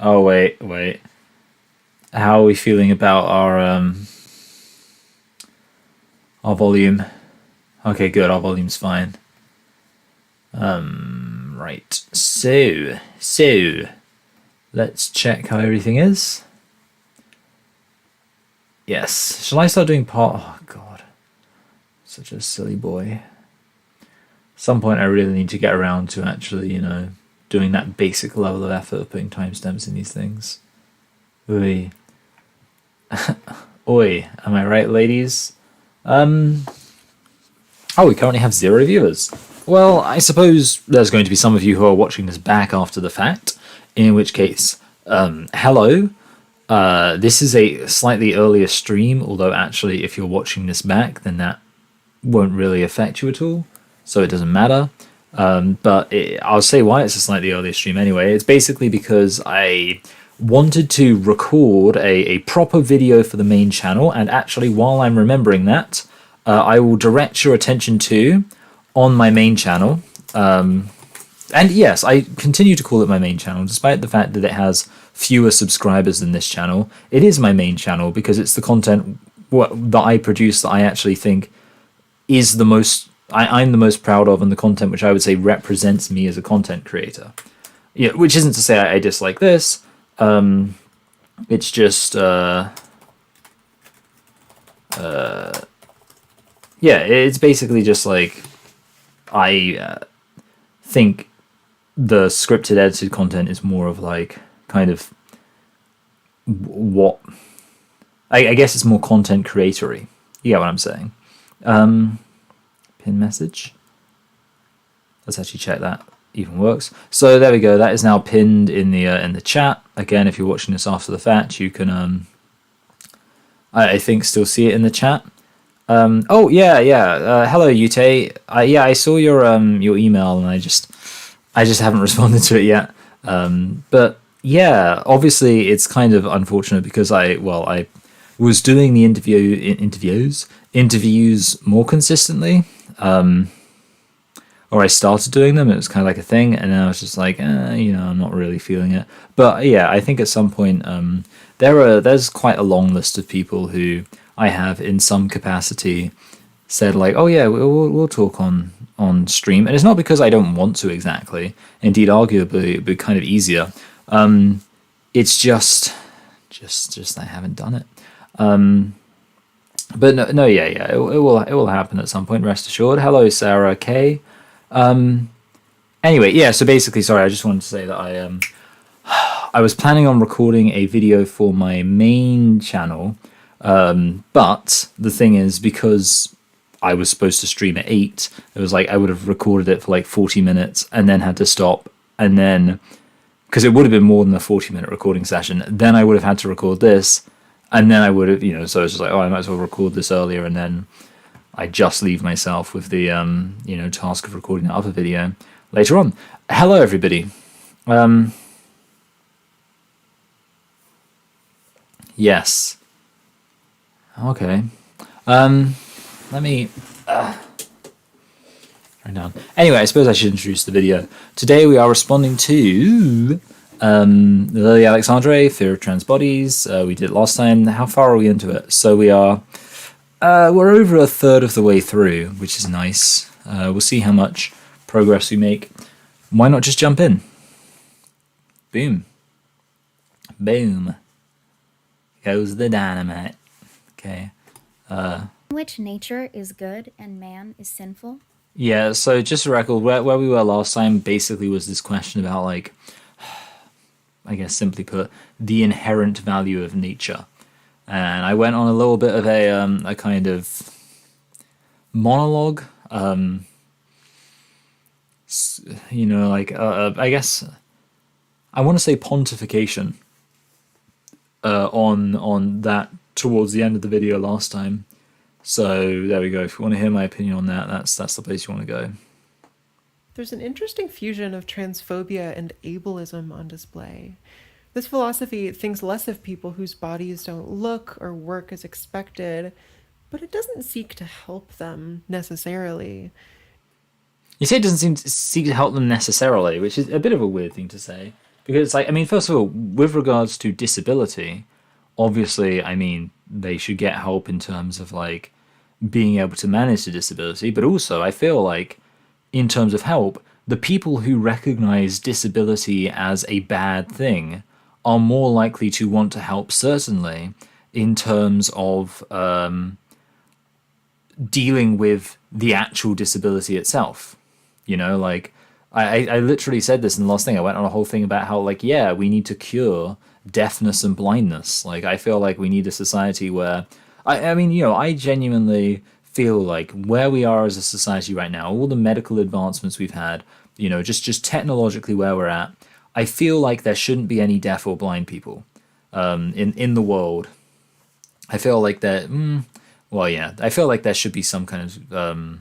Oh, wait, wait. How are we feeling about our volume? Okay, good. Our volume's fine. Right. So let's check how everything is. Yes. Shall I start doing part? Oh God, such a silly boy. Some point I really need to get around to actually, doing that basic level of effort of putting timestamps in these things. Oi. Oi, am I right, ladies? Oh, we currently have 0 viewers. Well, I suppose there's going to be some of you who are watching this back after the fact, in which case, hello. This is a slightly earlier stream, although actually if you're watching this back, then that won't really affect you at all, so it doesn't matter. I'll say why it's a slightly earlier stream anyway. It's basically because I wanted to record a proper video for the main channel, and actually while I'm remembering that, I will direct your attention to on my main channel. And yes, I continue to call it my main channel, despite the fact that it has fewer subscribers than this channel. It is my main channel because it's the content that I produce that I actually think is the most I'm the most proud of, and the content which I would say represents me as a content creator. Yeah, which isn't to say I dislike this. It's just yeah, it's basically just like I think the scripted edited content is more of like kind of what I guess it's more content creatory. You get what I'm saying? Pin message. Let's actually check that even works. So there we go. That is now pinned in the chat. Again, if you're watching this after the fact, you can I think still see it in the chat. Oh yeah. Hello, Yute. Yeah, I saw your email, and I just haven't responded to it yet. But yeah, obviously it's kind of unfortunate because I was doing the interviews more consistently. Or I started doing them. It was kind of like a thing, and then I was just like, I'm not really feeling it. But yeah, I think at some point there's quite a long list of people who I have in some capacity said like, oh yeah, we'll talk on stream, and it's not because I don't want to exactly. Indeed, arguably it'd be kind of easier. It's just I haven't done it. But no, yeah, it will happen at some point. Rest assured. Hello, Sarah K. Anyway, yeah. So basically, sorry, I just wanted to say that I was planning on recording a video for my main channel, but the thing is, because I was supposed to stream at 8, it was like I would have recorded it for like 40 minutes and then had to stop, and then because it would have been more than a 40-minute recording session, then I would have had to record this. And then I would have, so it's just like, oh, I might as well record this earlier, and then I just leave myself with the, task of recording that other video later on. Hello, everybody. Yes. Okay. Let me write down. Anyway, I suppose I should introduce the video. Today we are responding to Lily Alexandre, Fear of Trans Bodies. We did it last time. How far are we into it? So we're over a third of the way through, which is nice. We'll see how much progress we make. Why not just jump in? Boom. Boom. Goes the dynamite. Okay. Which nature is good and man is sinful? Yeah, so just a record, where we were last time basically was this question about, like, I guess simply put, the inherent value of nature. And I went on a little bit of a kind of monologue, I guess I want to say pontification on that towards the end of the video last time. So there we go. If you want to hear my opinion on that, that's the place you want to go. There's an interesting fusion of transphobia and ableism on display. This philosophy thinks less of people whose bodies don't look or work as expected, but it doesn't seek to help them necessarily. You say it doesn't seek to help them necessarily, which is a bit of a weird thing to say. Because, like, I mean, first of all, with regards to disability, obviously, I mean, they should get help in terms of, like, being able to manage the disability, but also, I feel like, in terms of help, the people who recognize disability as a bad thing are more likely to want to help, certainly, in terms of dealing with the actual disability itself. You know, like I literally said this in the last thing. I went on a whole thing about how, like, yeah, we need to cure deafness and blindness. Like, I feel like we need a society where I mean, you know, I genuinely feel like where we are as a society right now, all the medical advancements we've had, you know, just technologically where we're at, I feel like there shouldn't be any deaf or blind people in the world. I feel like that. Well, yeah, I feel like there should be some kind of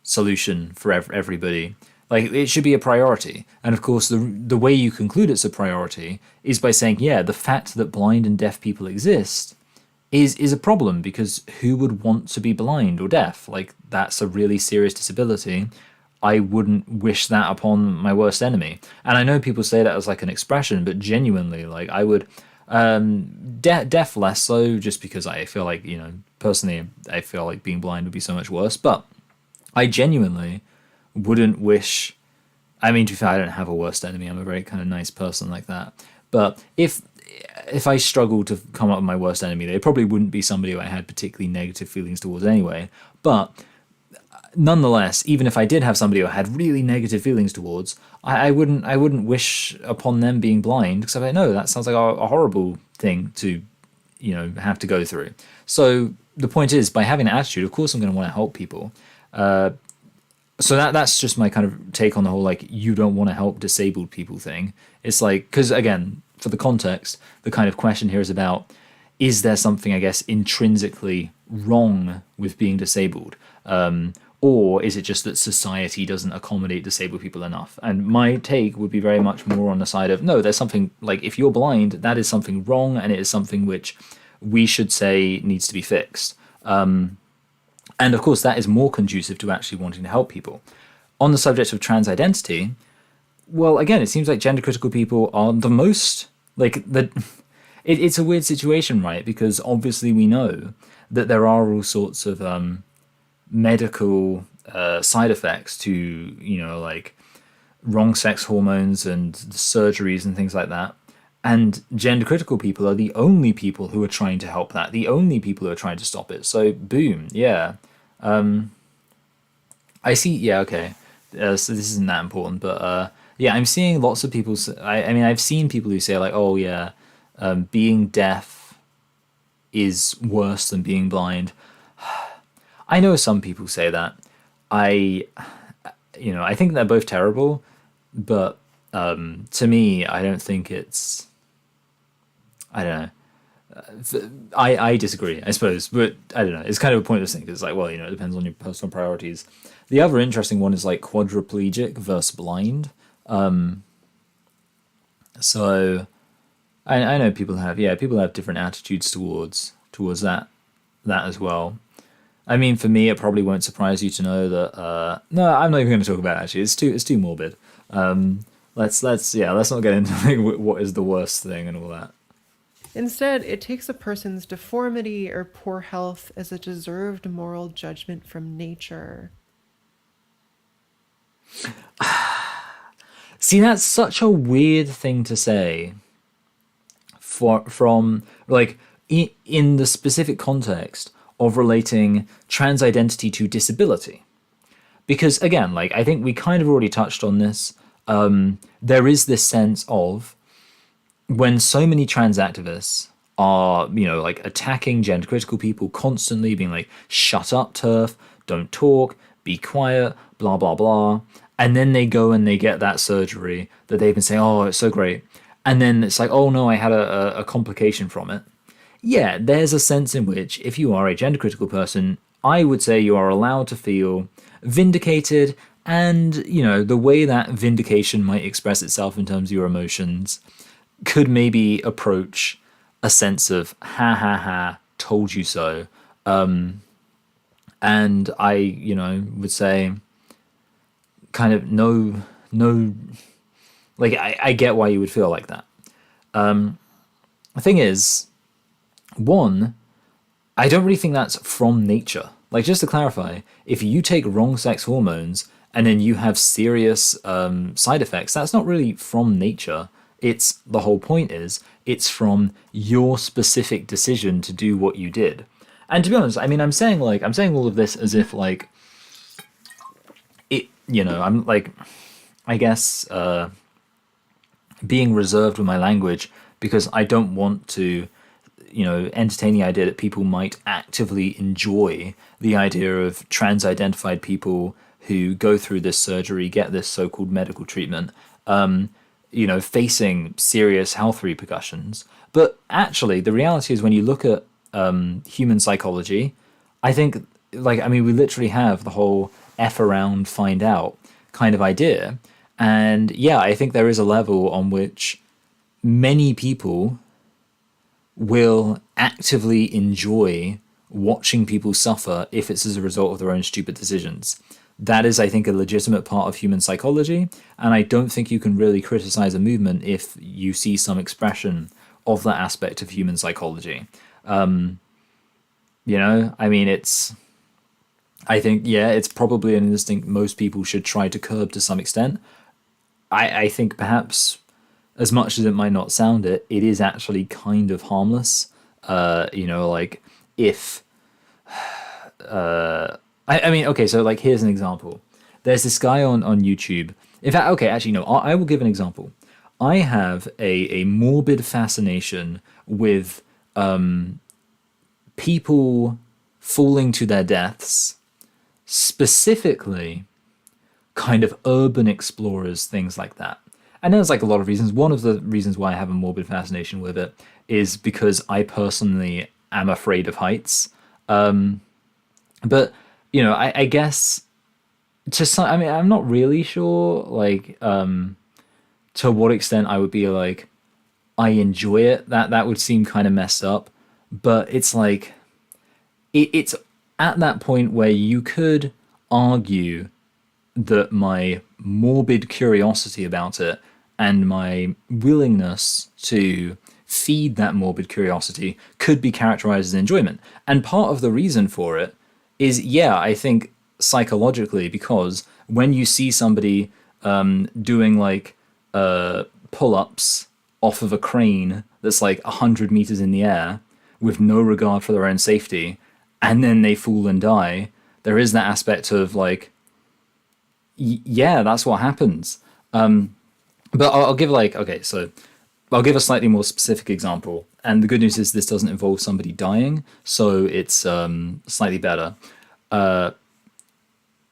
solution for everybody. Like, it should be a priority, and of course, the way you conclude it's a priority is by saying, yeah, the fact that blind and deaf people exist is a problem, because who would want to be blind or deaf? Like, that's a really serious disability. I wouldn't wish that upon my worst enemy. And I know people say that as like an expression, but genuinely, like, I would deaf less so, just because I feel like, you know, personally, I feel like being blind would be so much worse. But I genuinely wouldn't wish. I mean, to be fair, I don't have a worst enemy. I'm a very kind of nice person like that. But if I struggled to come up with my worst enemy, they probably wouldn't be somebody who I had particularly negative feelings towards anyway. But nonetheless, even if I did have somebody who I had really negative feelings towards, I wouldn't wish upon them being blind, because I'm like, no, that sounds like a horrible thing to, you know, have to go through. So the point is, by having an attitude, of course I'm going to want to help people. So that's just my kind of take on the whole, like, you don't want to help disabled people thing. It's like, because again, for the context, the kind of question here is about, is there something, I guess, intrinsically wrong with being disabled? Or is it just that society doesn't accommodate disabled people enough? And my take would be very much more on the side of, no, there's something, like, if you're blind, that is something wrong, and it is something which we should say needs to be fixed. And of course, that is more conducive to actually wanting to help people. On the subject of trans identity, well, again, it seems like gender critical people are the most, like, it's a weird situation, right? Because obviously we know that there are all sorts of medical side effects to, you know, like wrong sex hormones and surgeries and things like that. And gender critical people are the only people who are trying to help that, the only people who are trying to stop it. So, boom, yeah. I see, yeah, okay. So this isn't that important, but yeah, I'm seeing lots of people. I mean, I've seen people who say, like, oh, yeah, being deaf is worse than being blind. I know some people say that. You know, I think they're both terrible, but to me, I don't think it's. I don't know. I disagree, I suppose, but I don't know. It's kind of a pointless thing, because it's like, well, you know, it depends on your personal priorities. The other interesting one is like quadriplegic versus blind. So I know people have different attitudes towards that as well. I mean, for me, it probably won't surprise you to know that. No, I'm not even going to talk about it, actually. It's too morbid. Let's not get into like, what is the worst thing and all that. Instead, it takes a person's deformity or poor health as a deserved moral judgment from nature. See, that's such a weird thing to say. From like in the specific context of relating trans identity to disability, because again, like, I think we kind of already touched on this. There is this sense of, when so many trans activists are, you know, like, attacking gender critical people constantly, being like, shut up, TERF, don't talk, be quiet, blah, blah, blah. And then they go and they get that surgery that they've been saying, oh, it's so great. And then it's like, oh no, I had a complication from it. Yeah, there's a sense in which, if you are a gender critical person, I would say you are allowed to feel vindicated, and, you know, the way that vindication might express itself in terms of your emotions could maybe approach a sense of ha ha ha, told you so. And I, you know, would say kind of no Like, I get why you would feel like that. The thing is, one, I don't really think that's from nature. Like, just to clarify, if you take wrong sex hormones and then you have serious side effects, that's not really from nature. It's the whole point is it's from your specific decision to do what you did. And to be honest, I mean, I'm saying all of this as if like it, I'm like, I guess being reserved with my language because I don't want to entertain the idea that people might actively enjoy the idea of trans-identified people who go through this surgery, get this so-called medical treatment, facing serious health repercussions. But actually, the reality is when you look at human psychology, I think, we literally have the whole F around, find out kind of idea. And yeah, I think there is a level on which many people will actively enjoy watching people suffer if it's as a result of their own stupid decisions. That is, I think, a legitimate part of human psychology, and I don't think you can really criticize a movement if you see some expression of that aspect of human psychology. I think, yeah, it's probably an instinct most people should try to curb to some extent. I think perhaps, as much as it might not sound it, it is actually kind of harmless. If okay, so like here's an example. There's this guy on YouTube. In fact, okay, actually no, I will give an example. I have a morbid fascination with people falling to their deaths, specifically kind of urban explorers, things like that. And there's like a lot of reasons. One of the reasons why I have a morbid fascination with it is because I personally am afraid of heights. But I guess I'm not really sure to what extent I would be like I enjoy it. That would seem kind of messed up. But it's like it's at that point where you could argue that my morbid curiosity about it and my willingness to feed that morbid curiosity could be characterized as enjoyment. And part of the reason for it is, yeah, I think psychologically, because when you see somebody doing like pull-ups off of a crane that's like 100 meters in the air with no regard for their own safety, and then they fall and die, there is that aspect of like, yeah, that's what happens. But I'll give I'll give a slightly more specific example. And the good news is this doesn't involve somebody dying, so it's slightly better.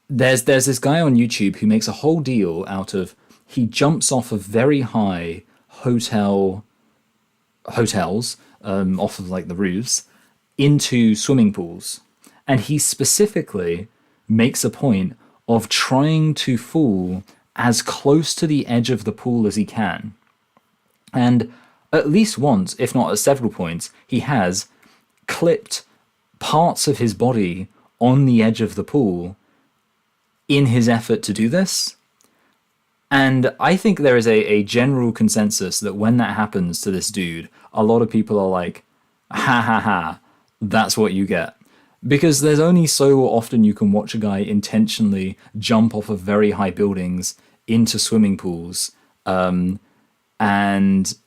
There's this guy on YouTube who makes a whole deal out of he jumps off of very high hotels off of like the roofs into swimming pools, and he specifically makes a point of trying to fall as close to the edge of the pool as he can. And at least once, if not at several points, he has clipped parts of his body on the edge of the pool in his effort to do this. And I think there is a general consensus that when that happens to this dude, a lot of people are like, ha ha ha, that's what you get. Because there's only so often you can watch a guy intentionally jump off of very high buildings into swimming pools, and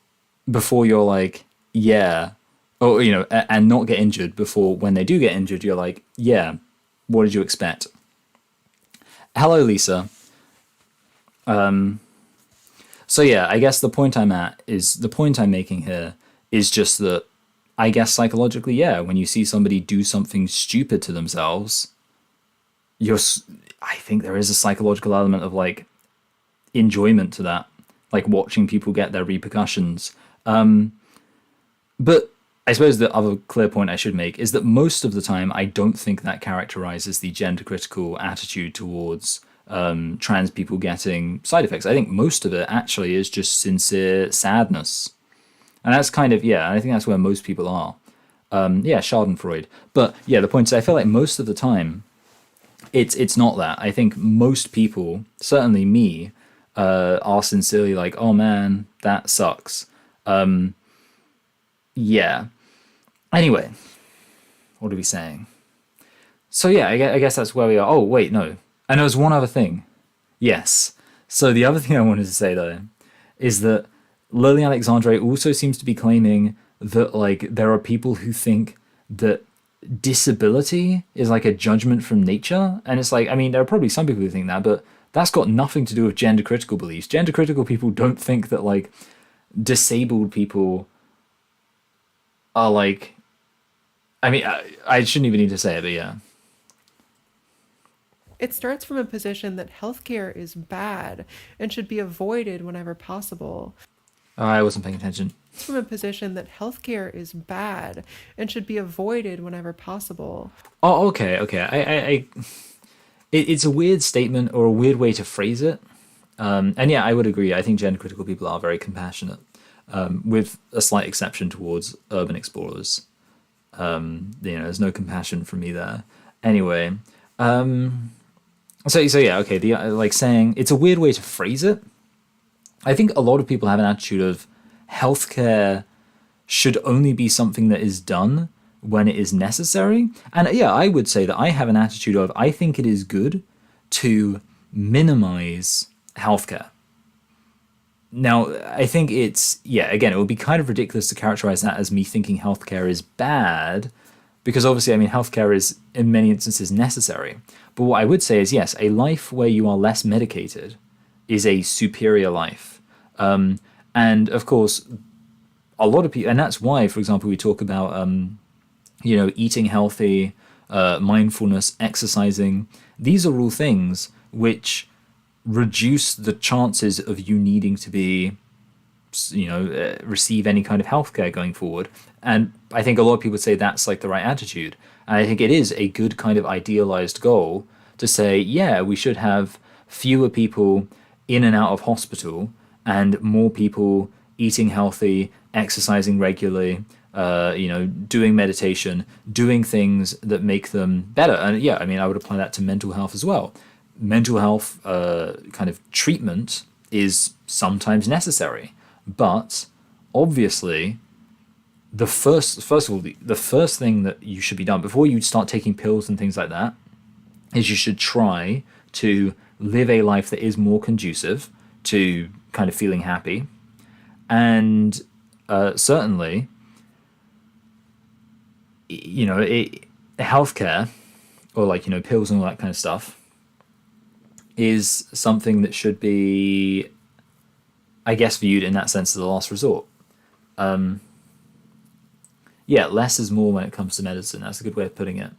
before you're like, yeah, and not get injured before when they do get injured, you're like, yeah, what did you expect? Hello, Lisa. So yeah, I guess the point I'm making here is just that I guess psychologically, yeah, when you see somebody do something stupid to themselves, I think there is a psychological element of like enjoyment to that, like watching people get their repercussions. But I suppose the other clear point I should make is that most of the time, I don't think that characterizes the gender critical attitude towards trans people getting side effects. I think most of it actually is just sincere sadness. And that's kind of, yeah, I think that's where most people are. Schadenfreude. But yeah, the point is I feel like most of the time it's not that. I think most people, certainly me, are sincerely like, oh man, that sucks. Yeah. Anyway, what are we saying? So yeah, I guess that's where we are. Oh wait, no. And there was one other thing. Yes. So the other thing I wanted to say though is that Lily Alexandre also seems to be claiming that like there are people who think that disability is like a judgment from nature, and it's like, I mean, there are probably some people who think that, but that's got nothing to do with gender critical beliefs. Gender critical people don't think that like disabled people are like, I mean, I shouldn't even need to say it, but yeah. It starts from a position that healthcare is bad and should be avoided whenever possible. I wasn't paying attention. It's from a position that healthcare is bad and should be avoided whenever possible. Oh, okay. It's a weird statement or a weird way to phrase it. And yeah, I would agree. I think gender critical people are very compassionate, with a slight exception towards urban explorers. There's no compassion from me there. Anyway, so yeah, okay. The like saying it's a weird way to phrase it. I think a lot of people have an attitude of healthcare should only be something that is done when it is necessary. And yeah, I would say that I have an attitude of I think it is good to minimize healthcare. Now, I think it's, yeah, again, it would be kind of ridiculous to characterize that as me thinking healthcare is bad, because obviously, I mean, healthcare is in many instances necessary. But what I would say is, yes, a life where you are less medicated is a superior life. And of course, a lot of people, and that's why, for example, we talk about, eating healthy, mindfulness, exercising. These are all things which reduce the chances of you needing to be, receive any kind of healthcare going forward. And I think a lot of people would say that's like the right attitude. And I think it is a good kind of idealized goal to say, yeah, we should have fewer people in and out of hospital and more people eating healthy, exercising regularly, doing meditation, doing things that make them better. And yeah, I mean, I would apply that to mental health as well. Mental health kind of treatment is sometimes necessary, but obviously the first thing that you should be done before you start taking pills and things like that is you should try to live a life that is more conducive to kind of feeling happy. And certainly, healthcare or pills and all that kind of stuff is something that should be, I guess, viewed in that sense as the last resort. Yeah, less is more when it comes to medicine. That's a good way of putting it.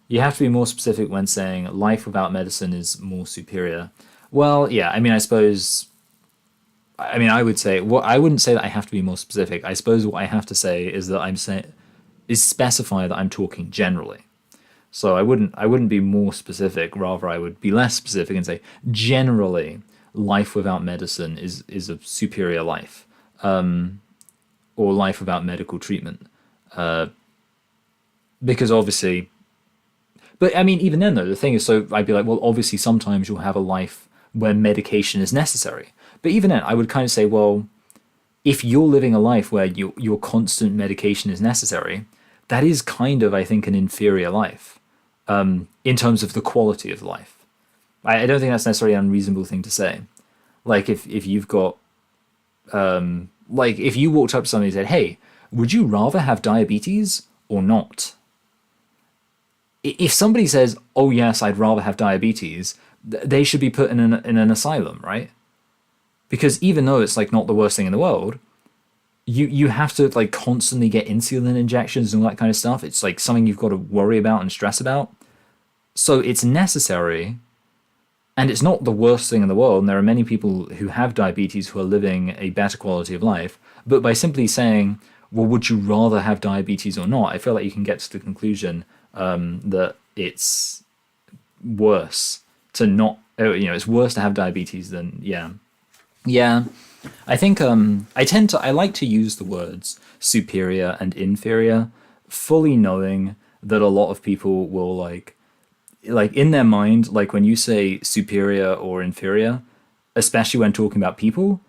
You have to be more specific when saying life without medicine is more superior. Well, yeah, I mean, I suppose, I would say, I wouldn't say that I have to be more specific. I suppose what I have to say is that specify that I'm talking generally. So I wouldn't be more specific. Rather, I would be less specific and say generally, life without medicine is a superior life, or life without medical treatment, because obviously. But I mean, even then though, the thing is, so I'd be like, well, obviously sometimes you'll have a life where medication is necessary. But even then, I would kind of say, well, if you're living a life where your constant medication is necessary, that is kind of, I think, an inferior life. In terms of the quality of life. I don't think that's necessarily an unreasonable thing to say. Like if you've got, if you walked up to somebody and said, hey, would you rather have diabetes or not? If somebody says, oh yes, I'd rather have diabetes, they should be put in an asylum, right? Because even though it's like not the worst thing in the world, you have to like constantly get insulin injections and all that kind of stuff. It's like something you've got to worry about and stress about. So it's necessary, and it's not the worst thing in the world. And there are many people who have diabetes who are living a better quality of life. But by simply saying, well, would you rather have diabetes or not? I feel like you can get to the conclusion that it's worse to not, it's worse to have diabetes than, yeah. I think I like to use the words superior and inferior, fully knowing that a lot of people will like in their mind, like when you say superior or inferior, especially when talking about people,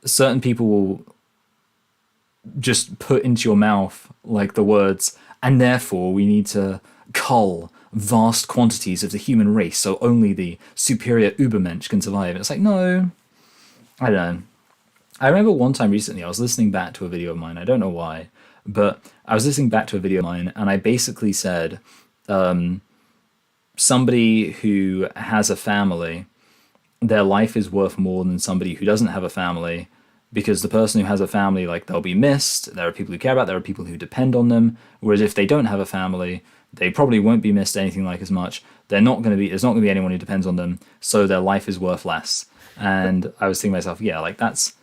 certain people will just put into your mouth like the words, and therefore we need to cull vast quantities of the human race so only the superior Ubermensch can survive. And it's like, no, I don't know. I remember one time recently I was listening back to a video of mine. I don't know why, but I was listening back to a video of mine and I basically said, somebody who has a family, their life is worth more than somebody who doesn't have a family, because the person who has a family, like, they'll be missed. There are people who care about, there are people who depend on them. Whereas if they don't have a family, they probably won't be missed anything like as much. There's not going to be anyone who depends on them. So their life is worth less. And I was thinking to myself, yeah, like that's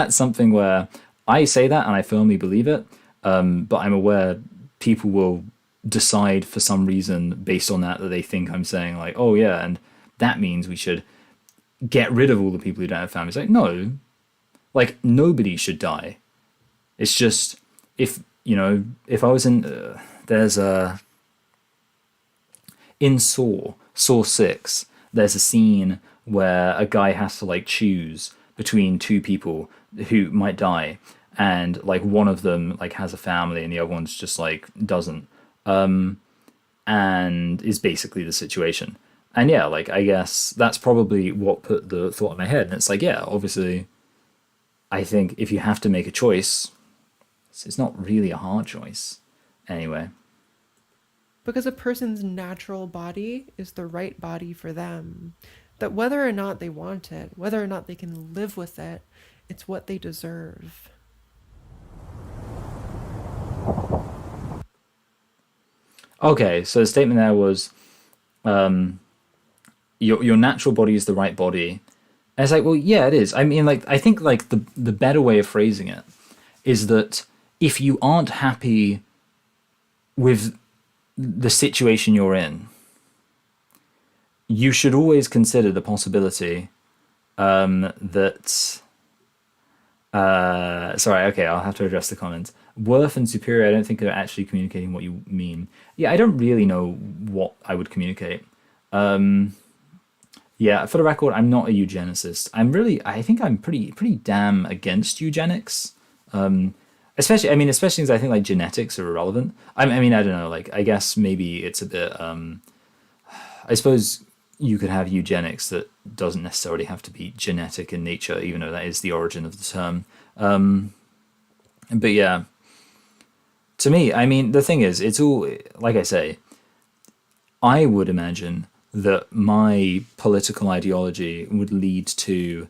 something where I say that and I firmly believe it. But I'm aware people will decide for some reason based on that they think I'm saying like, oh yeah, and that means we should get rid of all the people who don't have families. Like, no, like nobody should die. It's just, if I was in there's a in Saw 6, there's a scene where a guy has to like choose between two people who might die, and like one of them like has a family and the other one's just like doesn't, and is basically the situation. And yeah, like, I guess that's probably what put the thought in my head. And it's like, yeah, obviously, I think if you have to make a choice, it's not really a hard choice. Anyway. Because a person's natural body is the right body for them. That whether or not they want it, whether or not they can live with it, it's what they deserve. Okay, so the statement there was, your natural body is the right body. And it's like, well, yeah, it is. I mean, like, I think like the better way of phrasing it is that if you aren't happy with the situation you're in, you should always consider the possibility that. Sorry, okay, I'll have to address the comment. Worth and superior, I don't think are actually communicating what you mean. Yeah, I don't really know what I would communicate. Yeah, for the record, I'm not a eugenicist. I think I'm pretty damn against eugenics. Especially since I think like genetics are irrelevant. I mean, I don't know, like, I guess maybe it's a bit, I suppose you could have eugenics that doesn't necessarily have to be genetic in nature, even though that is the origin of the term. But yeah, to me, I mean, the thing is, it's all, like I say, I would imagine that my political ideology would lead to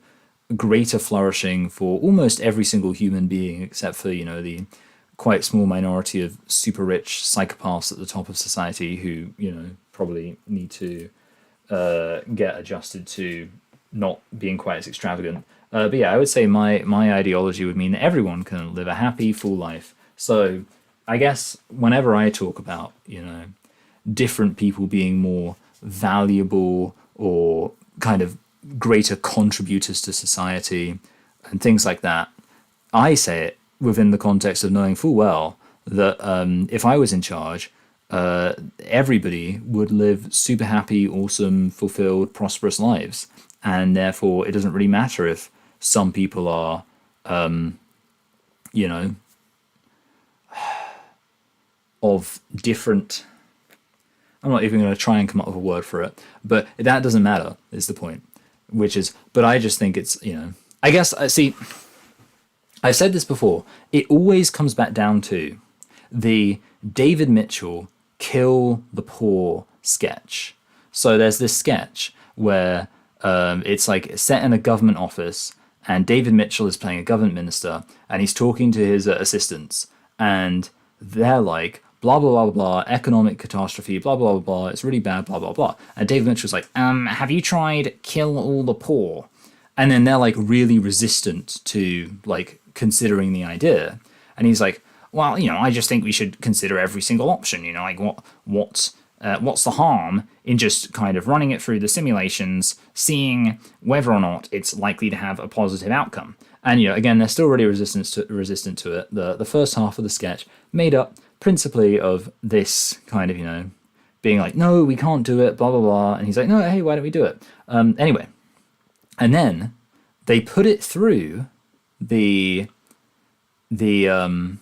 greater flourishing for almost every single human being, except for, the quite small minority of super rich psychopaths at the top of society who, probably need to get adjusted to not being quite as extravagant. But yeah, I would say my ideology would mean that everyone can live a happy, full life. So I guess whenever I talk about, different people being more valuable or kind of greater contributors to society and things like that, I say it within the context of knowing full well that if I was in charge, everybody would live super happy, awesome, fulfilled, prosperous lives. And therefore, it doesn't really matter if some people are, of different. I'm not even going to try and come up with a word for it, but that doesn't matter, is the point. But I just think it's, I guess, see, I've said this before, it always comes back down to the David Mitchell kill the poor sketch. So there's this sketch where it's like set in a government office, and David Mitchell is playing a government minister, and he's talking to his assistants, and they're like, blah, blah, blah, blah, economic catastrophe, blah, blah, blah, blah, it's really bad, blah, blah, blah. And David Mitchell's like, have you tried kill all the poor? And then they're like really resistant to like considering the idea. And he's like, well, I just think we should consider every single option, like what's the harm in just kind of running it through the simulations, seeing whether or not it's likely to have a positive outcome. And, again, they're still really resistant to it. The first half of the sketch made up principally of this kind of, being like, no, we can't do it, blah blah blah, and he's like, no, hey, why don't we do it? Anyway, and then they put it through the the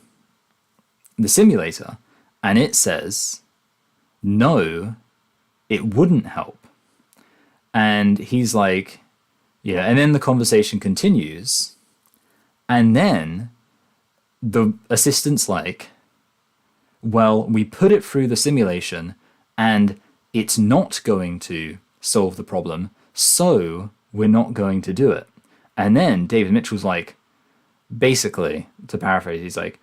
simulator, and it says no, it wouldn't help. And he's like, yeah, and then the conversation continues, and then the assistant's like, well, we put it through the simulation and it's not going to solve the problem, so we're not going to do it. And then David Mitchell's like, basically, to paraphrase, he's like,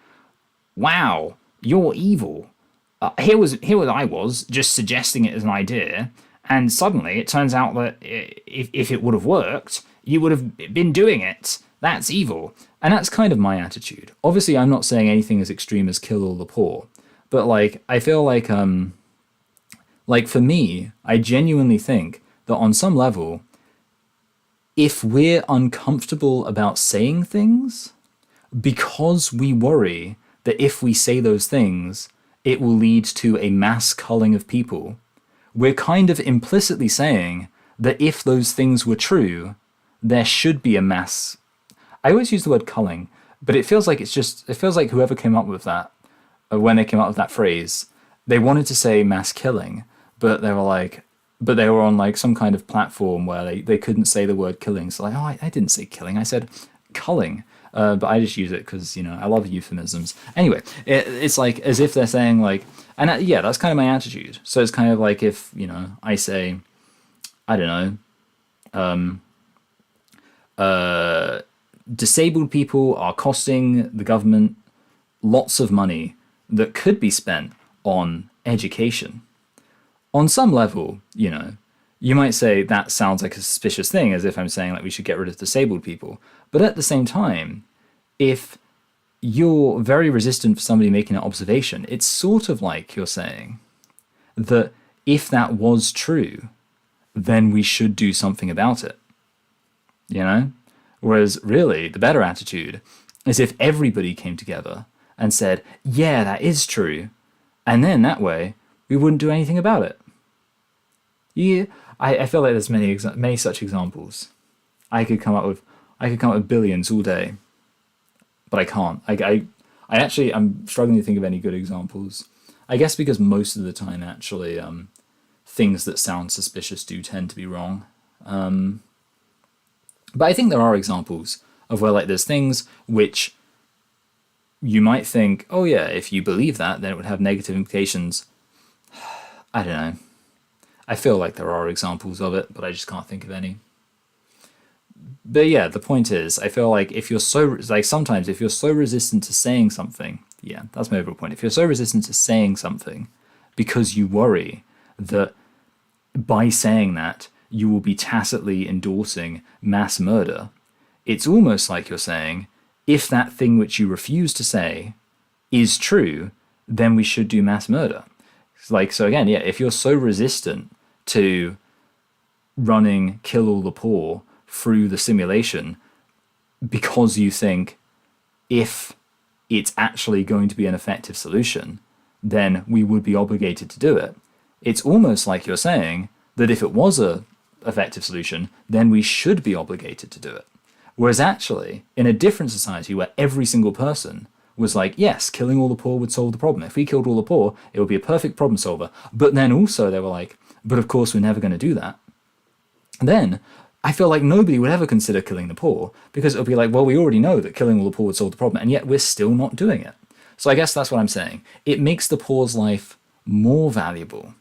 wow, you're evil. Here I was, just suggesting it as an idea, and suddenly it turns out that if it would have worked, you would have been doing it. That's evil. And that's kind of my attitude. Obviously, I'm not saying anything as extreme as kill all the poor, but like, I feel like for me, I genuinely think that on some level, if we're uncomfortable about saying things, because we worry that if we say those things, it will lead to a mass culling of people, we're kind of implicitly saying that if those things were true, there should be a mass. I always use the word culling, but it feels like it feels like whoever came up with that, when they came up with that phrase, they wanted to say mass killing, but they were on like some kind of platform where they couldn't say the word killing. So like, oh, I didn't say killing, I said culling. But I just use it because, I love euphemisms. Anyway, it's like as if they're saying like, and yeah, that's kind of my attitude. So it's kind of like if, I say, I don't know, disabled people are costing the government lots of money that could be spent on education. On some level, you might say that sounds like a suspicious thing, as if I'm saying like we should get rid of disabled people. But at the same time, if you're very resistant for somebody making an observation, it's sort of like you're saying that if that was true, then we should do something about it. Whereas really, the better attitude is if everybody came together and said, yeah, that is true. And then that way, we wouldn't do anything about it. Yeah, I feel like there's many such examples. I could come up with billions all day, but I can't. I'm struggling to think of any good examples. I guess because most of the time, actually, things that sound suspicious do tend to be wrong. But I think there are examples of where like there's things which you might think, oh yeah, if you believe that, then it would have negative implications. I don't know. I feel like there are examples of it, but I just can't think of any. But yeah, the point is, I feel like if you're so, like sometimes if you're so resistant to saying something, yeah, that's my overall point. If you're so resistant to saying something because you worry that by saying that, you will be tacitly endorsing mass murder, it's almost like you're saying, if that thing which you refuse to say is true, then we should do mass murder. Like, so again, yeah, if you're so resistant to running kill all the poor through the simulation because you think if it's actually going to be an effective solution, then we would be obligated to do it. It's almost like you're saying that if it was a effective solution, then we should be obligated to do it. Whereas actually, in a different society where every single person was like, yes, killing all the poor would solve the problem. If we killed all the poor, it would be a perfect problem solver. But then also they were like, but of course we're never going to do that. Then I feel like nobody would ever consider killing the poor because it would be like, well, we already know that killing all the poor would solve the problem, and yet we're still not doing it. So I guess that's what I'm saying. It makes the poor's life more valuable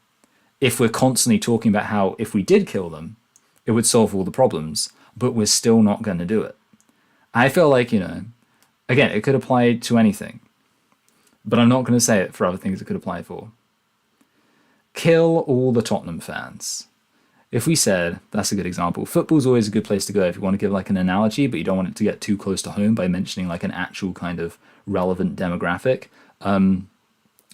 if we're constantly talking about how if we did kill them, it would solve all the problems, but we're still not going to do it. I feel like, again, it could apply to anything, but I'm not going to say it for other things it could apply for. Kill all the Tottenham fans. If we said, that's a good example, football's always a good place to go if you want to give like an analogy, but you don't want it to get too close to home by mentioning like an actual kind of relevant demographic.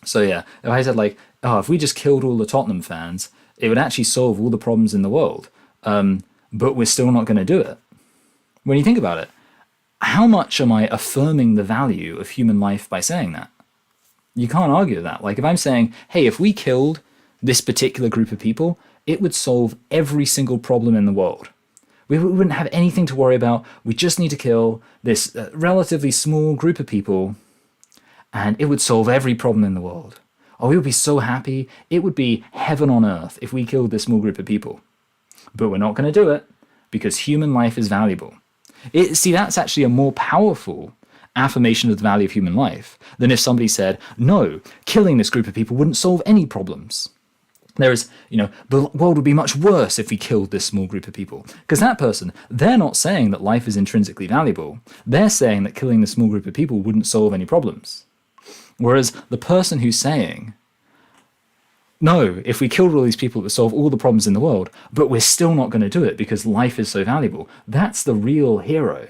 So yeah, if I said like, oh, if we just killed all the Tottenham fans, it would actually solve all the problems in the world, but we're still not going to do it. When you think about it, how much am I affirming the value of human life by saying that? You can't argue that. Like if I'm saying, hey, if we killed this particular group of people, it would solve every single problem in the world. We wouldn't have anything to worry about. We just need to kill this relatively small group of people, and it would solve every problem in the world. Oh, we would be so happy. It would be heaven on earth if we killed this small group of people. But we're not going to do it because human life is valuable. See, that's actually a more powerful affirmation of the value of human life than if somebody said, no, killing this group of people wouldn't solve any problems. There's, the world would be much worse if we killed this small group of people. Because that person, they're not saying that life is intrinsically valuable. They're saying that killing this small group of people wouldn't solve any problems. Whereas the person who's saying, no, if we killed all these people, it would solve all the problems in the world, but we're still not going to do it because life is so valuable. That's the real hero.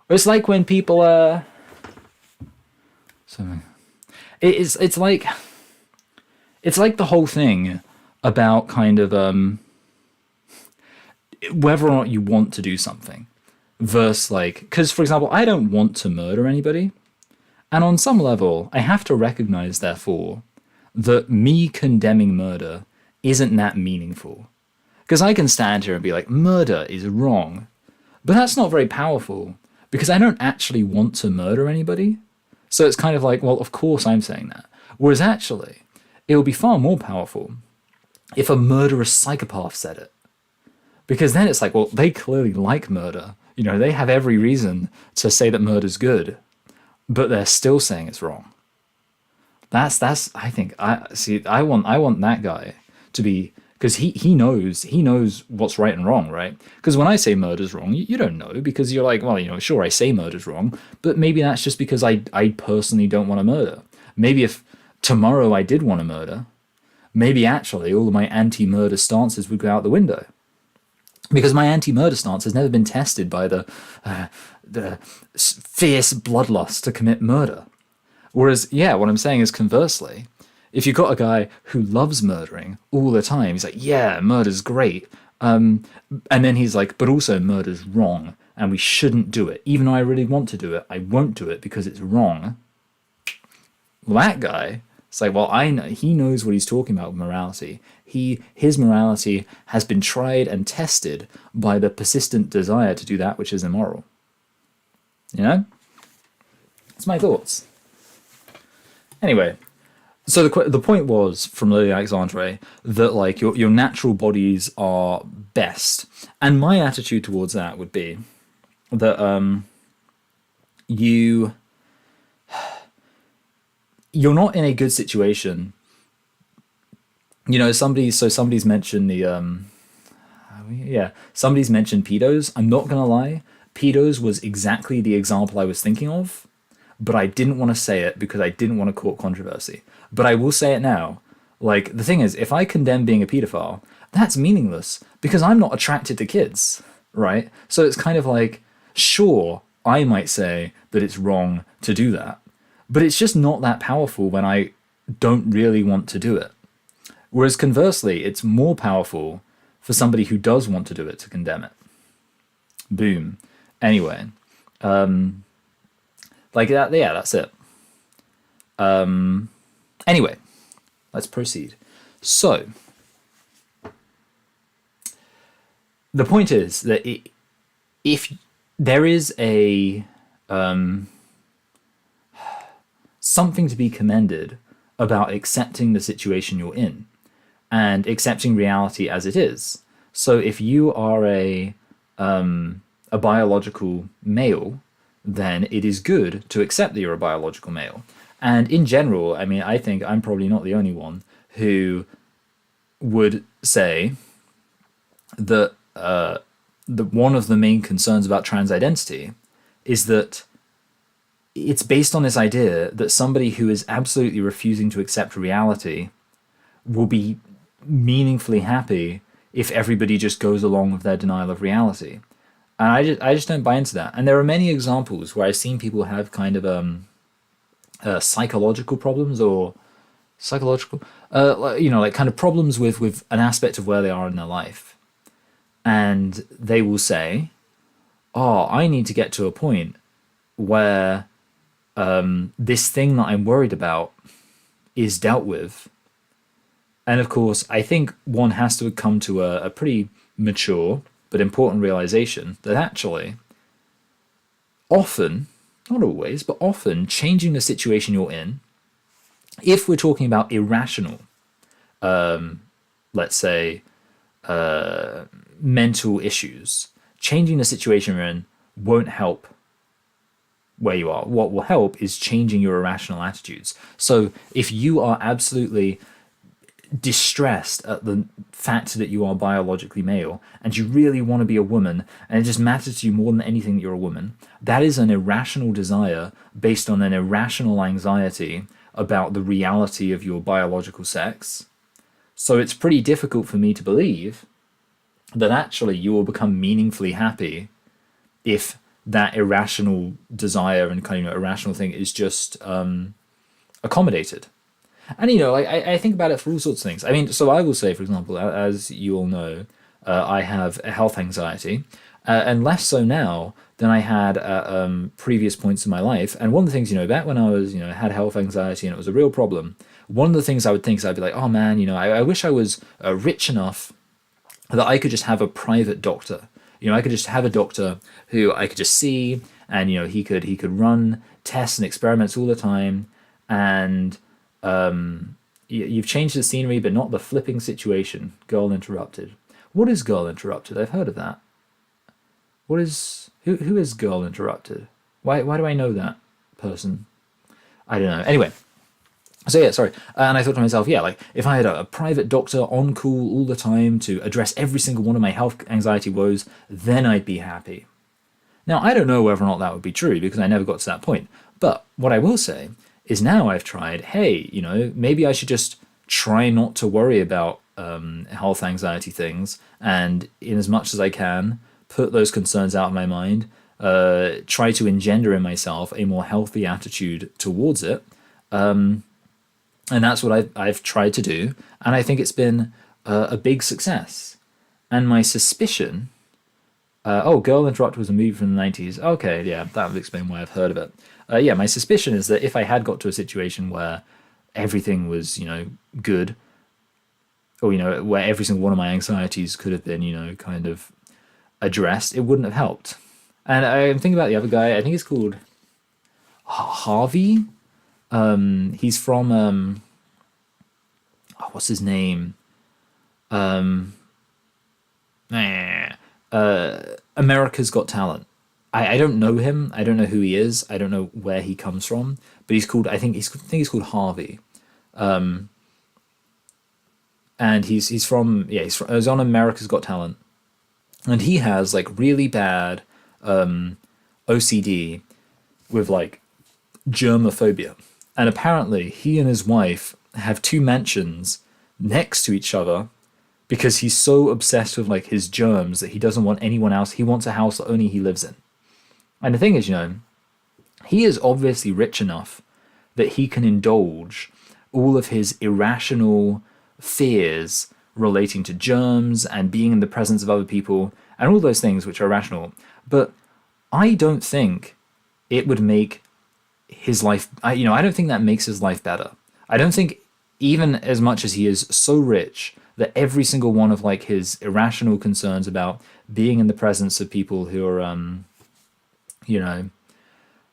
It's like when people it's like the whole thing about kind of whether or not you want to do something versus because for example, I don't want to murder anybody, and on some level I have to recognize therefore that me condemning murder isn't that meaningful, because I can stand here and be like, murder is wrong, but that's not very powerful because I don't actually want to murder anybody. So it's kind of like, well, of course I'm saying that. Whereas actually, it would be far more powerful if a murderous psychopath said it. Because then it's like, well, they clearly like murder. They have every reason to say that murder's good, but they're still saying it's wrong. I want that guy to be, because he knows what's right and wrong, right? Because when I say murder's wrong, you don't know, because you're like, well, sure, I say murder's wrong, but maybe that's just because I personally don't want to murder. Maybe if tomorrow I did want to murder, maybe actually all of my anti-murder stances would go out the window, because my anti-murder stance has never been tested by the fierce bloodlust to commit murder. Whereas, what I'm saying is conversely, if you've got a guy who loves murdering all the time, he's like, yeah, murder's great. And then he's like, but also murder's wrong, and we shouldn't do it. Even though I really want to do it, I won't do it because it's wrong. Well, that guy, it's like, well, I know he knows what he's talking about with morality. His morality has been tried and tested by the persistent desire to do that which is immoral. It's my thoughts. Anyway, so the point was from Alexandre that your natural bodies are best, and my attitude towards that would be that you're not in a good situation. Somebody's mentioned somebody's mentioned pedos. I'm not gonna lie, pedos was exactly the example I was thinking of, but I didn't want to say it because I didn't want to court controversy. But I will say it now. The thing is, if I condemn being a pedophile, that's meaningless because I'm not attracted to kids, right? So it's kind of like, sure, I might say that it's wrong to do that, but it's just not that powerful when I don't really want to do it. Whereas conversely, it's more powerful for somebody who does want to do it to condemn it. Boom. Anyway, that's it. Anyway, let's proceed. So, the point is that if there is something to be commended about accepting the situation you're in and accepting reality as it is. So if you are a biological male, then it is good to accept that you're a biological male. And in general, I think I'm probably not the only one who would say that one of the main concerns about trans identity is that it's based on this idea that somebody who is absolutely refusing to accept reality will be meaningfully happy if everybody just goes along with their denial of reality. And I just don't buy into that. And there are many examples where I've seen people have kind of psychological problems or psychological, kind of problems with an aspect of where they are in their life. And they will say, oh, I need to get to a point where this thing that I'm worried about is dealt with. And of course, I think one has to come to a pretty mature but important realization that actually, often, not always, but often, changing the situation you're in, if we're talking about irrational, let's say, mental issues, changing the situation you're in won't help where you are. What will help is changing your irrational attitudes. So if you are absolutely distressed at the fact that you are biologically male and you really want to be a woman and it just matters to you more than anything that you're a woman, that is an irrational desire based on an irrational anxiety about the reality of your biological sex. So it's pretty difficult for me to believe that actually you will become meaningfully happy if that irrational desire and kind of irrational thing is just accommodated. And, I think about it for all sorts of things. I mean, so I will say, for example, as you all know, I have a health anxiety, and less so now than I had at previous points in my life. And one of the things, back when I was, had health anxiety and it was a real problem, one of the things I would think is I'd be like, oh man, I wish I was rich enough that I could just have a private doctor. I could just have a doctor who I could just see, and he could run tests and experiments all the time, and you've changed the scenery, but not the flipping situation. Girl interrupted. What is girl interrupted? I've heard of that. What is who is girl interrupted? Why do I know that person? I don't know. Anyway. So yeah, sorry. And I thought to myself, yeah, like if I had a private doctor on call all the time to address every single one of my health anxiety woes, then I'd be happy. Now, I don't know whether or not that would be true because I never got to that point. But what I will say is now I've tried, hey, maybe I should just try not to worry about health anxiety things, and in as much as I can, put those concerns out of my mind, try to engender in myself a more healthy attitude towards it. And that's what I've tried to do, and I think it's been a big success. And my suspicion... Girl Interrupted was a movie from the 90s. Okay, yeah, that would explain why I've heard of it. Yeah, my suspicion is that if I had got to a situation where everything was, good, or, where every single one of my anxieties could have been, kind of addressed, it wouldn't have helped. And I'm thinking about the other guy, I think he's called Harvey. He's from, what's his name? America's Got Talent. I don't know him. I don't know who he is. I don't know where he comes from. But he's called. I think he's called Harvey. And he's from. Yeah, he's on America's Got Talent, and he has like really bad OCD with like germophobia. And apparently, he and his wife have two mansions next to each other because he's so obsessed with like his germs that he doesn't want anyone else. He wants a house that only he lives in. And the thing is, he is obviously rich enough that he can indulge all of his irrational fears relating to germs and being in the presence of other people and all those things which are irrational. But I don't think it would make his life... I don't think that makes his life better. I don't think, even as much as he is so rich that every single one of like his irrational concerns about being in the presence of people who are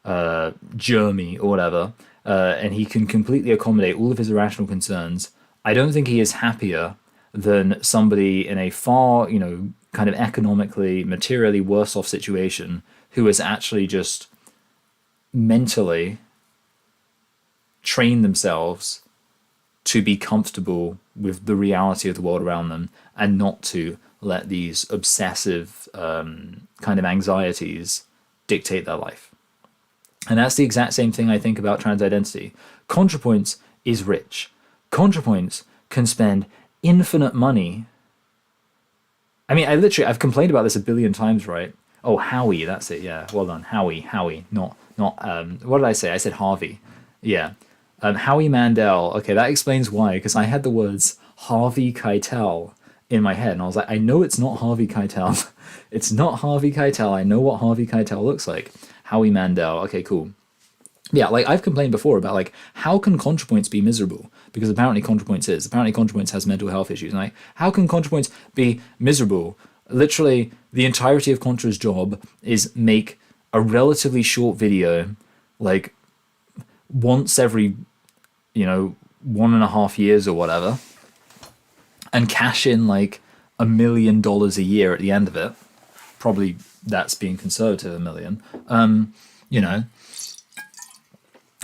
germy or whatever, and he can completely accommodate all of his irrational concerns, I don't think he is happier than somebody in a far, kind of economically, materially worse off situation who has actually just mentally trained themselves to be comfortable with the reality of the world around them and not to let these obsessive kind of anxieties dictate their life. And that's the exact same thing I think about trans identity. ContraPoints is rich. ContraPoints can spend infinite money. I mean, I've complained about this a billion times, right? Oh, Howie, that's it, yeah. Well done, Howie, not, what did I say? I said Harvey. Yeah. Howie Mandel. Okay, that explains why, because I had the words Harvey Keitel in my head, and I was like, I know it's not Harvey Keitel. It's not Harvey Keitel. I know what Harvey Keitel looks like. Howie Mandel. Okay, cool. Yeah, like I've complained before about like how can ContraPoints be miserable? Because apparently ContraPoints has mental health issues. And like, how can ContraPoints be miserable? Literally, the entirety of Contra's job is make a relatively short video, like once every, 1.5 years or whatever, and cash in like $1 million a year at the end of it. Probably that's being conservative, 1 million. You know,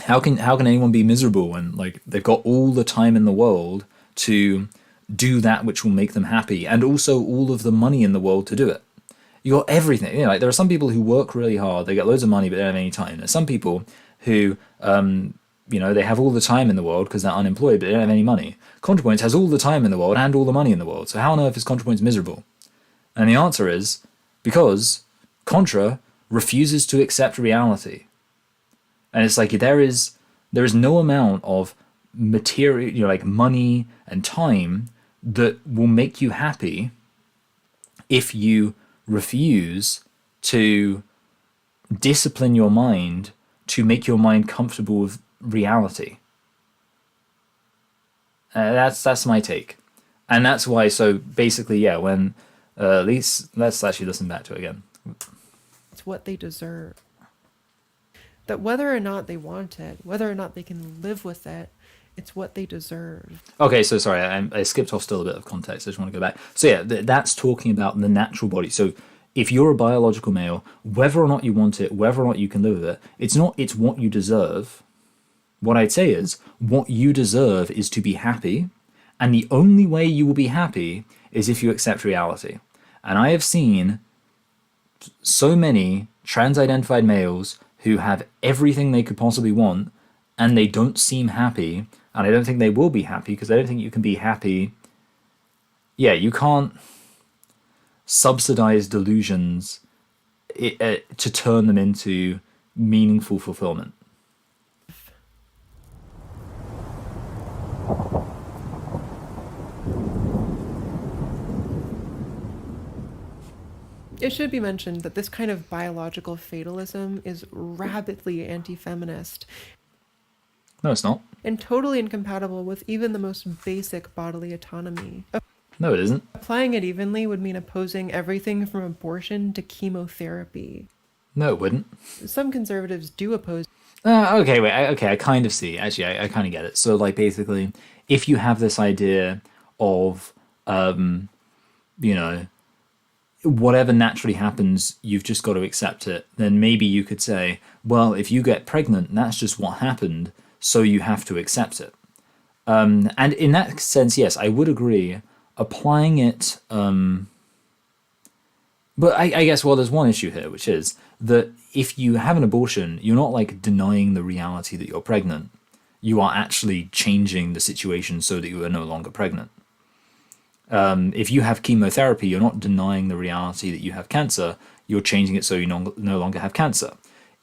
how can anyone be miserable when like they've got all the time in the world to do that which will make them happy, and also all of the money in the world to do it? You got everything. Like there are some people who work really hard, they get loads of money, but they don't have any time. There's some people who, they have all the time in the world because they're unemployed, but they don't have any money. ContraPoints has all the time in the world and all the money in the world. So how on earth is ContraPoints miserable? And the answer is because Contra refuses to accept reality. And it's like there is no amount of material, like money and time that will make you happy if you refuse to discipline your mind to make your mind comfortable with reality. That's my take, and that's why. So basically, yeah. When let's actually listen back to it again. It's what they deserve. That whether or not they want it, whether or not they can live with it, it's what they deserve. Okay, so sorry, I skipped off still a bit of context. I just want to go back. So yeah, that's talking about the natural body. So if you're a biological male, whether or not you want it, whether or not you can live with it, it's what you deserve. What I'd say is, what you deserve is to be happy, and the only way you will be happy is if you accept reality. And I have seen so many trans-identified males who have everything they could possibly want, and they don't seem happy, and I don't think they will be happy, because I don't think you can be happy. Yeah, you can't subsidize delusions to turn them into meaningful fulfillment. It should be mentioned that this kind of biological fatalism is rabidly anti-feminist. No, it's not. And totally incompatible with even the most basic bodily autonomy. No, it isn't. Applying it evenly would mean opposing everything from abortion to chemotherapy. No, it wouldn't. Some conservatives do oppose. Okay, wait. I kind of see. Actually, I kind of get it. So, like, basically, if you have this idea of, whatever naturally happens, you've just got to accept it, then maybe you could say, well, if you get pregnant, that's just what happened, so you have to accept it. And in that sense, yes, I would agree. Applying it, but I guess, well, there's one issue here, which is that if you have an abortion, you're not like denying the reality that you're pregnant. You are actually changing the situation so that you are no longer pregnant. If you have chemotherapy, you're not denying the reality that you have cancer. You're changing it so you no longer have cancer.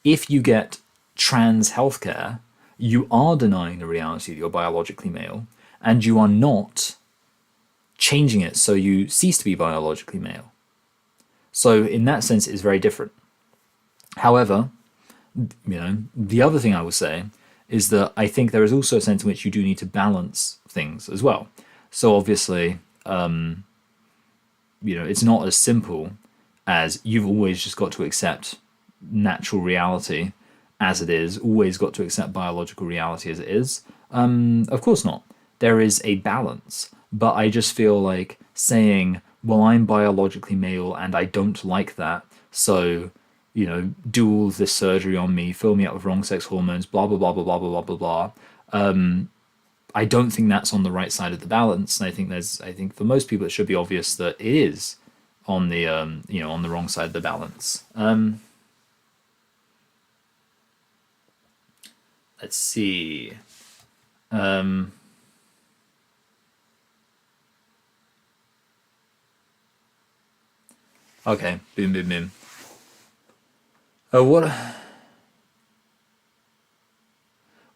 If you get trans healthcare, you are denying the reality that you're biologically male, and you are not changing it so you cease to be biologically male. So in that sense, it's very different. However, the other thing I would say is that I think there is also a sense in which you do need to balance things as well. So obviously, it's not as simple as you've always just got to accept natural reality as it is, always got to accept biological reality as it is. Of course not. There is a balance, but I just feel like saying, well, I'm biologically male and I don't like that, so, do all this surgery on me, fill me up with wrong sex hormones, blah, blah, blah, blah, blah, blah, blah, blah, blah. I don't think that's on the right side of the balance, and I think for most people it should be obvious that it is on the on the wrong side of the balance. Let's see. Okay, boom, boom, boom.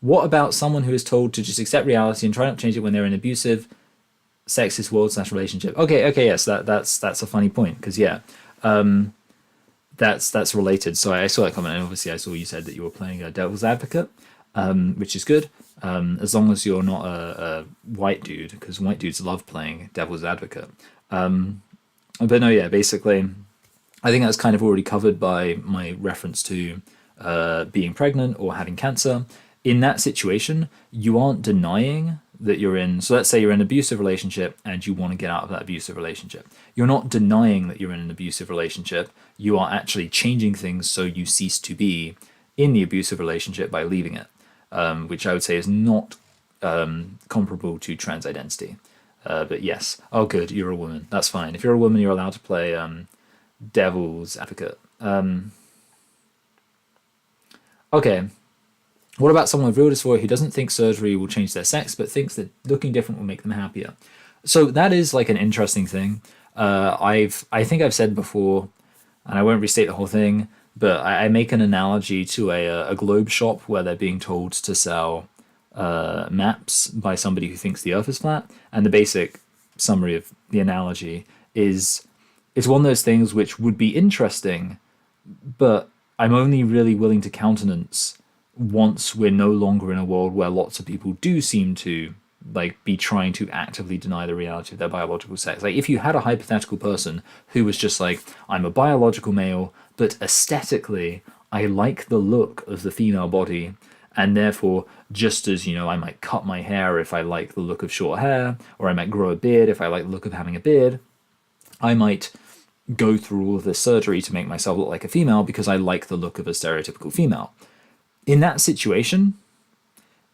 What about someone who is told to just accept reality and try not to change it when they're in an abusive, sexist world / relationship? Okay, yes, that's a funny point, because yeah, that's related. So I saw that comment, and obviously I saw you said that you were playing a devil's advocate, which is good, as long as you're not a white dude, because white dudes love playing devil's advocate. But no, yeah, basically, I think that's kind of already covered by my reference to being pregnant or having cancer. In that situation, you aren't denying that you're in. So let's say you're in an abusive relationship and you want to get out of that abusive relationship. You're not denying that you're in an abusive relationship. You are actually changing things so you cease to be in the abusive relationship by leaving it, which I would say is not comparable to trans identity. But yes, oh good, you're a woman. That's fine. If you're a woman, you're allowed to play devil's advocate. Okay, what about someone with real dysphoria who doesn't think surgery will change their sex, but thinks that looking different will make them happier? So that is like an interesting thing. I think I've said before, and I won't restate the whole thing, but I make an analogy to a globe shop where they're being told to sell maps by somebody who thinks the Earth is flat, and the basic summary of the analogy is it's one of those things which would be interesting, but I'm only really willing to countenance once we're no longer in a world where lots of people do seem to like be trying to actively deny the reality of their biological sex. Like if you had a hypothetical person who was just like, I'm a biological male, but aesthetically I like the look of the female body, and therefore just as, you know, I might cut my hair if I like the look of short hair, or I might grow a beard if I like the look of having a beard, I might go through all of this surgery to make myself look like a female because I like the look of a stereotypical female. In that situation,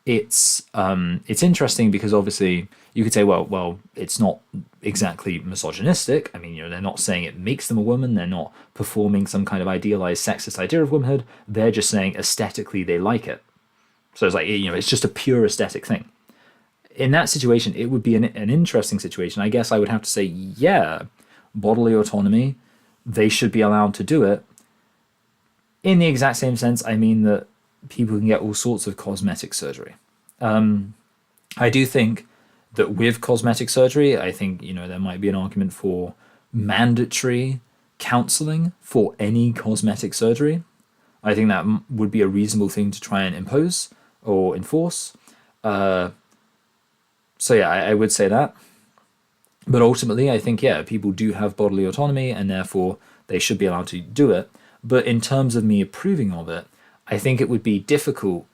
it's interesting because obviously you could say, well, it's not exactly misogynistic. I mean, you know, they're not saying it makes them a woman. They're not performing some kind of idealized sexist idea of womanhood. They're just saying aesthetically they like it. So it's like, you know, it's just a pure aesthetic thing. In that situation, it would be an interesting situation. I guess I would have to say, yeah, bodily autonomy, they should be allowed to do it. In the exact same sense, I mean that people can get all sorts of cosmetic surgery. I do think that with cosmetic surgery, I think, you know, there might be an argument for mandatory counseling for any cosmetic surgery. I think that would be a reasonable thing to try and impose or enforce. So yeah, I would say that. But ultimately, I think, yeah, people do have bodily autonomy and therefore they should be allowed to do it. But in terms of me approving of it, I think it would be difficult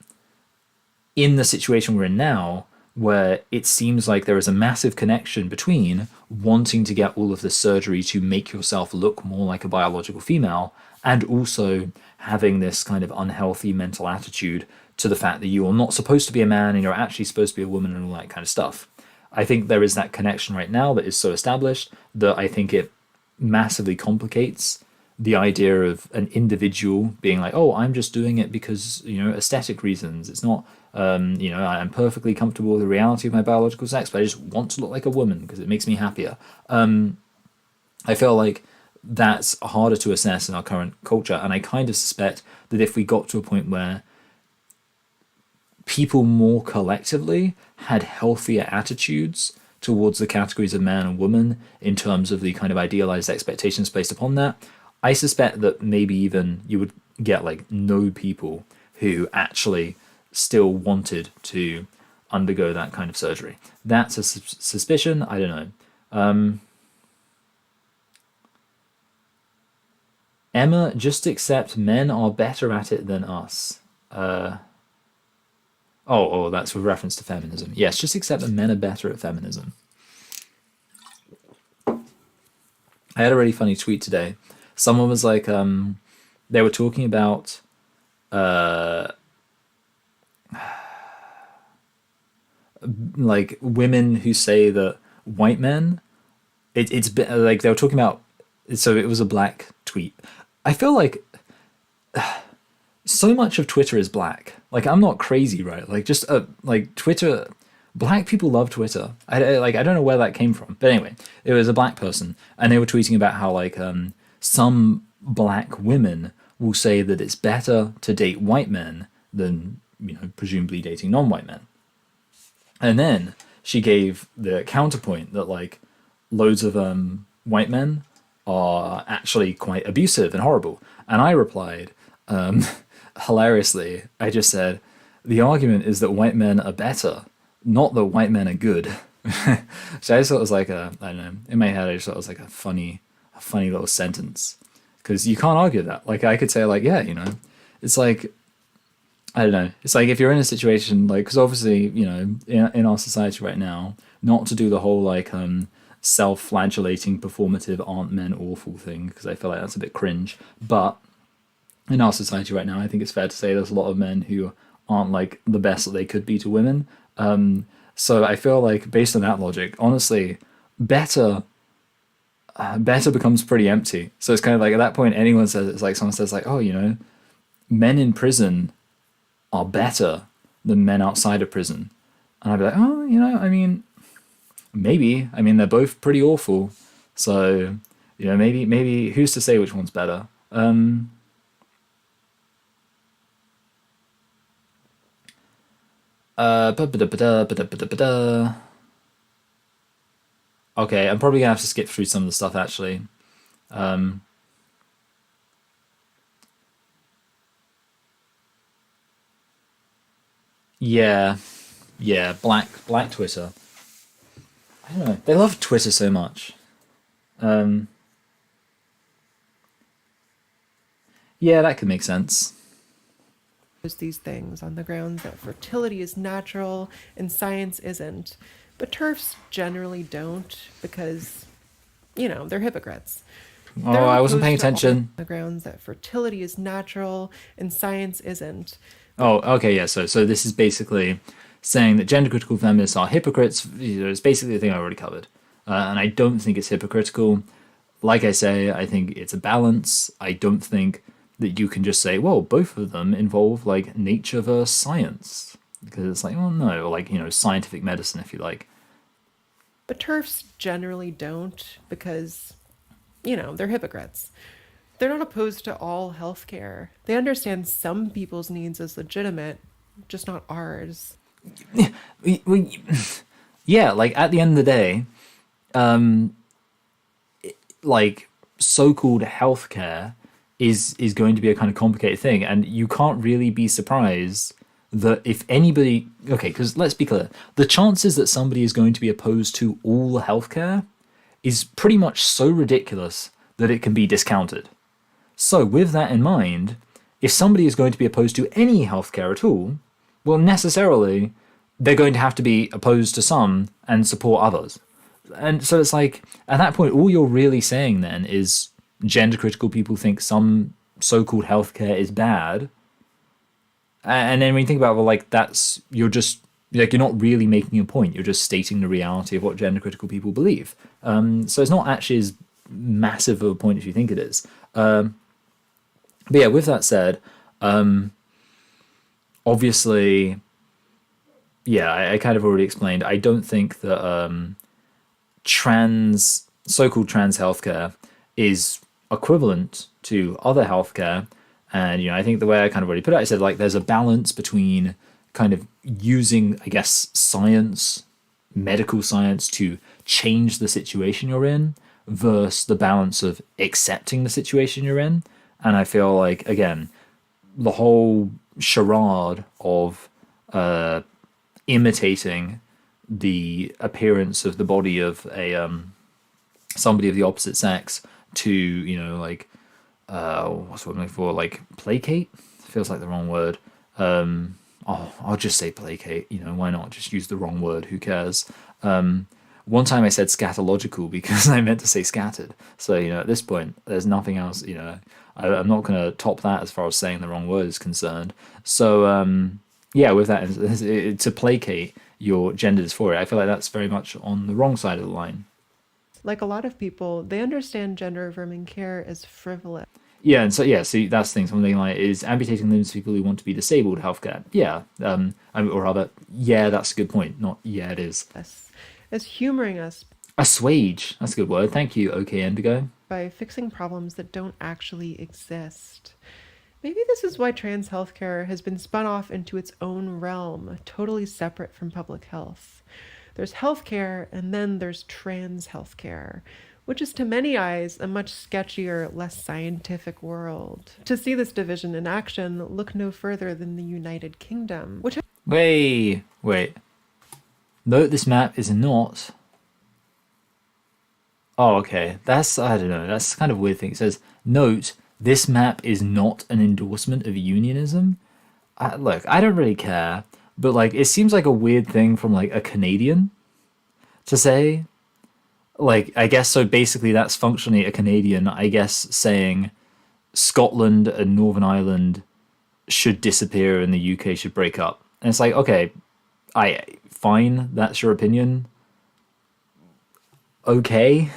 in the situation we're in now, where it seems like there is a massive connection between wanting to get all of this surgery to make yourself look more like a biological female and also having this kind of unhealthy mental attitude to the fact that you are not supposed to be a man and you're actually supposed to be a woman and all that kind of stuff. I think there is that connection right now that is so established that I think it massively complicates the idea of an individual being like, oh, I'm just doing it because, you know, aesthetic reasons. It's not, you know, I'm perfectly comfortable with the reality of my biological sex, but I just want to look like a woman because it makes me happier. I feel like that's harder to assess in our current culture. And I kind of suspect that if we got to a point where people more collectively had healthier attitudes towards the categories of man and woman in terms of the kind of idealized expectations placed upon that, I suspect that maybe even you would get like no people who actually still wanted to undergo that kind of surgery. That's a suspicion. I don't know. Emma, just accept men are better at it than us. Oh, that's with reference to feminism. Yes, just accept that men are better at feminism. I had a really funny tweet today. Someone was like, they were talking about like women who say that white men, it's like they were talking about, so it was a black tweet. I feel like so much of Twitter is black. Like I'm not crazy, right? Like just like Twitter, black people love Twitter. I don't know where that came from, but anyway, it was a black person, and they were tweeting about how like some black women will say that it's better to date white men than, you know, presumably dating non-white men. And then she gave the counterpoint that like loads of white men are actually quite abusive and horrible. And I replied, hilariously, I just said, the argument is that white men are better, not that white men are good. So I just thought it was like I don't know, in my head I just thought it was like a funny little sentence. Because you can't argue that. Like I could say like, yeah, it's like, I don't know. It's like if you're in a situation like, because obviously, in our society right now, not to do the whole like self-flagellating performative aren't men awful thing, because I feel like that's a bit cringe. But in our society right now, I think it's fair to say there's a lot of men who aren't like the best that they could be to women. So I feel like based on that logic, honestly, better better becomes pretty empty. So it's kind of like at that point, anyone says it's like someone says like, oh, men in prison are better than men outside of prison. And I'd be like, oh, I mean, maybe. I mean, they're both pretty awful. So, maybe who's to say which one's better? Ba-ba-da-ba-da. Okay, I'm probably gonna have to skip through some of the stuff actually. Um, yeah, yeah, black Twitter. I don't know. They love Twitter so much. Um, yeah, that could make sense. These things on the grounds that fertility is natural and science isn't. But TERFs generally don't because, they're hypocrites. Oh, They're I wasn't paying opposed to all attention. the grounds that fertility is natural and science isn't. Oh, okay, yeah. So this is basically saying that gender critical feminists are hypocrites. It's basically the thing I already covered, and I don't think it's hypocritical. Like I say, I think it's a balance. I don't think that you can just say, well, both of them involve like nature versus science, because it's like, well, no, or like scientific medicine, if you like. But TERFs generally don't because, they're hypocrites. They're not opposed to all healthcare. They understand some people's needs as legitimate, just not ours. We- yeah, like at the end of the day, like so-called healthcare is going to be a kind of complicated thing, and you can't really be surprised that if anybody, okay, because let's be clear, the chances that somebody is going to be opposed to all healthcare is pretty much so ridiculous that it can be discounted. So with that in mind, if somebody is going to be opposed to any healthcare at all, well, necessarily they're going to have to be opposed to some and support others. And so it's like, at that point, all you're really saying then is gender critical people think some so-called healthcare is bad. And then when you think about it, well, like you're just like, you're not really making a point. You're just stating the reality of what gender critical people believe. So it's not actually as massive of a point as you think it is. But yeah, with that said, obviously, yeah, I kind of already explained. I don't think that so-called trans healthcare is equivalent to other healthcare. And, I think the way I kind of already put it, I said, like, there's a balance between kind of using, I guess, medical science to change the situation you're in versus the balance of accepting the situation you're in. And I feel like, again, the whole charade of imitating the appearance of the body of a somebody of the opposite sex to what's what I'm looking for, like placate feels like the wrong word. I'll just say placate, why not just use the wrong word, who cares. One time I said scatological because I meant to say scattered, so at this point there's nothing else. I'm not going to top that as far as saying the wrong word is concerned. So yeah, with that, to placate your gender dysphoria, I feel like that's very much on the wrong side of the line. Like a lot of people, they understand gender affirming care as frivolous. Yeah, and so that's the thing. Something like is amputating limbs to people who want to be disabled healthcare. Yeah, or rather, yeah, that's a good point. Not yeah, it is. As humoring us Assuage. That's a good word. Thank you. OK, Indigo. by fixing problems that don't actually exist. Maybe this is why trans healthcare has been spun off into its own realm, totally separate from public health. There's healthcare, and then there's trans healthcare, which is to many eyes a much sketchier, less scientific world. To see this division in action, look no further than the United Kingdom, which Wait. Note this map is not. Oh, okay. That's, I don't know. That's kind of a weird thing. It says, note, this map is not an endorsement of unionism. Look, I don't really care, but like, it seems like a weird thing from like a Canadian to say. Like, I guess so basically that's functionally a Canadian, I guess, saying Scotland and Northern Ireland should disappear and the UK should break up. And it's like, okay, fine, that's your opinion. Okay.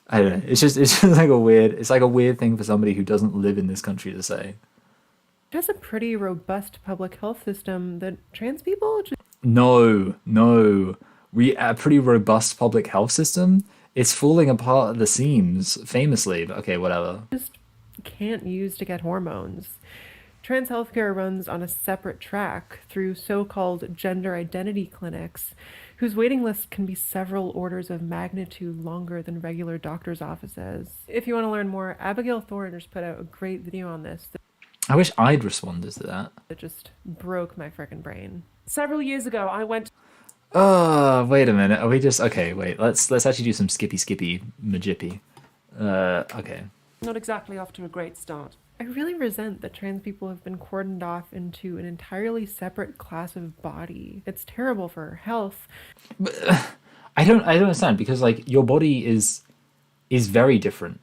I don't know. It's just like a weird thing for somebody who doesn't live in this country to say. has a pretty robust public health system that trans people No. We a pretty robust public health system. It's falling apart at the seams, famously. But okay, whatever. just can't use to get hormones. Trans healthcare runs on a separate track through so-called gender identity clinics, whose waiting lists can be several orders of magnitude longer than regular doctor's offices. If you want to learn more, Abigail Thornter's put out a great video on this I wish I'd responded to that. that just broke my frickin' brain. Several years ago, I went Oh, wait a minute. Are we just okay? Wait, let's actually do some skippy majippy. Okay. not exactly off to a great start. I really resent that trans people have been cordoned off into an entirely separate class of body. It's terrible for our health. I don't understand because like your body is very different.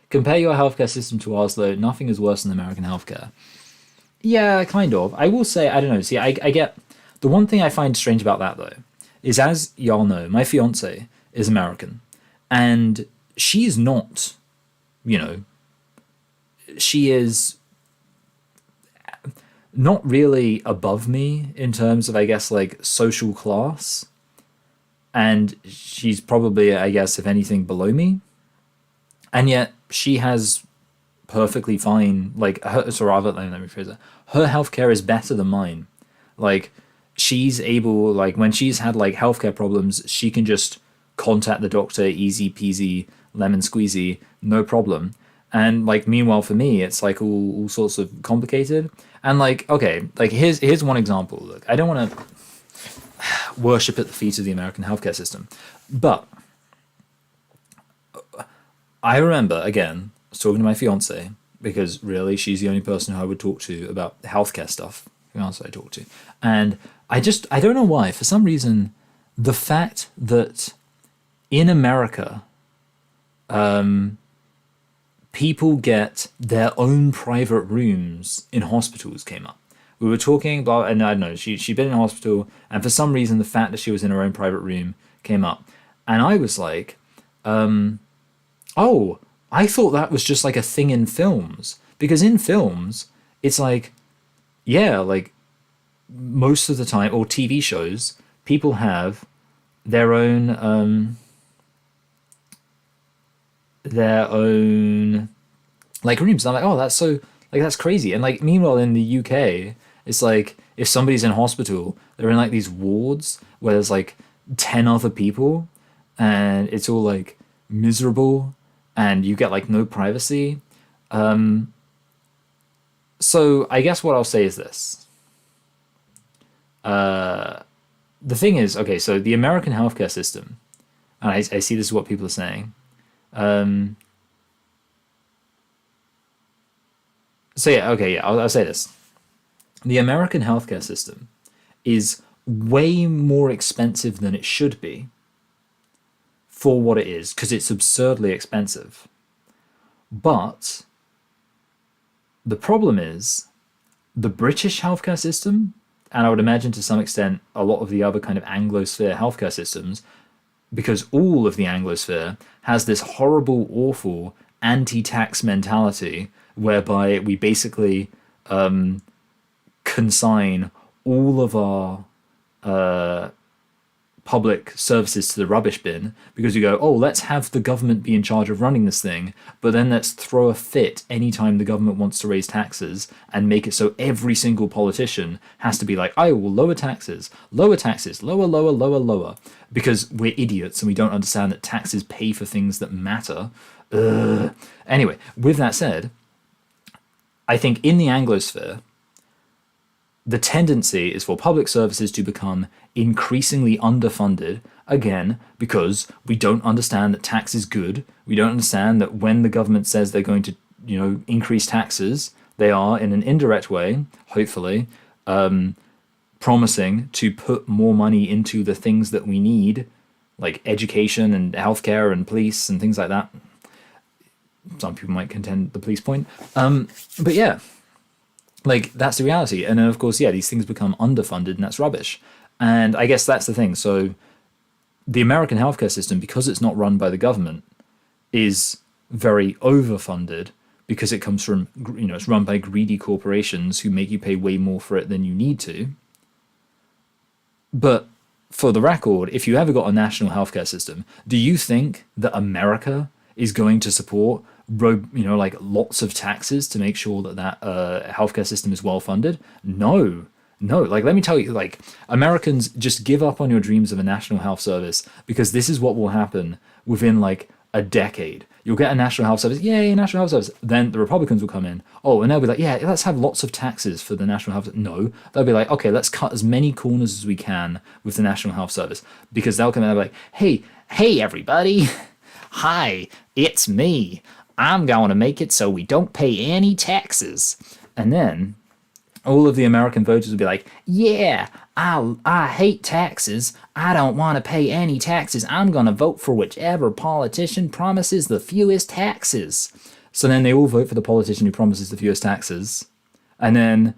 Compare your healthcare system to ours though, nothing is worse than American healthcare. Yeah, kind of. I will say, I don't know. See, I get the one thing I find strange about that though is, as y'all know, my fiance is American, and she's not, you know, she is not really above me in terms of, I guess, like social class, and she's probably, I guess, if anything, below me, and yet she has perfectly fine, like, her, so rather, let me rephrase that. Her healthcare is better than mine. Like, she's able, like, when she's had, like, healthcare problems, she can just contact the doctor, easy peasy, lemon squeezy, no problem. And, like, meanwhile, for me, it's, like, all sorts of complicated. And, like, okay, like, here's one example. Look, I don't want to worship at the feet of the American healthcare system, but I remember, again, I was talking to my fiance, because really she's the only person who I would talk to about healthcare stuff. Fiance I talk to. And I don't know why, for some reason, the fact that in America, people get their own private rooms in hospitals came up. We were talking about, and I don't know, she'd been in a hospital, and for some reason the fact that she was in her own private room came up. And I was like, oh, I thought that was just like a thing in films. Because in films, it's like, yeah, like most of the time, or TV shows, people have their own like rooms. And I'm like, oh, that's so, like, that's crazy. And like, meanwhile in the UK, it's like, if somebody's in hospital, they're in like these wards where there's like 10 other people, and it's all like miserable, and you get like no privacy. So I guess what I'll say is this. The thing is, okay, so the American healthcare system, and I see this is what people are saying. So yeah, okay, yeah, I'll say this. The American healthcare system is way more expensive than it should be for what it is, because it's absurdly expensive. But the problem is the British healthcare system, and I would imagine to some extent a lot of the other kind of Anglosphere healthcare systems, because all of the Anglosphere has this horrible, awful anti-tax mentality whereby we basically consign all of our public services to the rubbish bin because you go, oh, let's have the government be in charge of running this thing, but then let's throw a fit anytime the government wants to raise taxes and make it so every single politician has to be like, I will lower taxes, lower, lower, lower, lower, because we're idiots and we don't understand that taxes pay for things that matter. Anyway, with that said, I think in the Anglosphere, the tendency is for public services to become increasingly underfunded, again, because we don't understand that tax is good. We don't understand that when the government says they're going to, increase taxes, they are, in an indirect way, hopefully, promising to put more money into the things that we need, like education and healthcare and police and things like that. Some people might contend the police point. But yeah. Like, that's the reality. And then, of course, yeah, these things become underfunded, and that's rubbish. And I guess that's the thing. So the American healthcare system, because it's not run by the government, is very overfunded because it comes from, it's run by greedy corporations who make you pay way more for it than you need to. But for the record, if you ever got a national healthcare system, do you think that America is going to support lots of taxes to make sure that healthcare system is well funded? No. Like, let me tell you, like, Americans, just give up on your dreams of a national health service, because this is what will happen within like a decade. You'll get a national health service, yay, national health service. Then the Republicans will come in, and they'll be like, yeah, let's have lots of taxes for the national health. No, they'll be like, okay, let's cut as many corners as we can with the national health service, because they'll come in and be like, hey, everybody, hi, it's me. I'm going to make it so we don't pay any taxes. And then all of the American voters will be like, yeah, I hate taxes. I don't want to pay any taxes. I'm going to vote for whichever politician promises the fewest taxes. So then they all vote for the politician who promises the fewest taxes. And then,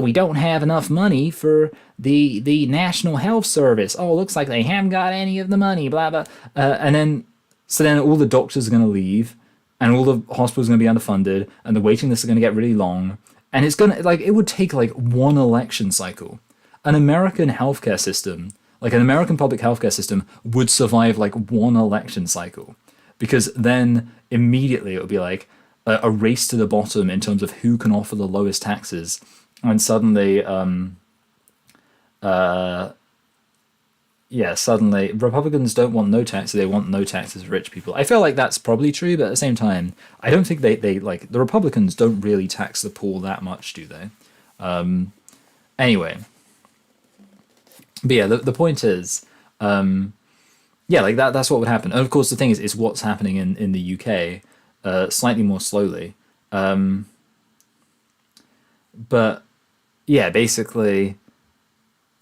we don't have enough money for the National Health Service. Looks like they haven't got any of the money, blah, blah. So then all the doctors are going to leave, and all the hospitals are going to be underfunded, and the waiting lists are going to get really long. And it's going to, it would take one election cycle. An American healthcare system, an American public healthcare system, would survive one election cycle. Because then immediately it would be a race to the bottom in terms of who can offer the lowest taxes. And suddenly, suddenly Republicans don't want no taxes, they want no taxes for rich people. I feel like that's probably true, but at the same time, I don't think they the Republicans don't really tax the poor that much, do they? Anyway. But yeah, the point is, that's what would happen. And of course, the thing is, it's what's happening in the UK, slightly more slowly. But yeah, basically,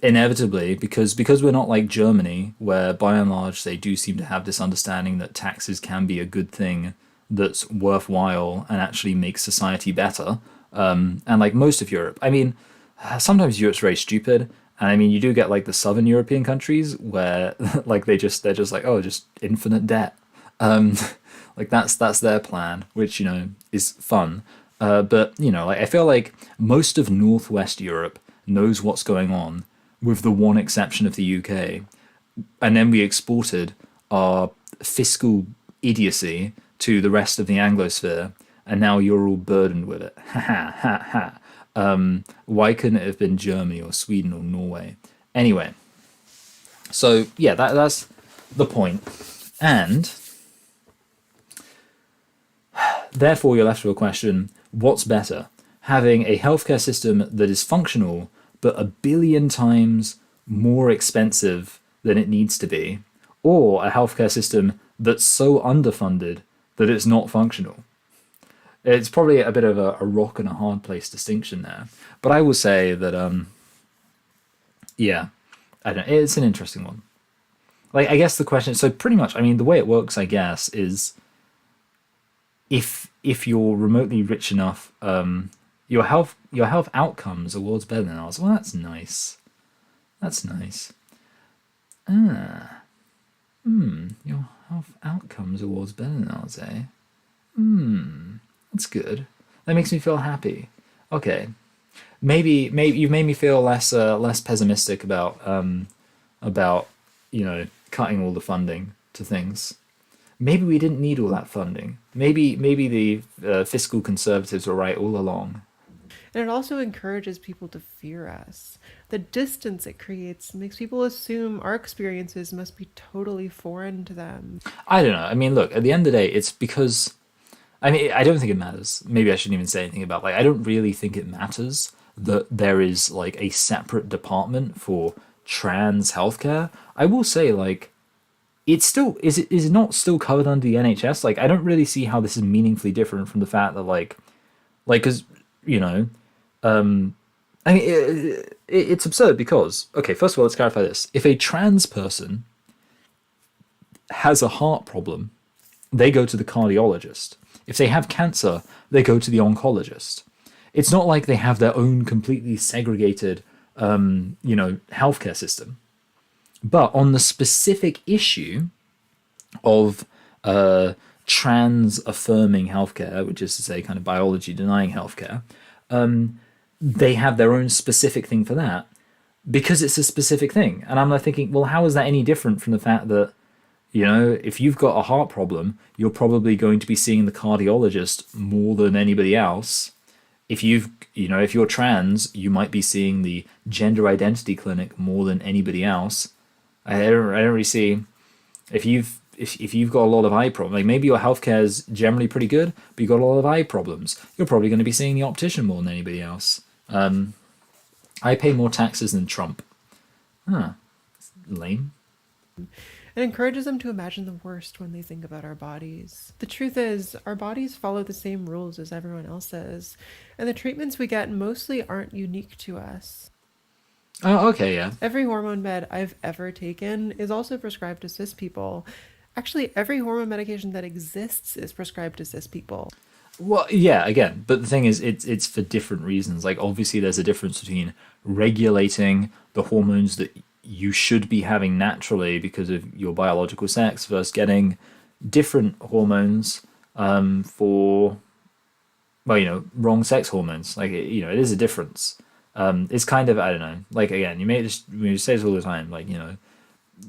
inevitably, because we're not like Germany, where by and large they do seem to have this understanding that taxes can be a good thing that's worthwhile and actually makes society better. And like most of Europe, I mean, sometimes Europe's very stupid. And I mean, you do get the Southern European countries where they're just just infinite debt. That's their plan, which, is fun. But, I feel like most of Northwest Europe knows what's going on, with the one exception of the UK. And then we exported our fiscal idiocy to the rest of the Anglosphere, and now you're all burdened with it. Ha ha ha ha. Why couldn't it have been Germany or Sweden or Norway? Anyway, so yeah, that's the point. And therefore you're left with a question, what's better? Having a healthcare system that is functional, but 1 billion times more expensive than it needs to be, or a healthcare system that's so underfunded that it's not functional? It's probably a bit of a rock and a hard place distinction there. But I will say that, it's an interesting one. I guess the question, so pretty much, I mean, the way it works, I guess, is if you're remotely rich enough, your health outcomes are worlds better than ours. Well, that's nice. That's nice. Your health outcomes are worlds better than ours, eh? That's good. That makes me feel happy. Okay, maybe you've made me feel less pessimistic about cutting all the funding to things. Maybe we didn't need all that funding. Maybe the fiscal conservatives were right all along. And it also encourages people to fear us. The distance it creates makes people assume our experiences must be totally foreign to them. I don't know. I mean, look, at the end of the day, it's because I mean, I don't think it matters. Maybe I shouldn't even say anything about I don't really think it matters that there is like a separate department for trans healthcare. I will say it's still is it not still covered under the NHS? Like I don't really see how this is meaningfully different from the fact that because you know I mean it's absurd because okay, first of all, let's clarify this. If a trans person has a heart problem, they go to the cardiologist. If they have cancer, they go to the oncologist. It's not like they have their own completely segregated, healthcare system. But on the specific issue of trans affirming healthcare, which is to say kind of biology denying healthcare, they have their own specific thing for that because it's a specific thing. And I'm like thinking, well, how is that any different from the fact that if you've got a heart problem, you're probably going to be seeing the cardiologist more than anybody else. If if you're trans, you might be seeing the gender identity clinic more than anybody else. I don't really see if you've got a lot of eye problems. Like maybe your healthcare is generally pretty good, but you've got a lot of eye problems. You're probably going to be seeing the optician more than anybody else. I pay more taxes than Trump. Huh. Lame. It encourages them to imagine the worst when they think about our bodies. The truth is, our bodies follow the same rules as everyone else's, and the treatments we get mostly aren't unique to us. Oh, okay, yeah. Every hormone med I've ever taken is also prescribed to cis people. Actually, every hormone medication that exists is prescribed to cis people. Well, yeah, again, but the thing is, it's for different reasons. Like, obviously, there's a difference between regulating the hormones that you should be having naturally because of your biological sex versus getting different hormones for, wrong sex hormones. Like, it is a difference. It's kind of, I don't know, like, again, we say this all the time,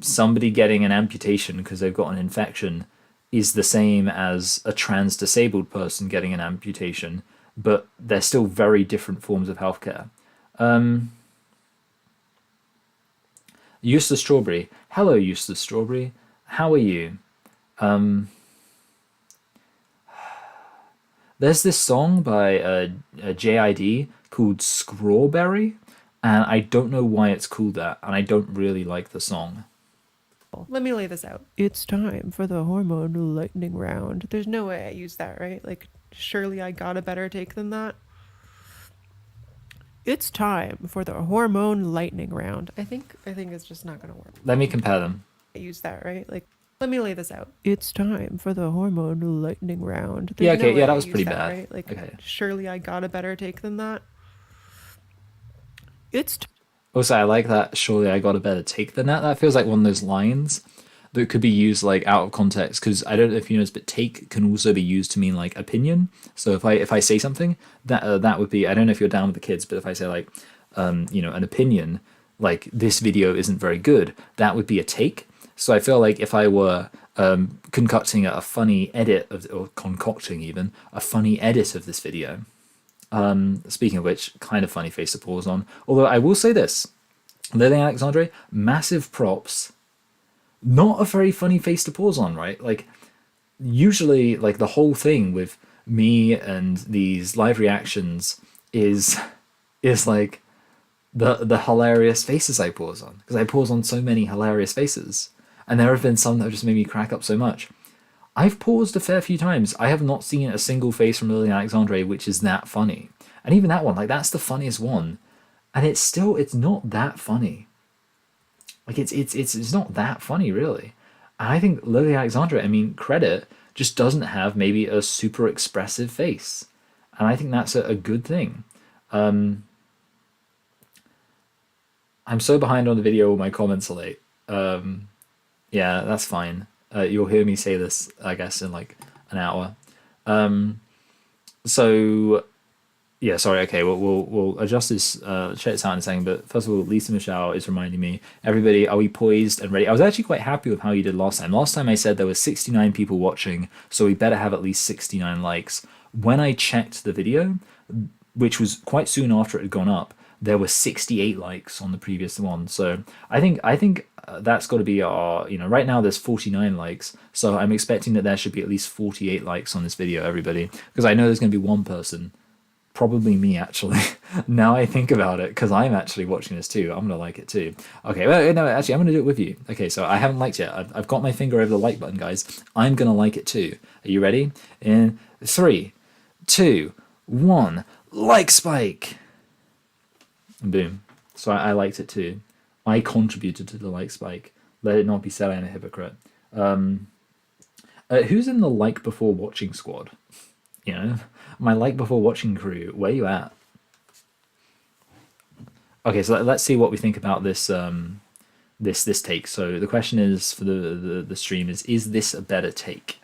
somebody getting an amputation because they've got an infection is the same as a trans disabled person getting an amputation, but they're still very different forms of healthcare. Eustace Strawberry. Hello, Eustace Strawberry. How are you? There's this song by JID called Strawberry, and I don't know why it's called that, and I don't really like the song. Let me lay this out. It's time for the hormone lightning round. There's no way I use that, right? Like, surely I got a better take than that. It's time for the hormone lightning round. I think it's just not going to work. Let me compare them. I use that, right? Like, let me lay this out. It's time for the hormone lightning round. Yeah, okay, no yeah, way that I was use pretty that, bad. Right? Like, Okay. surely I got a better take than that. Also, I like that. Surely I got a better take than that. That feels like one of those lines that could be used like out of context. Because I don't know if you know this, but take can also be used to mean like opinion. So if I say something that would be, I don't know if you're down with the kids, but if I say like an opinion, like this video isn't very good, that would be a take. So I feel like if I were concocting a funny edit or concocting even a funny edit of this video. Speaking of which, kind of funny face to pause on. Although I will say this, Lily Alexandre, massive props. Not a very funny face to pause on, right? Like, usually, like, the whole thing with me and these live reactions is like the hilarious faces I pause on. Because I pause on so many hilarious faces. And there have been some that have just made me crack up so much. I've paused a fair few times. I have not seen a single face from Lily Alexandre which is that funny. And even that one, like that's the funniest one. And it's not that funny. Like it's not that funny really. And I think Lily Alexandre, I mean, credit, just doesn't have maybe a super expressive face. And I think that's a good thing. I'm so behind on the video, all my comments are late. Yeah, that's fine. You'll hear me say this, I guess, in like an hour. So Yeah, sorry. Okay, we'll adjust this. Check this out in a second. But first of all, Lisa Michelle is reminding me. Everybody, are we poised and ready? I was actually quite happy with how you did last time. Last time I said there were 69 people watching, so we better have at least 69 likes. When I checked the video, which was quite soon after it had gone up, there were 68 likes on the previous one. So I think that's got to be our. Right now there's 49 likes, so I'm expecting that there should be at least 48 likes on this video, everybody, because I know there's going to be one person. Probably me, actually. Now I think about it, because I'm actually watching this too. I'm gonna like it too. Okay, well, no, actually, I'm gonna do it with you. Okay, so I haven't liked yet. I've got my finger over the like button, guys. I'm gonna like it too. Are you ready? In 3, 2, 1, like spike. And boom. So I liked it too. I contributed to the like spike. Let it not be said I am a hypocrite. Who's in the like before watching squad? My like before watching crew, where you at? Okay, so let's see what we think about this this take. So the question is for the stream is this a better take?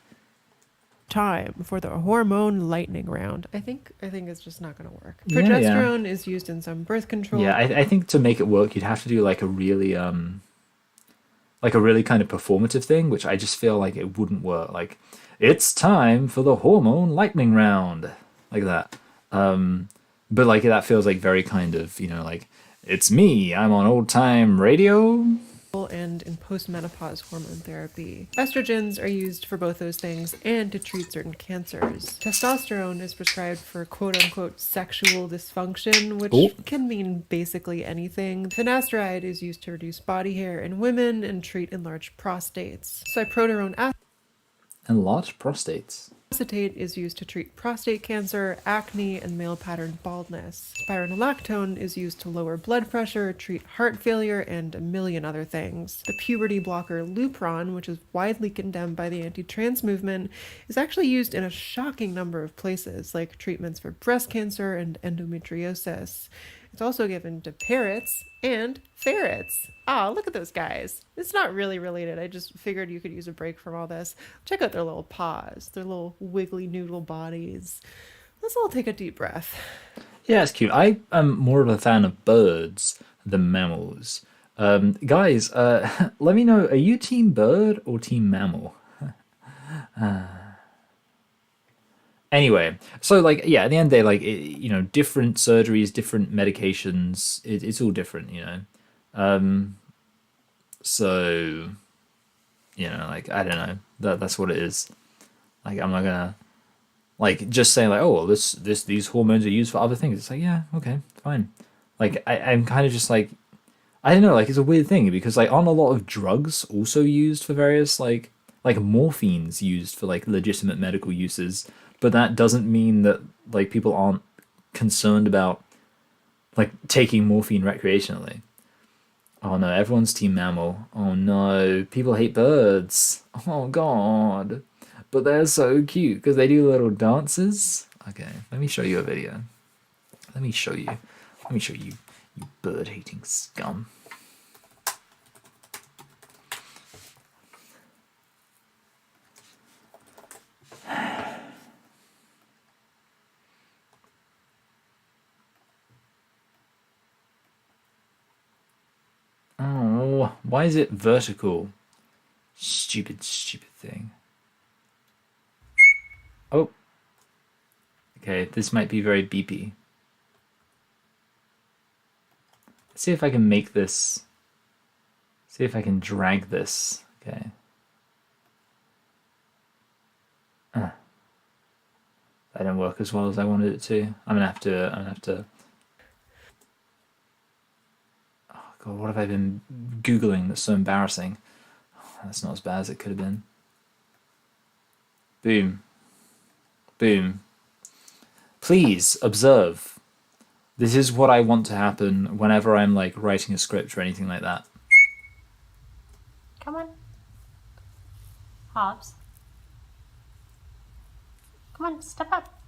Time for the hormone lightning round. I think it's just not going to work. Yeah, Progesterone is used in some birth control. Yeah, I think to make it work, you'd have to do like a really kind of performative thing, which I just feel like it wouldn't work. Like, it's time for the hormone lightning round, like that. But like that feels like very kind of like it's me. I'm on old time radio. And in postmenopause hormone therapy. Estrogens are used for both those things and to treat certain cancers. Testosterone is prescribed for quote-unquote sexual dysfunction, which Oh. can mean basically anything. Finasteride is used to reduce body hair in women and treat enlarged prostates. Cyproterone Enlarged prostates. acetate is used to treat prostate cancer, acne, and male pattern baldness. Spironolactone is used to lower blood pressure, treat heart failure, and a million other things. The puberty blocker Lupron, which is widely condemned by the anti-trans movement, is actually used in a shocking number of places, like treatments for breast cancer and endometriosis. It's also given to parrots and ferrets. Ah, look at those guys. It's not really related. I just figured you could use a break from all this. Check out their little paws, their little wiggly noodle bodies. Let's all take a deep breath. Yeah, it's cute. I am more of a fan of birds than mammals. Guys, let me know, are you team bird or team mammal? Anyway, so like, yeah, at the end of the day, like, different surgeries, different medications, it's all different, So, like, I don't know, that's what it is. Like, I'm not gonna like just saying like, oh, well, these hormones are used for other things. It's like, yeah, okay, fine. Like, I'm kind of just like, I don't know, like, it's a weird thing because like, aren't a lot of drugs also used for various like morphine's used for like legitimate medical uses, but that doesn't mean that like people aren't concerned about like taking morphine recreationally. Oh no, everyone's team mammal. Oh no, people hate birds. Oh god. But they're so cute because they do little dances. Okay, let me show you a video. Let me show you. Let me show you, you bird-hating scum. Oh, why is it vertical? Stupid, stupid thing. Oh. Okay, this might be very beepy. Let's see if I can make this. See if I can drag this. Okay. That didn't work as well as I wanted it to. I'm gonna have to. Oh god, what have I been Googling that's so embarrassing? Oh, that's not as bad as it could have been. Boom. Boom. Please observe. This is what I want to happen whenever I'm like writing a script or anything like that. Come on. Hobbs. Come on, step up.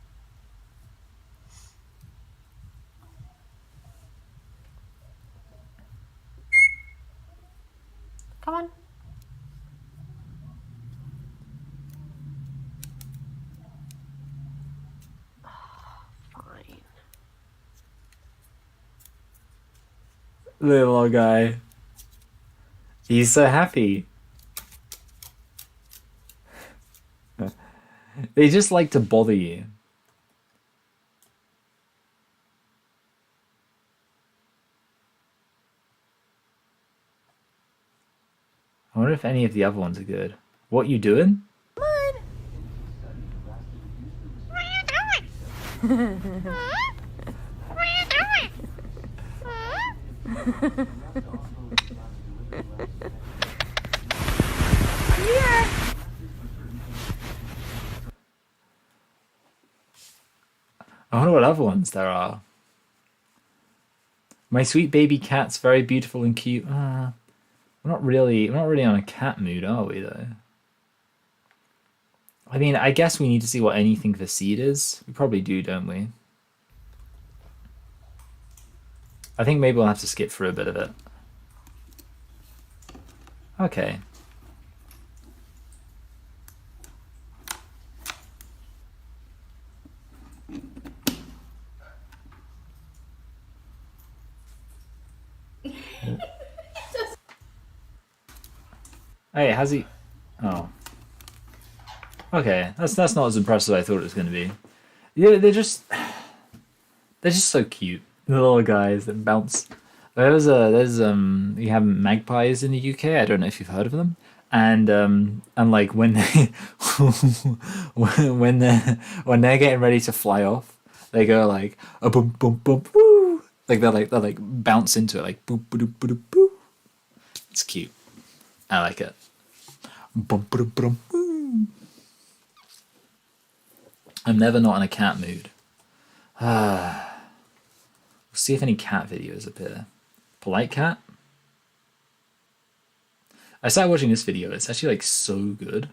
Come on. Fine. Little guy. He's so happy. They just like to bother you. I wonder if any of the other ones are good. What you doing? What are you doing? Huh? What are you doing? Huh? Here. I wonder what other ones there are. My sweet baby cat's very beautiful and cute. We're not really on a cat mood, are we though? I mean, I guess we need to see what anything for seed is. We probably do, don't we? I think maybe we'll have to skip through a bit of it. Okay. Hey, has he? Oh. Okay, that's not as impressive as I thought it was going to be. Yeah, they're just so cute. The little guys that bounce. There's you have magpies in the UK. I don't know if you've heard of them. And like when they when they're getting ready to fly off, they go like a boom boom boom woo. Like they bounce into it like boom boom boom boom. It's cute. I like it. Boom boom boom boom. I'm never not in a cat mood. We'll see if any cat videos appear. Polite cat? I started watching this video. It's actually like so good.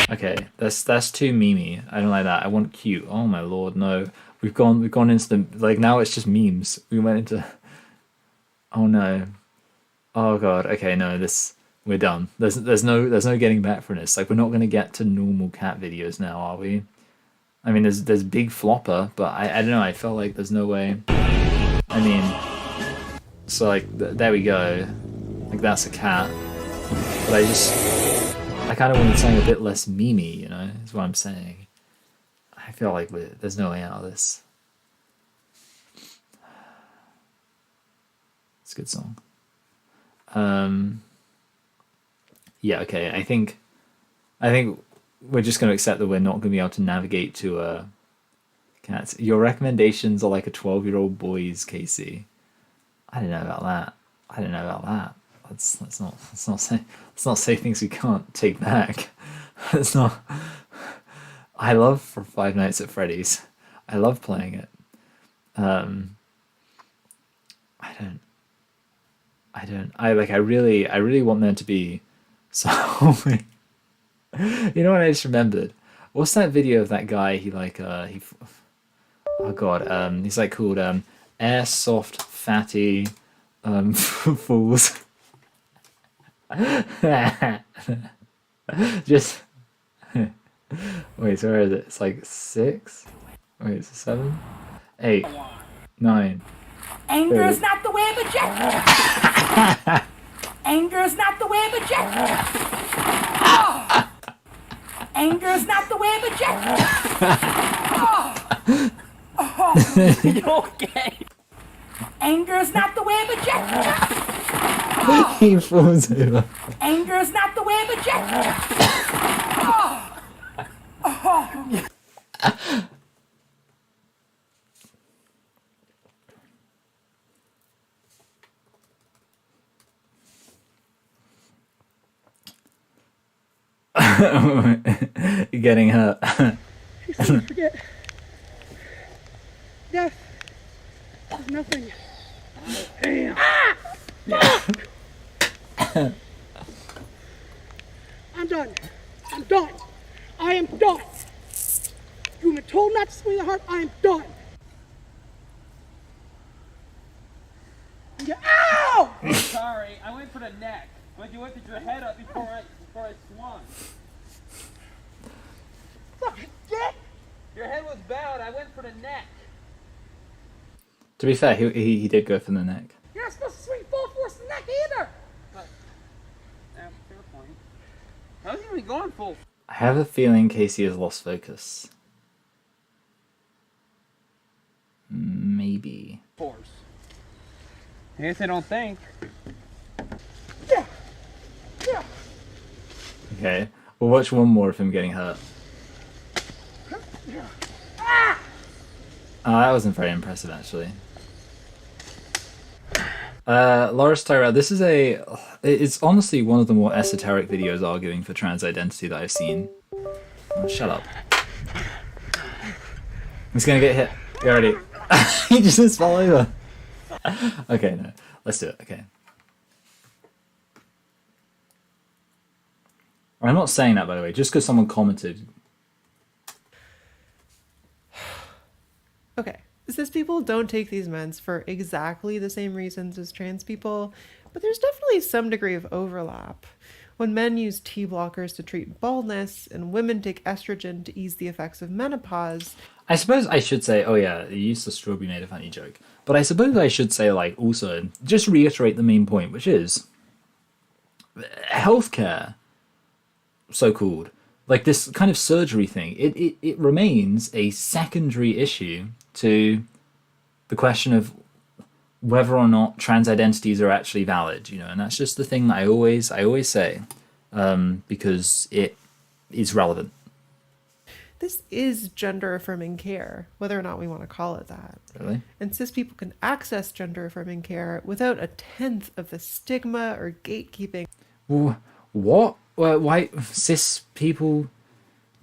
Okay, that's too memey. I don't like that. I want cute. Oh my lord, no. We've gone into the like now it's just memes. We went into oh no. Oh god, okay, no, we're done. There's no getting back from this. Like we're not gonna get to normal cat videos now, are we? I mean there's Big Flopper, but I don't know, I felt like there's no way. I mean so like there we go. Like that's a cat. But I kinda wanted something a bit less memey, you know, is what I'm saying. I feel like there's no way out of this. It's a good song. Yeah, okay. I think we're just going to accept that we're not going to be able to navigate to cats. Your recommendations are like a 12-year-old boy's, Casey. I don't know about that. Let's not say things we can't take back. Let's not. I love for Five Nights at Freddy's. I love playing it. I really want there to be something. You know what I just remembered? What's that video of that guy? He's like called Airsoft Fatty Fools. Just wait, so where is it? It's like 6. Wait, it's 7, 8, 9. Anger is not the way of a jet. Anger is not the way of a jet. Oh. Anger is not the way of a jet. Oh. Oh. You okay? Anger is not the way of a jet. Oh. He falls over. Anger is not the way of a jet. Oh. Oh. Getting hurt. Forget. Death is nothing. Damn. I'm done. I'm done. I am done. You've been told not to swing the heart. I am done. Yeah. Ow! I'm sorry, I went for the neck. But you went to your head up before I swung. fucking dick! Your head was bowed. I went for the neck. To be fair, he did go for the neck. You're not supposed to swing full force the neck either! Fair point. I was even going full I have a feeling Casey has lost focus. Maybe. force. I guess I don't think. Yeah! Yeah! Okay, we'll watch one more of him getting hurt. Oh, that wasn't very impressive, actually. Loris Tyrell, this is it's honestly one of the more esoteric videos arguing for trans identity that I've seen. Oh, shut up. He's gonna get hit. Get ready. He just fell over. Okay, no. Let's do it. Okay. I'm not saying that, by the way, just because someone commented. Okay, cis people don't take these meds for exactly the same reasons as trans people, but there's definitely some degree of overlap. When men use T blockers to treat baldness and women take estrogen to ease the effects of menopause. I suppose I should say, oh yeah, you used the strawberry made a funny joke. But I suppose I should say, like, also, just reiterate the main point, which is healthcare, so called, like this kind of surgery thing, it remains a secondary issue to the question of whether or not trans identities are actually valid, you know, and that's just the thing that I always say, because it is relevant. This is gender-affirming care, whether or not we want to call it that. Really? And cis people can access gender-affirming care without a tenth of the stigma or gatekeeping. What? Why cis people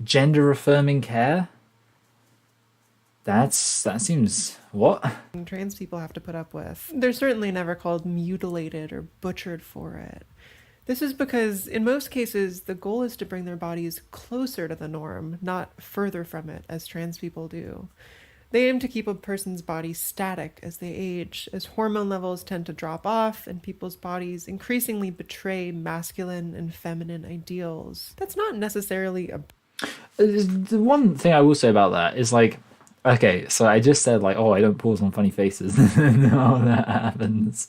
gender affirming care? That seems what? Trans people have to put up with. They're certainly never called mutilated or butchered for it. This is because, in most cases, the goal is to bring their bodies closer to the norm, not further from it, as trans people do. They aim to keep a person's body static as they age, as hormone levels tend to drop off and people's bodies increasingly betray masculine and feminine ideals. That's not necessarily a... The one thing I will say about that is, like, okay, so I just said, like, oh, I don't pause on funny faces. No, that happens.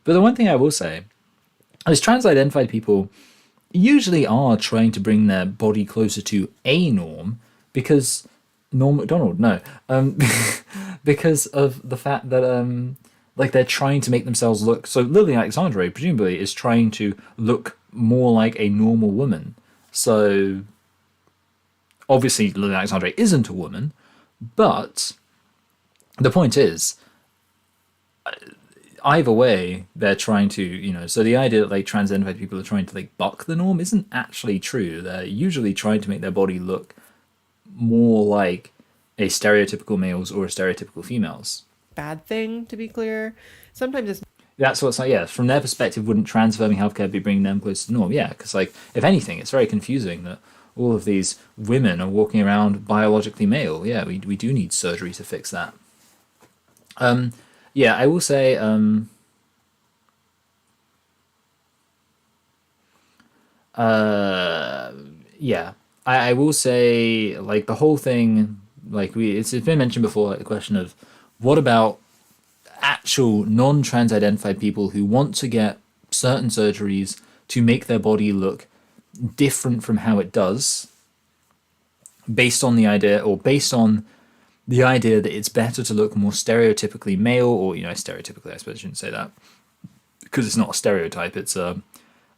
But the one thing I will say is trans-identified people usually are trying to bring their body closer to a norm because Norm Macdonald, no, because of the fact that like they're trying to make themselves look. So Lily Alexandre presumably is trying to look more like a normal woman. So obviously Lily Alexandre isn't a woman, but the point is, either way, they're trying to, you know, so the idea that like trans-identified people are trying to like buck the norm isn't actually true. They're usually trying to make their body look more like a stereotypical male's or a stereotypical female's. Bad thing, to be clear. Sometimes it's... That's what's like, yeah, from their perspective, wouldn't transforming healthcare be bringing them closer to the norm? Yeah, because like, if anything, it's very confusing that all of these women are walking around biologically male. Yeah, we do need surgery to fix that. Yeah, I will say, yeah, I will say, like, the whole thing, like, it's been mentioned before, like, the question of what about actual non-trans identified people who want to get certain surgeries to make their body look different from how it does, based on the idea that it's better to look more stereotypically male, or, you know, stereotypically, I suppose I shouldn't say that, because it's not a stereotype, it's a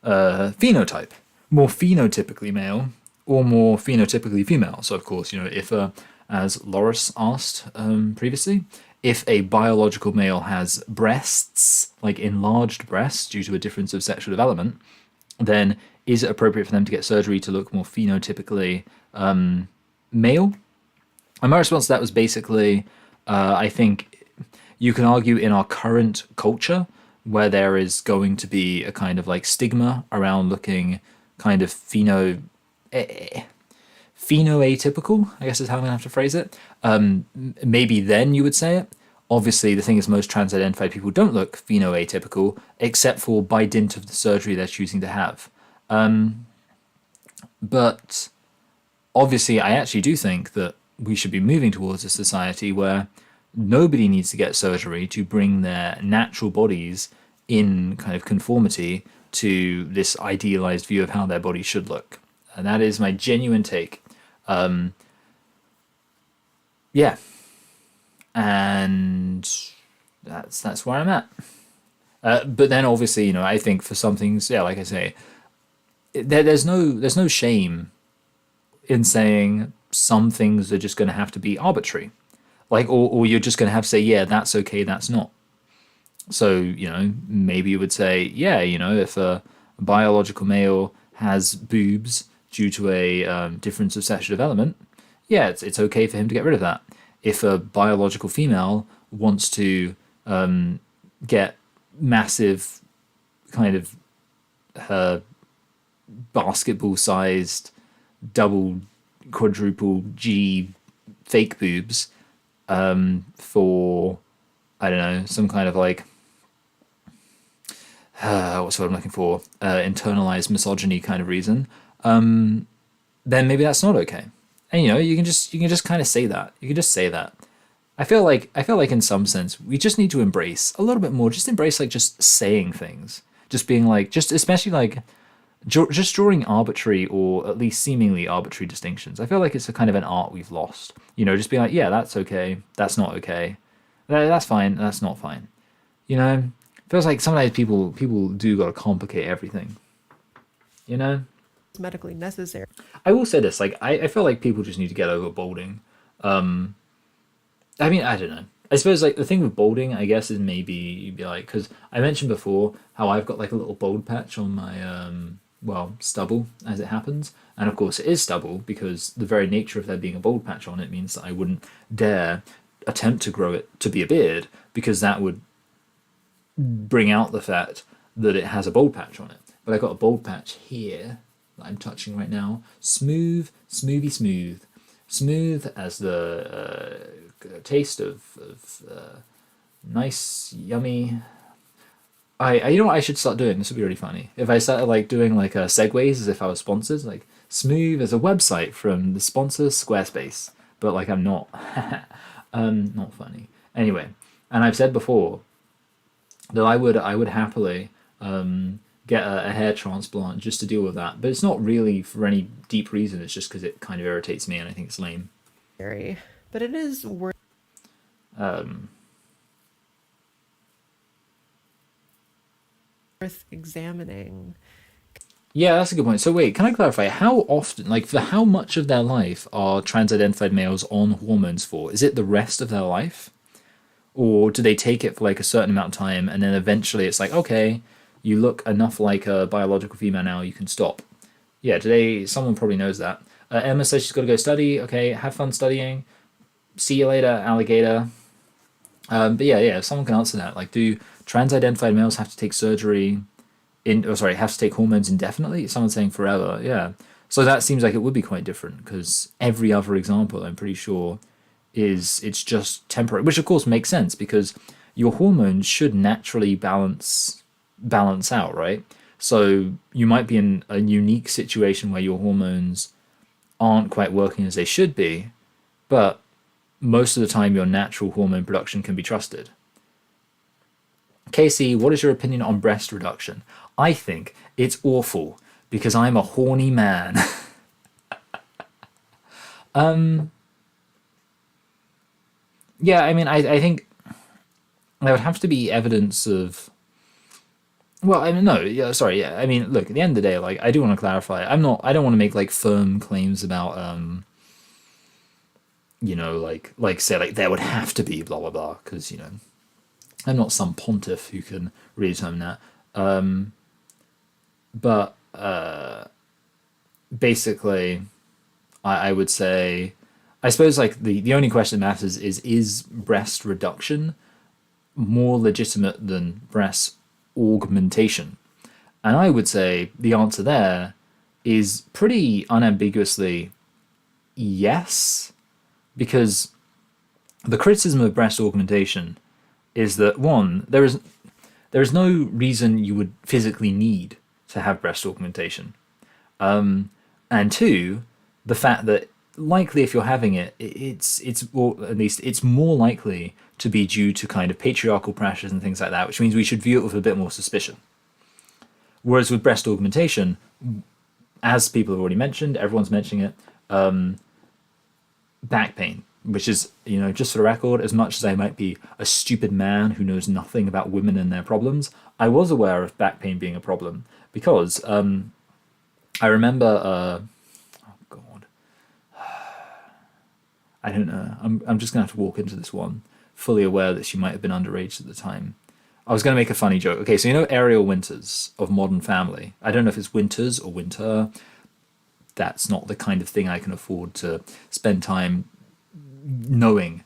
phenotype. More phenotypically male, or more phenotypically female. So, of course, you know, if, as Loris asked previously, if a biological male has breasts, like enlarged breasts due to a difference of sexual development, then is it appropriate for them to get surgery to look more phenotypically male? And my response to that was basically, I think you can argue in our current culture where there is going to be a kind of like stigma around looking kind of phenoatypical, I guess is how I'm going to have to phrase it. Maybe then you would say it. Obviously, the thing is most trans-identified people don't look phenoatypical, except for by dint of the surgery they're choosing to have. But obviously, I actually do think that we should be moving towards a society where nobody needs to get surgery to bring their natural bodies in kind of conformity to this idealized view of how their body should look. And that is my genuine take. Yeah. And that's where I'm at. But then obviously, I think for some things, yeah, like I say, there's no shame in saying some things are just going to have to be arbitrary, like or you're just going to have to say, yeah, that's okay, that's not. So maybe you would say, yeah, if a biological male has boobs due to a difference of sexual development, yeah, it's okay for him to get rid of that. If a biological female wants to get massive kind of her basketball-sized double, quadruple G fake boobs for, I don't know, some kind of like what's what I'm looking for, internalized misogyny kind of reason, then maybe that's not okay. And you can just kind of say that. You can just say that. I feel like in some sense we just need to embrace a little bit more. Just embrace like just saying things, just being like, just especially like just drawing arbitrary or at least seemingly arbitrary distinctions. I feel like it's a kind of an art we've lost. Just being like, yeah, that's okay, that's not okay, that's fine, that's not fine. Feels like sometimes people do gotta complicate everything. It's medically necessary. I will say this, like I feel like people just need to get over balding. I mean, I don't know. I suppose like the thing with balding, I guess, is maybe you'd be like, because I mentioned before how I've got like a little bald patch on my stubble as it happens, and of course it is stubble because the very nature of there being a bald patch on it means that I wouldn't dare attempt to grow it to be a beard because that would bring out the fact that it has a bald patch on it. But I got a bald patch here that I'm touching right now, smooth as the taste of nice, yummy. You know what I should start doing? This would be really funny. If I started like doing like segues as if I was sponsored, like smooth as a website from the sponsor Squarespace, but like I'm not. Not funny. Anyway, and I've said before that I would happily get a hair transplant just to deal with that, but it's not really for any deep reason. It's just because it kind of irritates me and I think it's lame. But it is worth examining. Yeah, that's a good point. So wait, can I clarify how often, like for how much of their life are trans-identified males on hormones for? Is it the rest of their life? Or do they take it for like a certain amount of time and then eventually it's like, okay, you look enough like a biological female now, you can stop? Yeah, someone probably knows that. Emma says she's got to go study. Okay, have fun studying. See you later, alligator. But yeah, if someone can answer that. Like, do trans-identified males have to take surgery have to take hormones indefinitely? Someone's saying forever. Yeah. So that seems like it would be quite different because every other example, I'm pretty sure, it's just temporary, which of course makes sense because your hormones should naturally balance out, right? So you might be in a unique situation where your hormones aren't quite working as they should be, but most of the time your natural hormone production can be trusted. Casey, what is your opinion on breast reduction? I think it's awful because I'm a horny man. Yeah, I mean, I think there would have to be evidence of. Well, I mean, no, yeah, sorry, yeah. I mean, look, at the end of the day, like, I do want to clarify. I don't want to make like firm claims about, like say like there would have to be blah blah blah, because I'm not some pontiff who can really determine that. But basically, I would say, I suppose like the only question that matters is breast reduction more legitimate than breast augmentation? And I would say the answer there is pretty unambiguously yes, because the criticism of breast augmentation is that, one, there is no reason you would physically need to have breast augmentation. And and two, the fact that likely if you're having it, or at least it's more likely to be due to kind of patriarchal pressures and things like that, which means we should view it with a bit more suspicion. Whereas with breast augmentation, as people have already mentioned, everyone's mentioning it, back pain, which is, just for the record, as much as I might be a stupid man who knows nothing about women and their problems, I was aware of back pain being a problem because I remember, oh God, I don't know, I'm just going to have to walk into this one fully aware that she might have been underage at the time. I was going to make a funny joke. Okay, so Ariel Winters of Modern Family. I don't know if it's Winters or Winter. That's not the kind of thing I can afford to spend time knowing.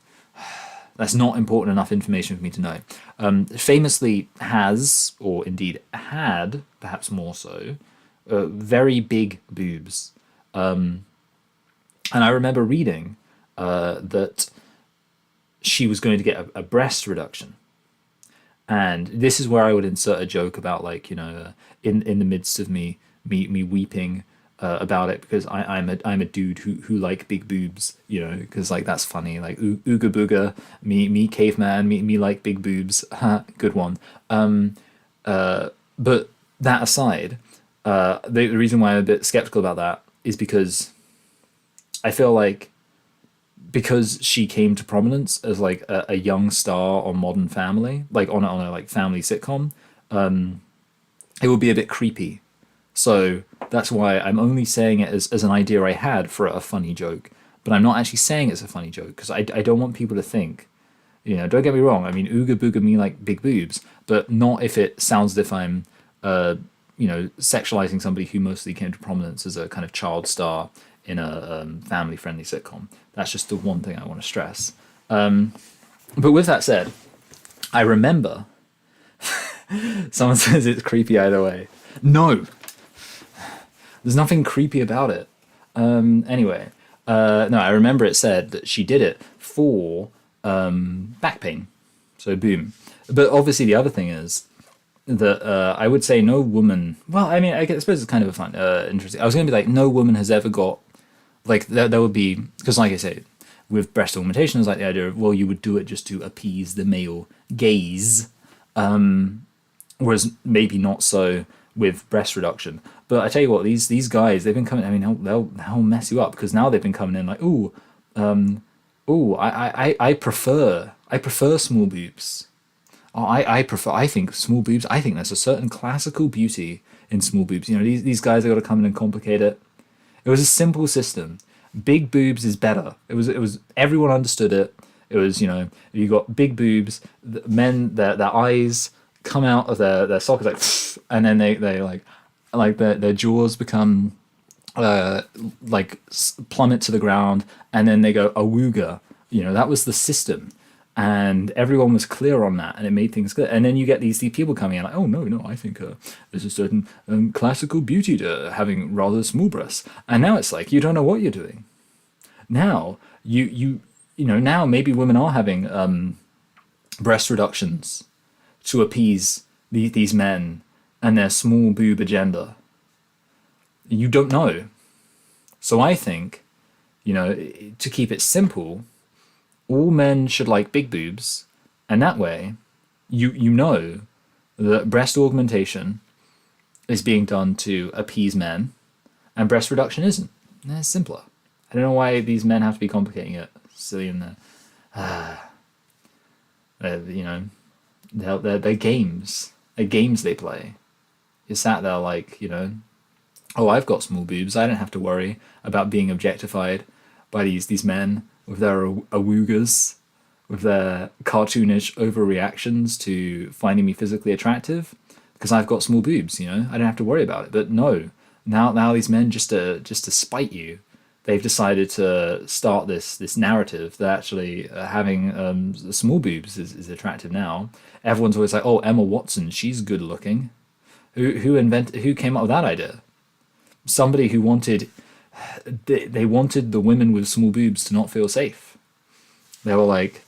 That's not important enough information for me to know. Famously has, or indeed had, perhaps more so, very big boobs. And I remember reading that she was going to get a breast reduction. And this is where I would insert a joke about, like, in the midst of me weeping about it, because I'm a dude who like big boobs, because like that's funny, like ooga booga, me caveman, me like big boobs, good one. But that aside, the reason why I'm a bit skeptical about that is because I feel like, because she came to prominence as like a young star on Modern Family, like on a like family sitcom, it would be a bit creepy. So that's why I'm only saying it as an idea I had for a funny joke, but I'm not actually saying it's a funny joke because I don't want people to think, don't get me wrong. I mean, ooga booga me like big boobs, but not if it sounds as if I'm, sexualizing somebody who mostly came to prominence as a kind of child star in a family-friendly sitcom. That's just the one thing I want to stress. But with that said, I remember someone says it's creepy either way. No, there's nothing creepy about it. Anyway, no, I remember it said that she did it for back pain. So boom. But obviously the other thing is that I would say no woman. Well, I mean, I suppose it's kind of a fun, interesting. I was going to be like, no woman has ever got, like, there would be, because like I say, with breast augmentation, it's like the idea of, well, you would do it just to appease the male gaze, whereas maybe not so with breast reduction. But I tell you what, these guys, they've been coming. I mean, they'll mess you up, because now they've been coming in like, I prefer small boobs. I think small boobs. I think there's a certain classical beauty in small boobs. These guys have got to come in and complicate it. It was a simple system. Big boobs is better. It was everyone understood it. It was, you got big boobs, men, their eyes come out of their sockets like, and then they like their jaws become like plummet to the ground, and then they go awooga. That was the system, and everyone was clear on that, and it made things good. And then you get these people coming in like, oh no, I think there's a certain classical beauty to having rather small breasts. And now it's like, you don't know what you're doing. Now now maybe women are having breast reductions to appease these men and their small boob agenda. You don't know. So I think, to keep it simple, all men should like big boobs, and that way you know that breast augmentation is being done to appease men and breast reduction isn't. It's simpler. I don't know why these men have to be complicating it. Silly in there. They're games. They're games they play. You're sat there like, oh, I've got small boobs. I don't have to worry about being objectified by these men with their awoogas, with their cartoonish overreactions to finding me physically attractive, because I've got small boobs. I don't have to worry about it. But no, now these men just to spite you, they've decided to start this narrative that actually having small boobs is attractive now. Everyone's always like, oh, Emma Watson, she's good looking. Who came up with that idea? Somebody who wanted the women with small boobs to not feel safe. They were like,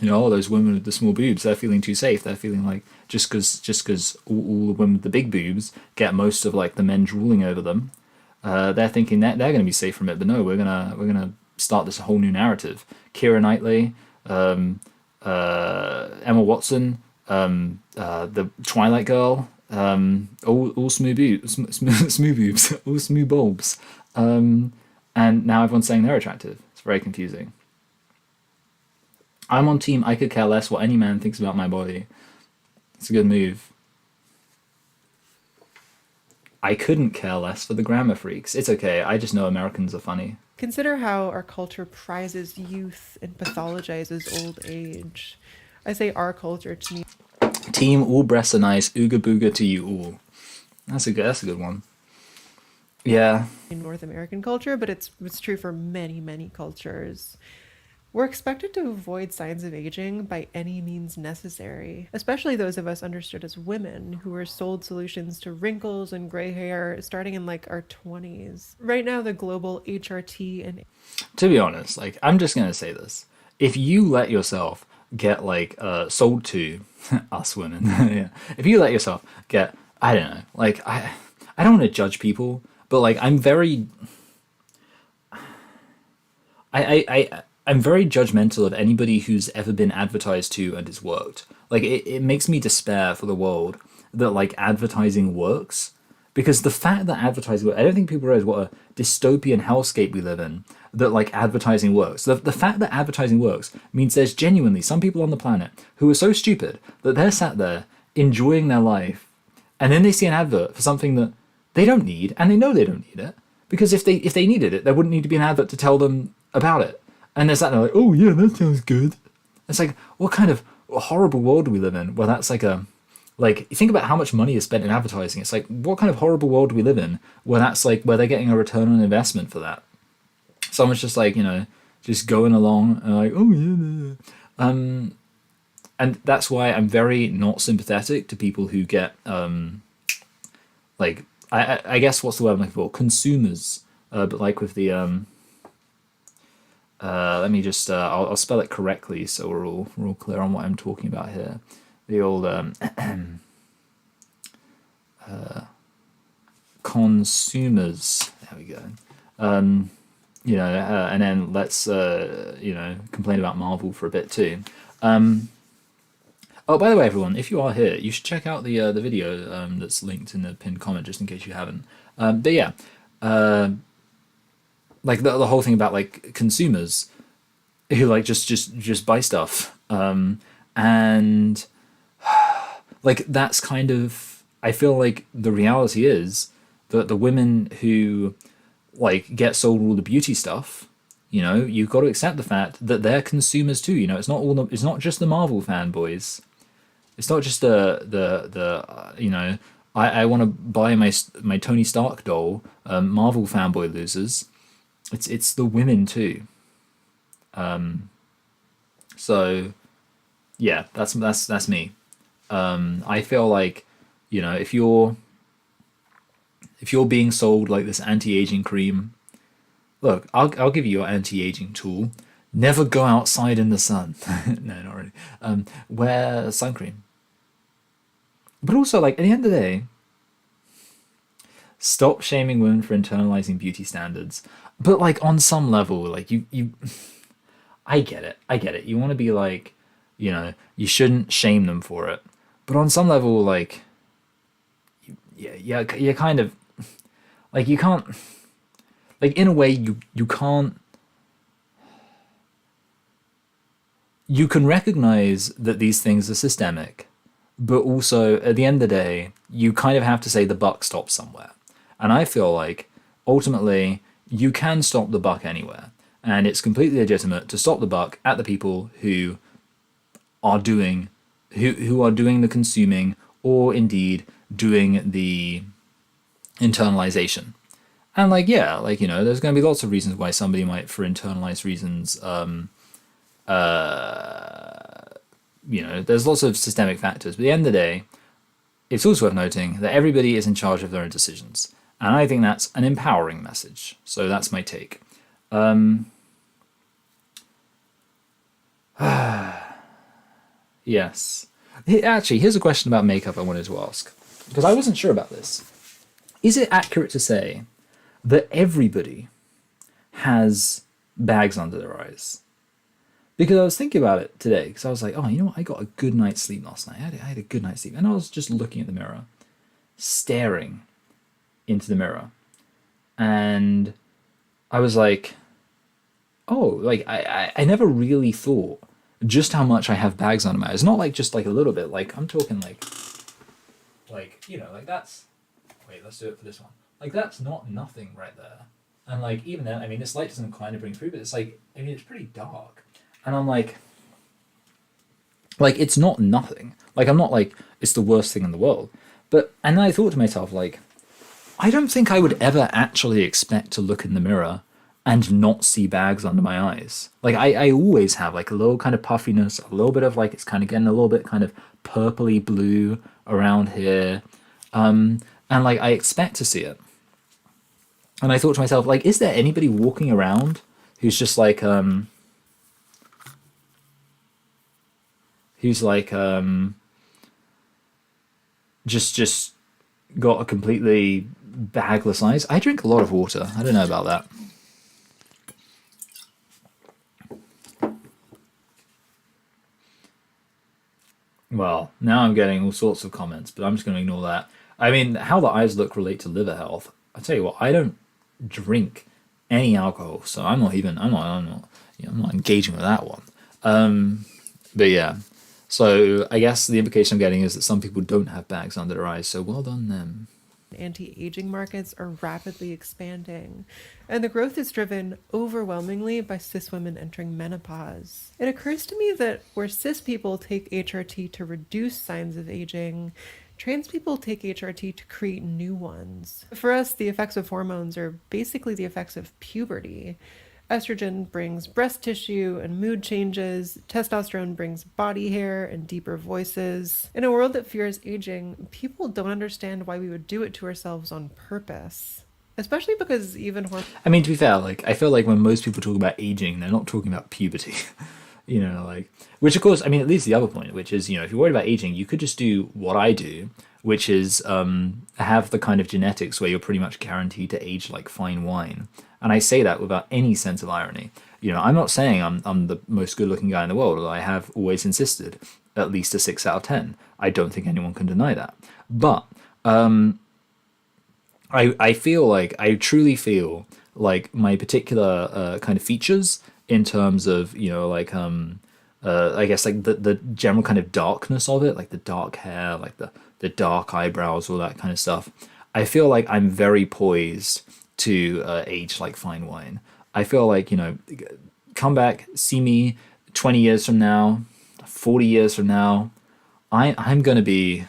those women with the small boobs, they're feeling too safe. They're feeling like just because all the women with the big boobs get most of like the men drooling over them, they're thinking that they're going to be safe from it, but no, we're gonna start this whole new narrative. Keira Knightley, Emma Watson, the Twilight Girl, all smooth boobs, smooth boobs, all smooth bulbs, and now everyone's saying they're attractive. It's very confusing. I'm on team I could care less what any man thinks about my body. It's a good move. I couldn't care less for the grammar freaks. It's okay, I just know Americans are funny. Consider how our culture prizes youth and pathologizes old age. I say our culture to me. Team all breasts are nice, ooga booga to you all. That's a good one. Yeah. In North American culture, but it's true for many, many cultures. We're expected to avoid signs of aging by any means necessary, especially those of us understood as women who were sold solutions to wrinkles and gray hair starting in like our 20s. Right now, the global HRT and... To be honest, like, I'm just going to say this. If you let yourself get, like, sold to, us women, yeah. If you let yourself get, I don't know, like, I don't want to judge people, but, like, I'm very... I'm very judgmental of anybody who's ever been advertised to and it's worked. Like, it makes me despair for the world that, like, advertising works. Because the fact that advertising works, I don't think people realize what a dystopian hellscape we live in, that, like, advertising works. The fact that advertising works means there's genuinely some people on the planet who are so stupid that they're sat there enjoying their life, and then they see an advert for something that they don't need, and they know they don't need it. Because if they needed it, there wouldn't need to be an advert to tell them about it. And they're sat there like, oh yeah, that sounds good. It's like, what kind of horrible world do we live in? Where that's like you think about how much money is spent in advertising. It's like, what kind of horrible world do we live in where that's like, where they're getting a return on investment for that? Someone's just like, just going along and like, oh yeah. And that's why I'm very not sympathetic to people who get, like, I guess what's the word I'm looking for? Consumers. But like with the, let me just, I'll spell it correctly so we're all clear on what I'm talking about here. The old consumers. There we go. And then let's complain about Marvel for a bit too. Oh, by the way, everyone, if you are here, you should check out the video that's linked in the pinned comment, just in case you haven't. But yeah. Like the whole thing about like consumers who like just buy stuff, and like that's kind of, I feel like the reality is that the women who like get sold all the beauty stuff, you've got to accept the fact that they're consumers too. It's not just the Marvel fanboys. It's not just I want to buy my Tony Stark doll, Marvel fanboy losers. It's the women too. So yeah, that's me. I feel like, if you're being sold like this anti-aging cream, look, I'll give you your anti-aging tool. Never go outside in the sun. No, not really. Wear sun cream. But also, like, at the end of the day, stop shaming women for internalizing beauty standards. But like on some level, like you I get it. You want to be like, you shouldn't shame them for it. But on some level, like, you're kind of like, you can't, like, in a way you can't, you can recognize that these things are systemic, but also at the end of the day, you kind of have to say the buck stops somewhere. And I feel like ultimately you can stop the buck anywhere, and it's completely legitimate to stop the buck at the people who are doing the consuming, or indeed doing the internalization. And like, yeah, like, there's going to be lots of reasons why somebody might, for internalized reasons, there's lots of systemic factors. But at the end of the day, it's also worth noting that everybody is in charge of their own decisions. And I think that's an empowering message. So that's my take. Yes. Actually, here's a question about makeup I wanted to ask, because I wasn't sure about this. Is it accurate to say that everybody has bags under their eyes. Because I was thinking about it today, because I was like, oh, you know what? I got a good night's sleep last night. I had a good night's sleep. And I was just looking at the mirror, staring into the mirror. And I was like, oh, like, I never really thought just how much I have bags under my eyes. Not like just like a little bit. Like, I'm talking like, you know, like that's, wait, let's do it for this one. Like, that's not nothing right there. And like, even then, I mean, this light doesn't kind of bring through, but it's like, I mean, it's pretty dark. And I'm like, it's not nothing. Like, I'm not like, it's the worst thing in the world. But, and then I thought to myself, like, I don't think I would ever actually expect to look in the mirror and not see bags under my eyes. Like, I always have, like, a little kind of puffiness, a little bit of, like, it's kind of getting a little bit kind of purpley blue around here. And, like, I expect to see it. And I thought to myself, like, is there anybody walking around who's just, like, just got a completely bagless eyes? I drink a lot of water. I don't know about that. Well, now I'm getting all sorts of comments, but I'm just going to ignore that. I mean, how the eyes look relate to liver health. I tell you what, I don't drink any alcohol, so I'm not, you know, I'm not engaging with that one. But yeah, so I guess the implication I'm getting is that some people don't have bags under their eyes, so well done them. Anti-aging markets are rapidly expanding, and the growth is driven overwhelmingly by cis women entering menopause. It occurs to me that where cis people take HRT to reduce signs of aging, trans people take HRT to create new ones. For us, the effects of hormones are basically the effects of puberty. Estrogen brings breast tissue and mood changes. Testosterone brings body hair and deeper voices. In a world that fears aging, people don't understand why we would do it to ourselves on purpose. Especially because even I mean, to be fair, like, I feel like when most people talk about aging, they're not talking about puberty. You know, like, which of course, I mean, it leads to the other point, which is, you know, if you're worried about aging, you could just do what I do, which is have the kind of genetics where you're pretty much guaranteed to age like fine wine. And I say that without any sense of irony. You know, I'm not saying I'm the most good-looking guy in the world. I have always insisted at least a 6 out of 10. I don't think anyone can deny that. But I feel like, I truly feel like my particular kind of features in terms of, you know, like I guess like the general kind of darkness of it, like the dark hair, like the dark eyebrows, all that kind of stuff. I feel like I'm very poised to age like fine wine. I feel like, you know, come back, see me 20 years from now, 40 years from now, I'm going to be,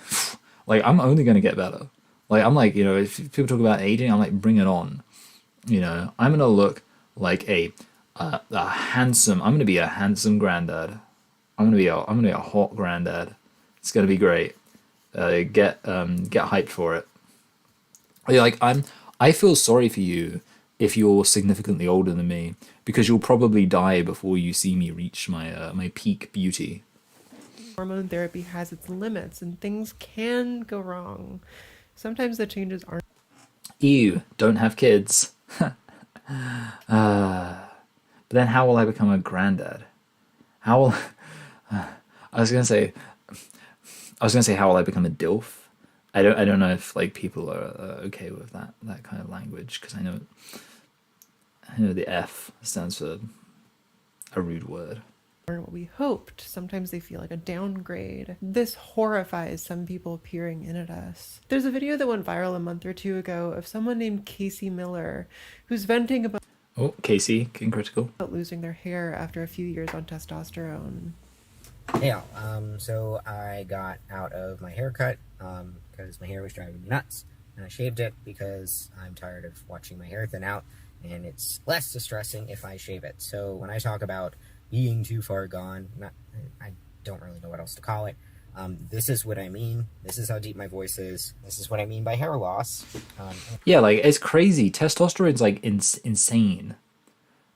like, I'm only going to get better. Like, I'm like, you know, if people talk about aging, I'm like, bring it on. You know, I'm going to look like a handsome, I'm going to be a handsome granddad. I'm going to be a hot granddad. It's going to be great. Get hyped for it. Yeah, like, I feel sorry for you if you're significantly older than me, because you'll probably die before you see me reach my my peak beauty. hormone therapy has its limits and things can go wrong. Sometimes the changes aren't. Ew, don't have kids. But then how will I become a granddad? How will I was gonna say how will I become a DILF? I don't know if like people are okay with that kind of language, because I know the F stands for a rude word. What we hoped. Sometimes they feel like a downgrade. This horrifies some people peering in at us. There's a video that went viral a month or two ago of someone named Casey Miller who's venting about Casey, King Critical, losing their hair after a few years on testosterone. Yeah, so I got out of my haircut because my hair was driving me nuts, and I shaved it because I'm tired of watching my hair thin out, and it's less distressing if I shave it. So when I talk about being too far gone, I don't really know what else to call it. This is what I mean. This is how deep my voice is. This is what I mean by hair loss. Yeah, like, it's crazy. Testosterone's like insane.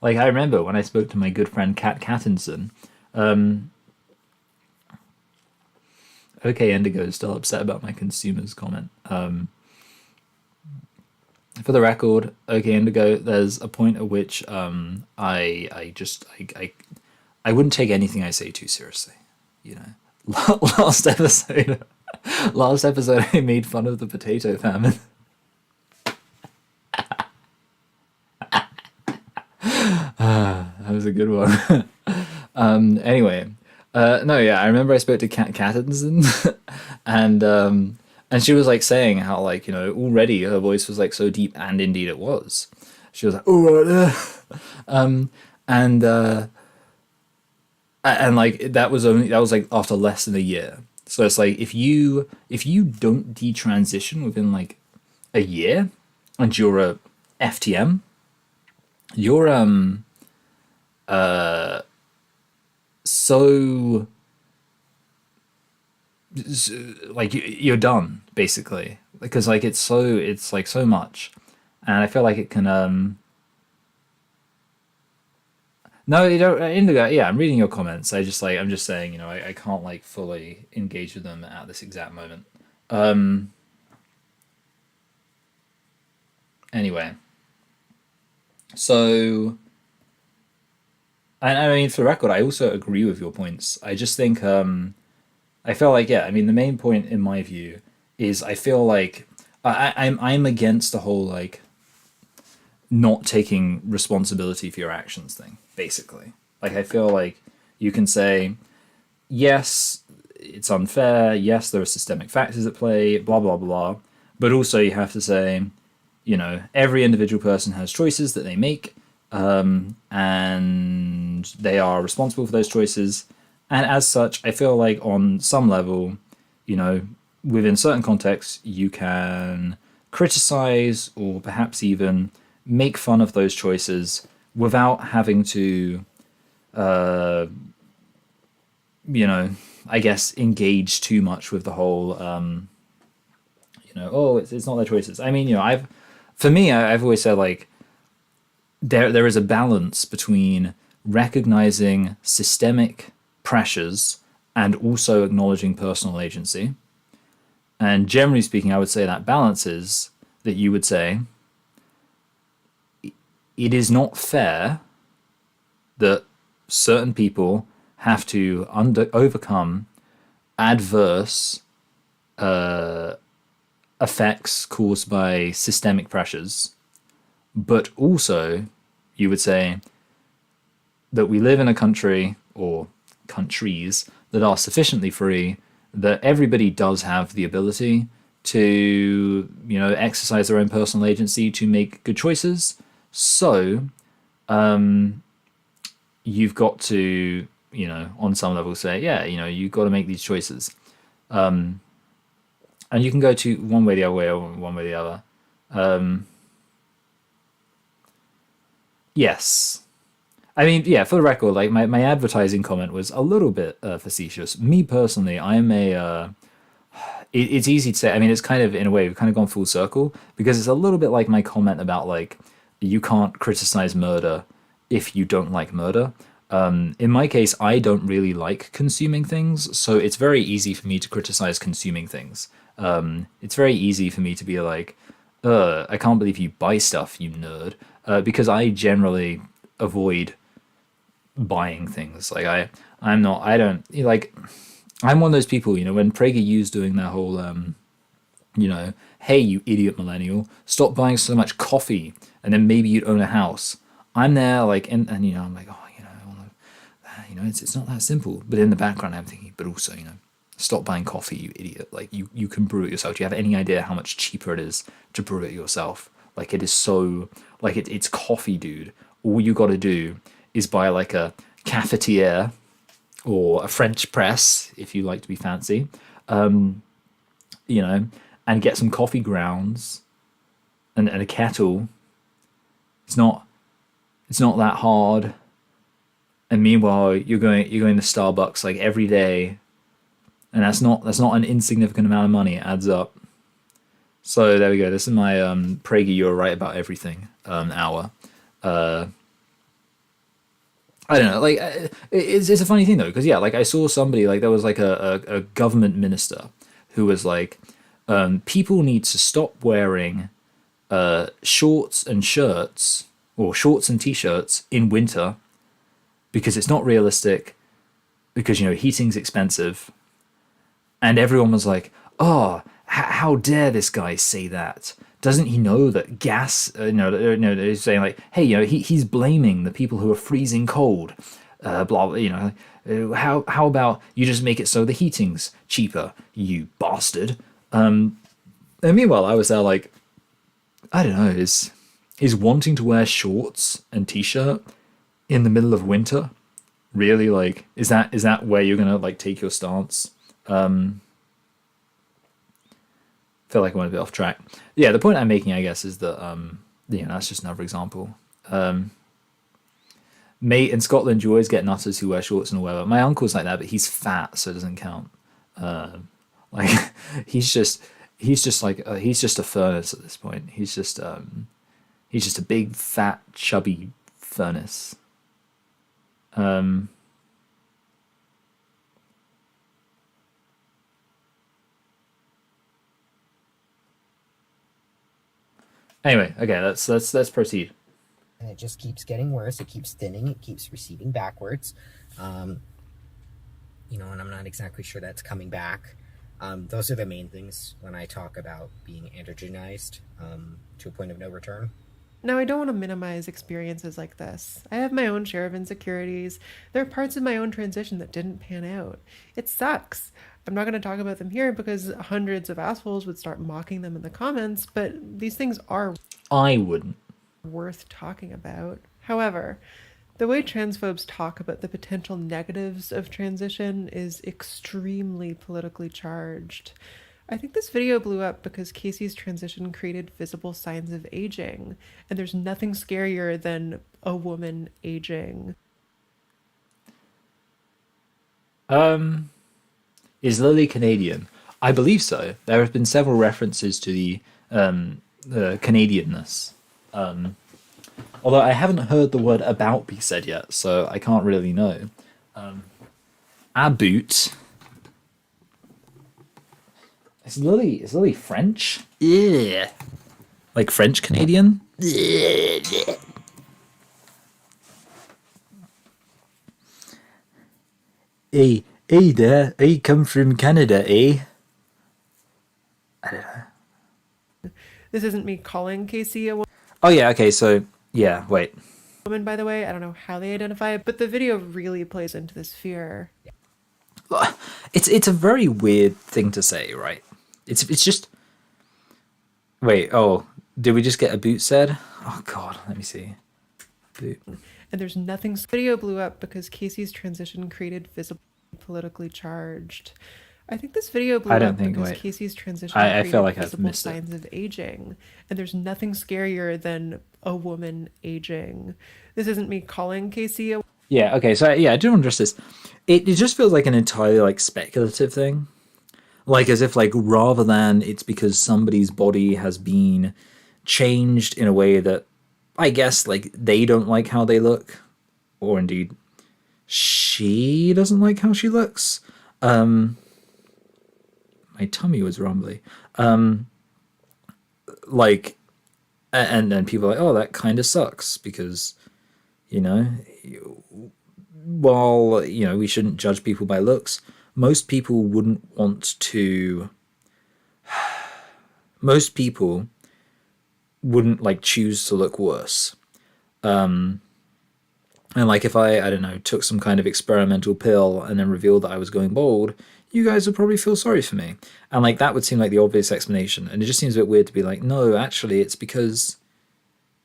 Like, I remember when I spoke to my good friend Kat Cattinson. Okay, Indigo is still upset about my consumers comment. For the record, okay, Indigo, there's a point at which I wouldn't take anything I say too seriously. You know, last episode, I made fun of the potato famine. That was a good one. Anyway, no, yeah, I remember I spoke to Kat Cattinson, and she was like saying how, like, you know, already her voice was like so deep, and indeed it was. She was like, oh, and like that was like after less than a year. So it's like if you don't detransition within like a year, and you're a FTM, you're so like you're done basically, because like it's like so much, and I feel like it can no, you don't, Indigo. Yeah, I'm reading your comments. I'm just saying, you know, I can't like fully engage with them at this exact moment. Anyway, so, and I mean, for the record, I also agree with your points. I just think, I feel like, yeah, I mean, the main point in my view is I feel like I'm against the whole like not taking responsibility for your actions thing, basically. Like, I feel like you can say, yes, it's unfair, yes, there are systemic factors at play, blah, blah, blah, but also you have to say, you know, every individual person has choices that they make, and they are responsible for those choices, and as such, I feel like on some level, you know, within certain contexts, you can criticize or perhaps even make fun of those choices without having to, you know, I guess engage too much with the whole, you know, oh, it's not their choices. I mean, you know, I've always said like there is a balance between recognizing systemic pressures and also acknowledging personal agency. And generally speaking, I would say that balance is that you would say, it is not fair that certain people have to overcome adverse effects caused by systemic pressures, but also you would say that we live in a country or countries that are sufficiently free that everybody does have the ability to, you know, exercise their own personal agency to make good choices. So, you've got to, you know, on some level say, yeah, you know, you've got to make these choices. And you can go to one way the other way or one way the other. Yes. I mean, yeah, for the record, like my advertising comment was a little bit facetious. Me personally, I'm a... it's easy to say. I mean, it's kind of, in a way, we've kind of gone full circle, because it's a little bit like my comment about, like, you can't criticize murder if you don't like murder. In my case, I don't really like consuming things, so it's very easy for me to criticize consuming things. It's very easy for me to be like, I can't believe you buy stuff, you nerd, because I generally avoid buying things. Like, I'm one of those people, you know, when PragerU's doing their whole, you know, hey, you idiot millennial, stop buying so much coffee, and then maybe you'd own a house. I'm there, like, and you know, I'm like, oh, you know, it's not that simple. But in the background, I'm thinking, but also, you know, stop buying coffee, you idiot. Like, you can brew it yourself. Do you have any idea how much cheaper it is to brew it yourself? Like, it is so, like, it's coffee, dude. All you got to do is buy, like, a cafetiere or a French press, if you like to be fancy, you know, and get some coffee grounds and a kettle. It's not that hard. And meanwhile, you're going to Starbucks like every day, and that's not an insignificant amount of money. It adds up. So there we go. This is my Prager, you're right about everything hour. I don't know. Like, it's a funny thing though, because yeah, like I saw somebody, like there was like a government minister who was like, people need to stop wearing shorts and shirts, or shorts and t-shirts in winter because it's not realistic, because, you know, heating's expensive. And everyone was like, oh, how dare this guy say that? Doesn't he know that gas, he's saying like, hey, you know, he's blaming the people who are freezing cold. Blah, you know, how about you just make it so the heating's cheaper, you bastard. And meanwhile, I was there like, I don't know, is wanting to wear shorts and t-shirt in the middle of winter really, like, is that where you're gonna like take your stance? Feel like I went a bit off track. Yeah, the point I'm making, I guess, is that you know, that's just another example. Mate, in Scotland, you always get nutters who wear shorts and whatever. My uncle's like that, but he's fat, so it doesn't count. Like he's just a furnace at this point. He's just a big, fat, chubby furnace. Anyway, okay, let's proceed. And it just keeps getting worse. It keeps thinning. It keeps receding backwards. You know, and I'm not exactly sure that's coming back. Those are the main things when I talk about being androgenized to a point of no return. Now, I don't want to minimize experiences like this. I have my own share of insecurities. There are parts of my own transition that didn't pan out. It sucks. I'm not going to talk about them here because hundreds of assholes would start mocking them in the comments, but these things are I wouldn't. worth talking about. However, the way transphobes talk about the potential negatives of transition is extremely politically charged. I think this video blew up because Casey's transition created visible signs of aging, and there's nothing scarier than a woman aging. Is Lily Canadian? I believe so. There have been several references to the Canadianness. Although I haven't heard the word about be said yet, so I can't really know. About. Is Lily French? Yeah. Like French Canadian? Hey there, I come from Canada, eh? I don't know. This isn't me calling Casey a Oh yeah, okay, so, yeah, wait. woman, by the way. I don't know how they identify it, but the video really plays into this fear. It's a very weird thing to say, right? It's just... Wait, oh, did we just get a boot said? Oh god, let me see. Boot. And there's nothing... Video blew up because Casey's transition created visible politically charged. I think this video blew up because Casey's transition created feel like I've visible missed signs of aging. And there's nothing scarier than a woman aging. This isn't me calling Casey a... Yeah, okay, so yeah, I do want to address this. It just feels like an entirely like speculative thing. Like as if like rather than it's because somebody's body has been changed in a way that I guess like they don't like how they look, or indeed she doesn't like how she looks. My tummy was rumbly. Like, and then people are like, oh, that kind of sucks because, you know, while, you know, we shouldn't judge people by looks, most people wouldn't want to... Most people wouldn't, like, choose to look worse. And, like, if I don't know, took some kind of experimental pill and then revealed that I was going bald, you guys would probably feel sorry for me. And, like, that would seem like the obvious explanation. And it just seems a bit weird to be like, no, actually, it's because...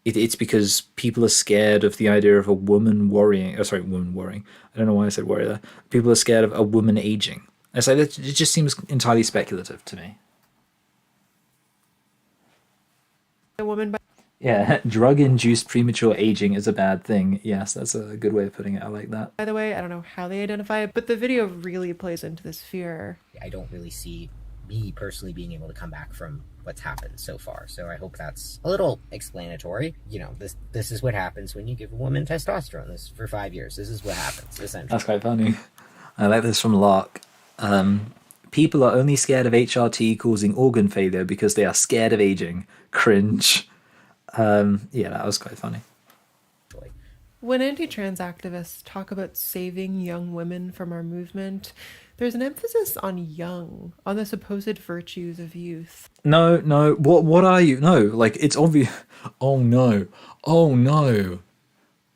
It's because people are scared of the idea of a woman worrying. Oh, sorry, woman worrying. I don't know why I said worry there. People are scared of a woman aging. It's like, it just seems entirely speculative to me. A woman by... Yeah, drug-induced premature aging is a bad thing. Yes, that's a good way of putting it. I like that. By the way, I don't know how they identify it, but the video really plays into this fear. I don't really see me personally being able to come back from what's happened so far, so I hope that's a little explanatory. You know, this is what happens when you give a woman testosterone. This for 5 years. This is what happens, essentially. That's quite funny. I like this from Lark. People are only scared of HRT causing organ failure because they are scared of aging. Cringe. Yeah, that was quite funny. When anti-trans activists talk about saving young women from our movement, there's an emphasis on young, on the supposed virtues of youth. No, what are you? No, like it's obvious. Oh no, oh no,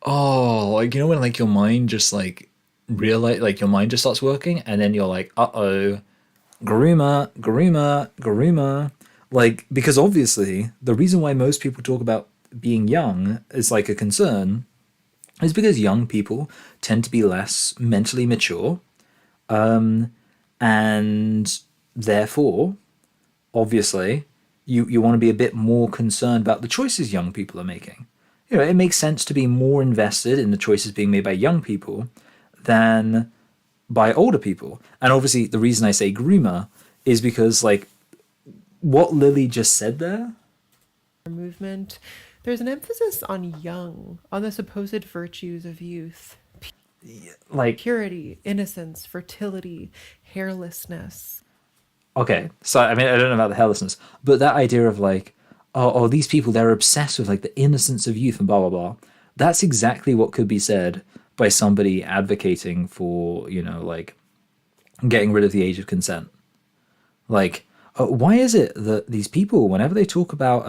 oh, like you know when like your mind just like realize like your mind just starts working, and then you're like, uh-oh, Garuma, like because obviously the reason why most people talk about being young is like a concern is because young people tend to be less mentally mature, and therefore, obviously, you want to be a bit more concerned about the choices young people are making. You know, it makes sense to be more invested in the choices being made by young people than by older people. And obviously, the reason I say groomer is because, like, what Lily just said there. Movement, there's an emphasis on young, on the supposed virtues of youth. Like, purity, innocence, fertility, hairlessness. Okay, so I mean, I don't know about the hairlessness, but that idea of like, oh, these people, they're obsessed with like the innocence of youth and blah, blah, blah. That's exactly what could be said by somebody advocating for, you know, like getting rid of the age of consent. Like, why is it that these people, whenever they talk about,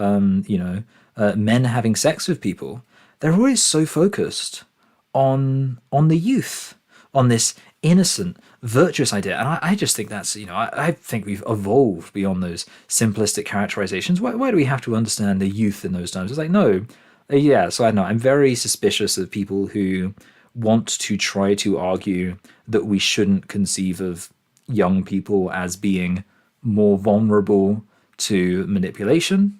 men having sex with people, they're always so focused on the youth, on this innocent, virtuous idea. And I just think that's, you know, I think we've evolved beyond those simplistic characterizations. Why do we have to understand the youth in those terms? It's like, no. Yeah, so I don't know. I'm very suspicious of people who want to try to argue that we shouldn't conceive of young people as being more vulnerable to manipulation.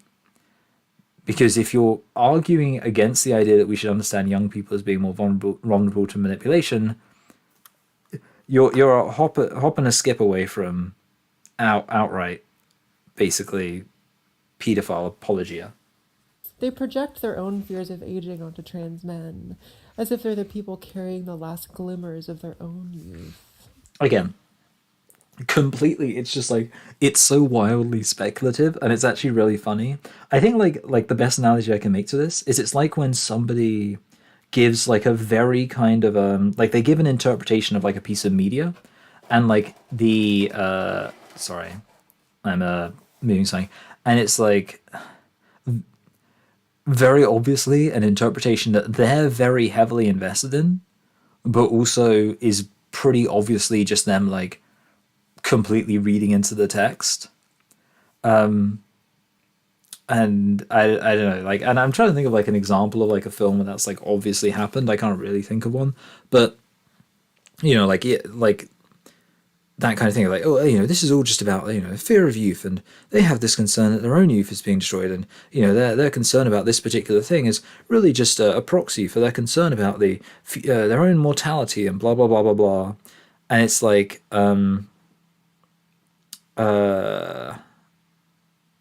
Because if you're arguing against the idea that we should understand young people as being more vulnerable to manipulation, you're a hop and a skip away from outright, basically, paedophile apologia. They project their own fears of aging onto trans men, as if they're the people carrying the last glimmers of their own youth. Again, completely, it's just like, it's so wildly speculative, and it's actually really funny. I think like the best analogy I can make to this is it's like when somebody gives like a very kind of like they give an interpretation of like a piece of media, and like the sorry, I'm moving something, and it's like very obviously an interpretation that they're very heavily invested in, but also is pretty obviously just them like completely reading into the text. And I don't know, like, and I'm trying to think of like an example of like a film where that's like obviously happened. I can't really think of one, but you know, like that kind of thing, like, oh, you know, this is all just about, you know, fear of youth, and they have this concern that their own youth is being destroyed, and you know, their concern about this particular thing is really just a proxy for their concern about their own mortality and blah blah blah blah blah. And it's like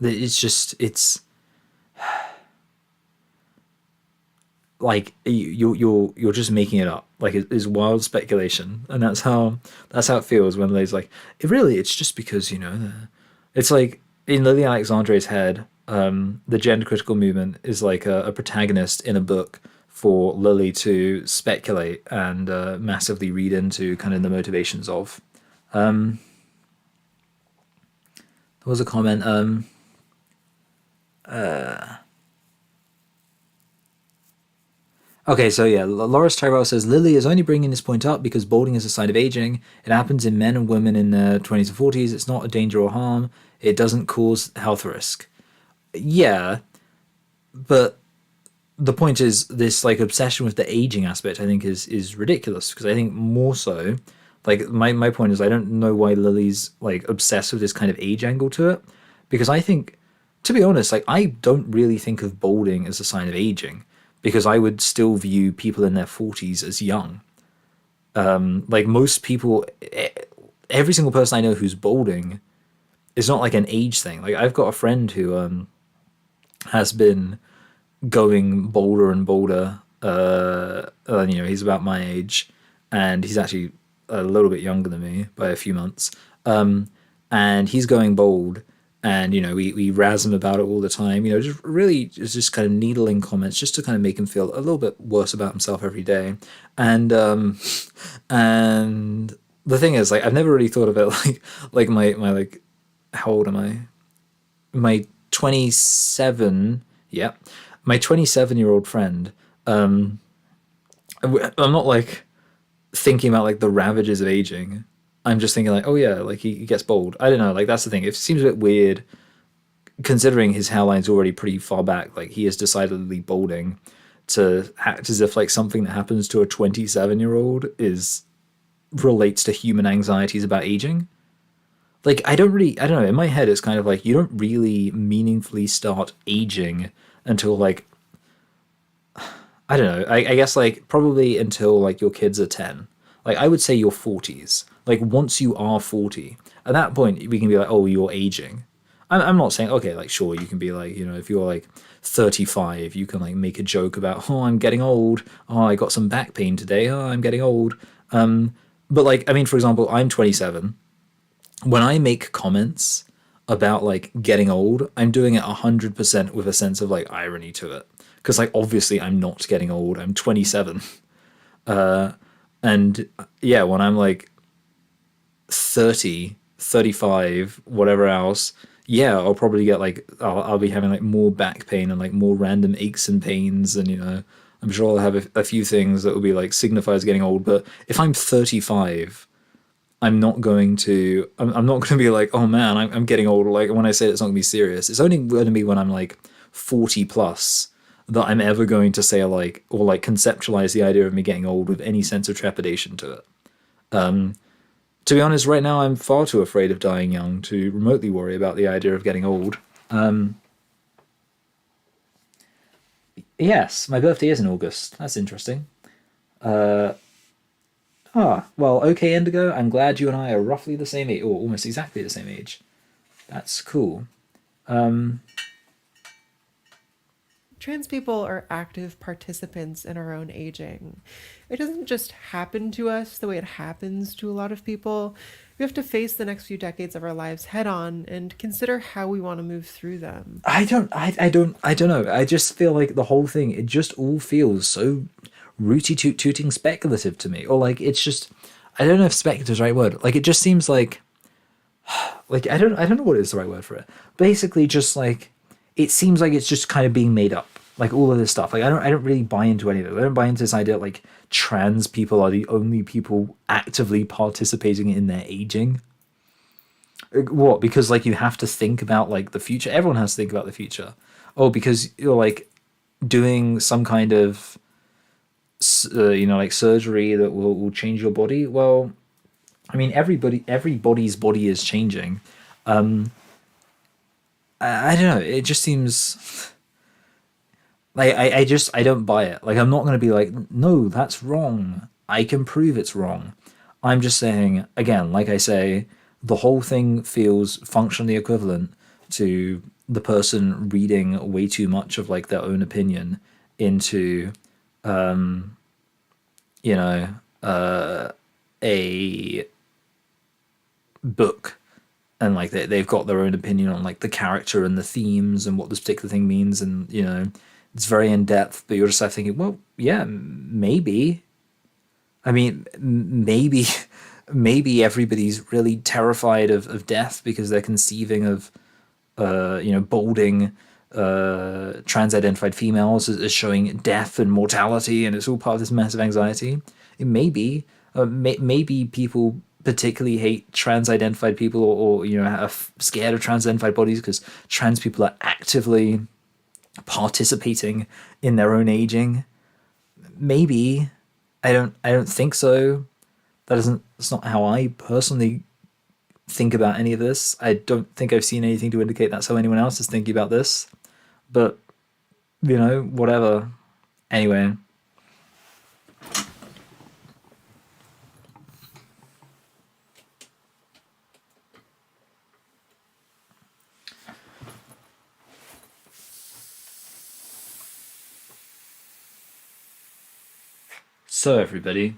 it's like you're just making it up. Like it's wild speculation, and that's how it feels when it's just because, you know, it's like in Lily Alexandre's head, the gender critical movement is like a protagonist in a book for Lily to speculate and massively read into kind of the motivations of. There was a comment. Okay, so yeah, Loris Tyrell says Lily is only bringing this point up because balding is a sign of aging. It happens in men and women in their 20s and 40s. It's not a danger or harm. It doesn't cause health risk. Yeah, but the point is this like obsession with the aging aspect, I think, is ridiculous, because I think more so, like my point is I don't know why Lily's like obsessed with this kind of age angle to it, because I think, to be honest, like I don't really think of balding as a sign of aging, because I would still view people in their 40s as young. Like most people, every single person I know who's balding is not like an age thing. Like I've got a friend who has been going bolder and bolder. You know, he's about my age, and he's actually a little bit younger than me by a few months. And he's going bald, and we razz him about it all the time. Just really just kind of needling comments just to kind of make him feel a little bit worse about himself every day. And and the thing is, like, I've never really thought of it like my like, how old am I? My 27, yeah, my 27-year-old friend. I'm not like thinking about like the ravages of aging. I'm just thinking like, oh yeah, like he gets bald. I don't know, like that's the thing. It seems a bit weird considering his hairline's already pretty far back. Like he is decidedly balding to act as if like something that happens to a 27-year-old is relates to human anxieties about aging. Like I don't know, in my head it's kind of like you don't really meaningfully start aging until like, I don't know, I guess like probably until like your kids are 10. Like I would say your 40s. Like once you are 40, at that point we can be like, oh, you're aging. I'm not saying, okay, like sure, you can be like, if you're like 35, you can like make a joke about, oh, I'm getting old. Oh, I got some back pain today. Oh, I'm getting old. But like, I mean, for example, I'm 27. When I make comments about like getting old, I'm doing it 100% with a sense of like irony to it. Because like obviously I'm not getting old. I'm 27. And yeah, when I'm like 30, 35, whatever else, yeah, I'll probably get like, I'll be having like more back pain and like more random aches and pains. And, I'm sure I'll have a few things that will be like signifies getting old. But if I'm 35, I'm not going to be like, oh man, I'm getting old. Like when I say it's not gonna be serious, it's only going to be when I'm like 40 plus that I'm ever going to say like, or like conceptualize the idea of me getting old with any sense of trepidation to it. To be honest, right now I'm far too afraid of dying young to remotely worry about the idea of getting old. Yes, my birthday is in August. That's interesting. Well, okay, Indigo, I'm glad you and I are roughly the same age, or almost exactly the same age. That's cool. Trans people are active participants in our own aging. It doesn't just happen to us the way it happens to a lot of people. We have to face the next few decades of our lives head on and consider how we want to move through them. I don't know. I just feel like the whole thing, it just all feels so rooty tooting speculative to me. Or like it's just, I don't know if speculative is the right word. Like it just seems like I don't know what is the right word for it. Basically just like it seems like it's just kind of being made up. Like all of this stuff. Like I don't really buy into any of it. I don't buy into this idea that like trans people are the only people actively participating in their aging. What? Because like you have to think about like the future. Everyone has to think about the future. Oh, because you're like doing some kind of like surgery that will change your body. Well, I mean everybody's body is changing. I don't know. It just seems like I don't buy it. Like I'm not going to be like, no, that's wrong. I can prove it's wrong. I'm just saying, again, like I say, the whole thing feels functionally equivalent to the person reading way too much of like their own opinion into a book, and like they've got their own opinion on like the character and the themes and what this particular thing means, and it's very in depth, but you're just like thinking, well, yeah, maybe. I mean, maybe everybody's really terrified of death because they're conceiving of balding trans-identified females as showing death and mortality, and it's all part of this massive anxiety. Maybe people particularly hate trans-identified people, or are scared of trans-identified bodies because trans people are actively participating in their own aging. Maybe. I don't think so. That's not how I personally think about any of this. I don't think I've seen anything to indicate that's how anyone else is thinking about this. But whatever. Anyway. So everybody,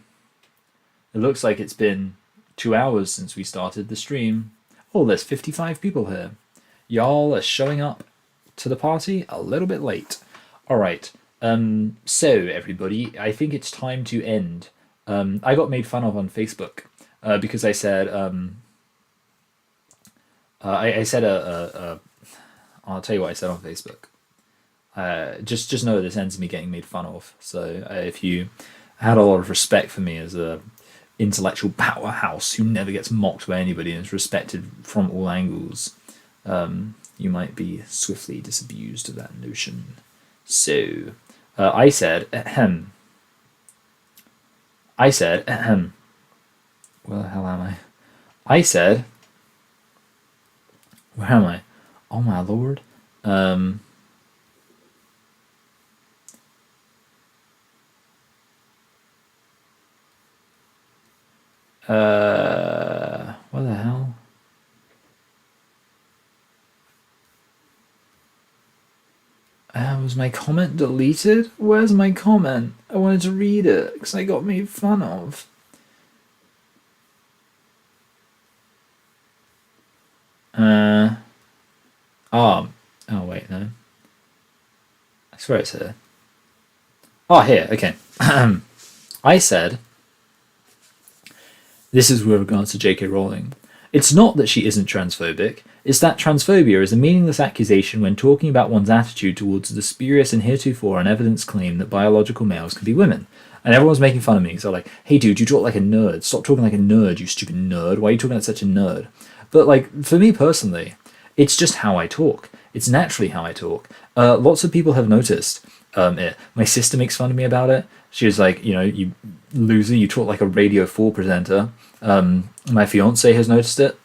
it looks like it's been 2 hours since we started the stream. Oh, there's 55 people here. Y'all are showing up to the party a little bit late. All right. So everybody, I think it's time to end. I got made fun of on Facebook because I said I said I'll tell you what I said on Facebook. Just know this ends me getting made fun of. So if you had a lot of respect for me as a intellectual powerhouse who never gets mocked by anybody and is respected from all angles, you might be swiftly disabused of that notion. So I said ahem. Where the hell am I? I said, where am I? Oh my lord. What the hell? Was my comment deleted? Where's my comment? I wanted to read it because I got made fun of. Oh wait, no. I swear it's here. Oh, here, okay. I said, this is with regards to J.K. Rowling. It's not that she isn't transphobic, it's that transphobia is a meaningless accusation when talking about one's attitude towards the spurious and heretofore unevidenced claim that biological males can be women. And everyone's making fun of me, so like, hey dude, you talk like a nerd. Stop talking like a nerd, you stupid nerd. Why are you talking like such a nerd? But like, for me personally, it's just how I talk. It's naturally how I talk. Lots of people have noticed it. My sister makes fun of me about it. She was like, you know, you loser, you talk like a Radio 4 presenter. My fiance has noticed it.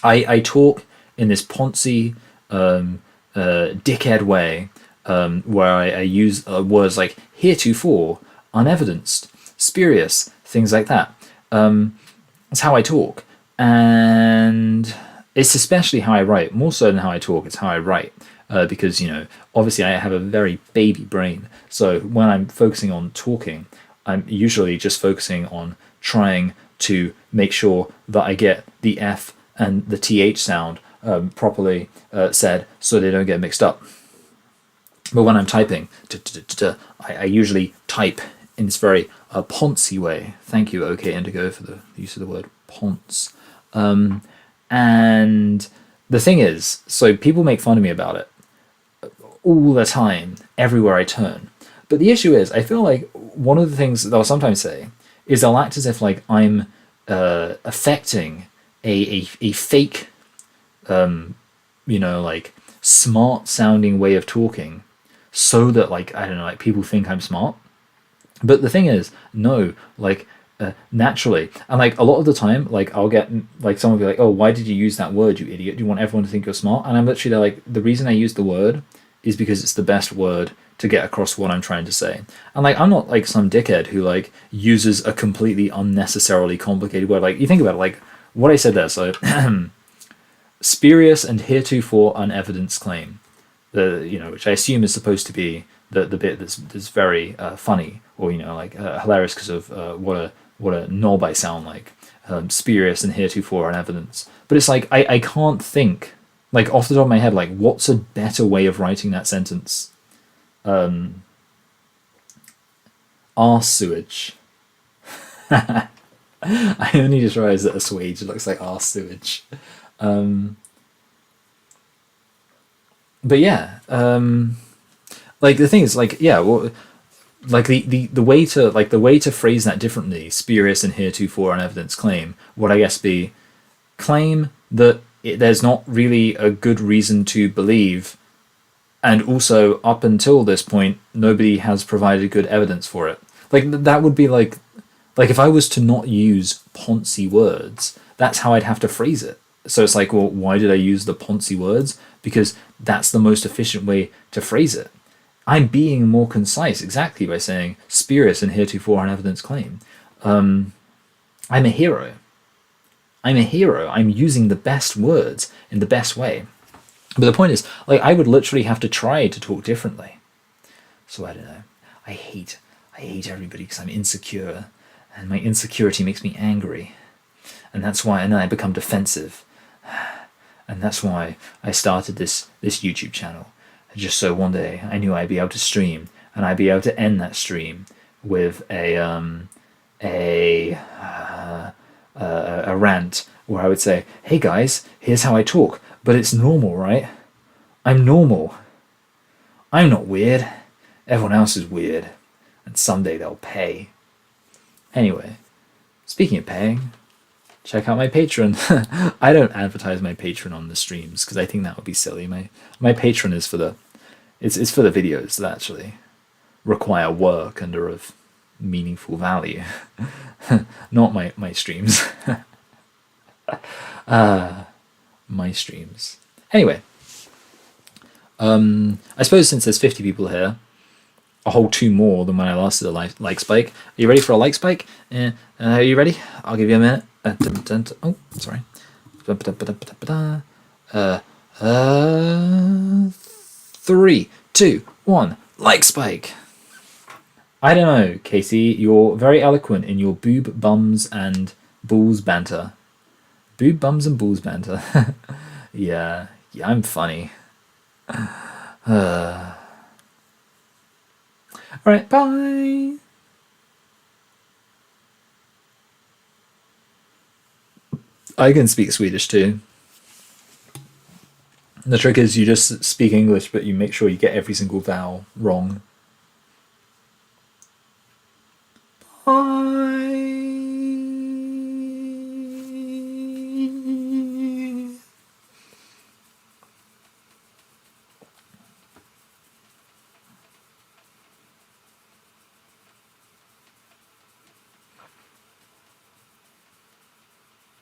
I talk in this poncy, dickhead way, where I use words like heretofore, unevidenced, spurious, things like that. That's how I talk. And it's especially how I write, more so than how I talk, it's how I write. Because, you know, obviously I have a very baby brain. So when I'm focusing on talking, I'm usually just focusing on trying to make sure that I get the F and the TH sound properly said so they don't get mixed up. But when I'm typing, I usually type in this very poncy way. Thank you, OK Indigo, for the use of the word ponce. And the thing is, so people make fun of me about it all the time, everywhere I turn. But the issue is, I feel like one of the things they'll sometimes say is they'll act as if like I'm affecting a fake, you know, like smart sounding way of talking, so that like I don't know, like people think I'm smart. But the thing is, no, like naturally, and like a lot of the time, like I'll get like someone will be like, "Oh, why did you use that word, you idiot? Do you want everyone to think you're smart?" And I'm literally like, the reason I use the word is because it's the best word to get across what I'm trying to say. And like, I'm not like some dickhead who like uses a completely unnecessarily complicated word. Like, you think about it, like what I said there. So spurious and heretofore unevidenced claim, you know, which I assume is supposed to be the bit that's very funny, or you know, like hilarious because of what a knob I sound like. Spurious and heretofore unevidenced. But it's like I can't think like off the top of my head, like what's a better way of writing that sentence? Arse sewage. I only just realized that a swage looks like arse sewage. But yeah, like the thing is, like, yeah, well, like the way to phrase that differently, spurious and heretofore unevidenced claim, would I guess be claim that there's not really a good reason to believe, and also up until this point nobody has provided good evidence for it. Like that would be like if I was to not use poncy words, that's how I'd have to phrase it. So it's like, well, why did I use the poncy words? Because that's the most efficient way to phrase it. I'm being more concise exactly by saying spurious and heretofore unevidenced claim. I'm a hero. I'm using the best words in the best way. But the point is, like, I would literally have to try to talk differently. So I don't know. I hate everybody because I'm insecure, and my insecurity makes me angry, and that's why. And then I become defensive, And that's why I started this YouTube channel. Just so one day I knew I'd be able to stream, and I'd be able to end that stream with a rant where I would say, "Hey guys, here's how I talk, but it's normal, right? I'm normal. I'm not weird. Everyone else is weird, and someday they'll pay." Anyway, speaking of paying, check out my Patreon. I don't advertise my Patreon on the streams because I think that would be silly. My Patreon is for the it's for the videos that actually require work and are of meaningful value, not my streams. My streams. Anyway, I suppose since there's 50 people here, a whole 2 more than when I last did a like spike. Are you ready for a like spike? Are you ready? I'll give you a minute. Oh, sorry. 3, 2, 1. Like spike. I don't know, Casey. You're very eloquent in your boob, bums, and balls banter. Boob, bums, and balls banter. Yeah, I'm funny. Alright, bye! I can speak Swedish too. The trick is you just speak English, but you make sure you get every single vowel wrong. Bye!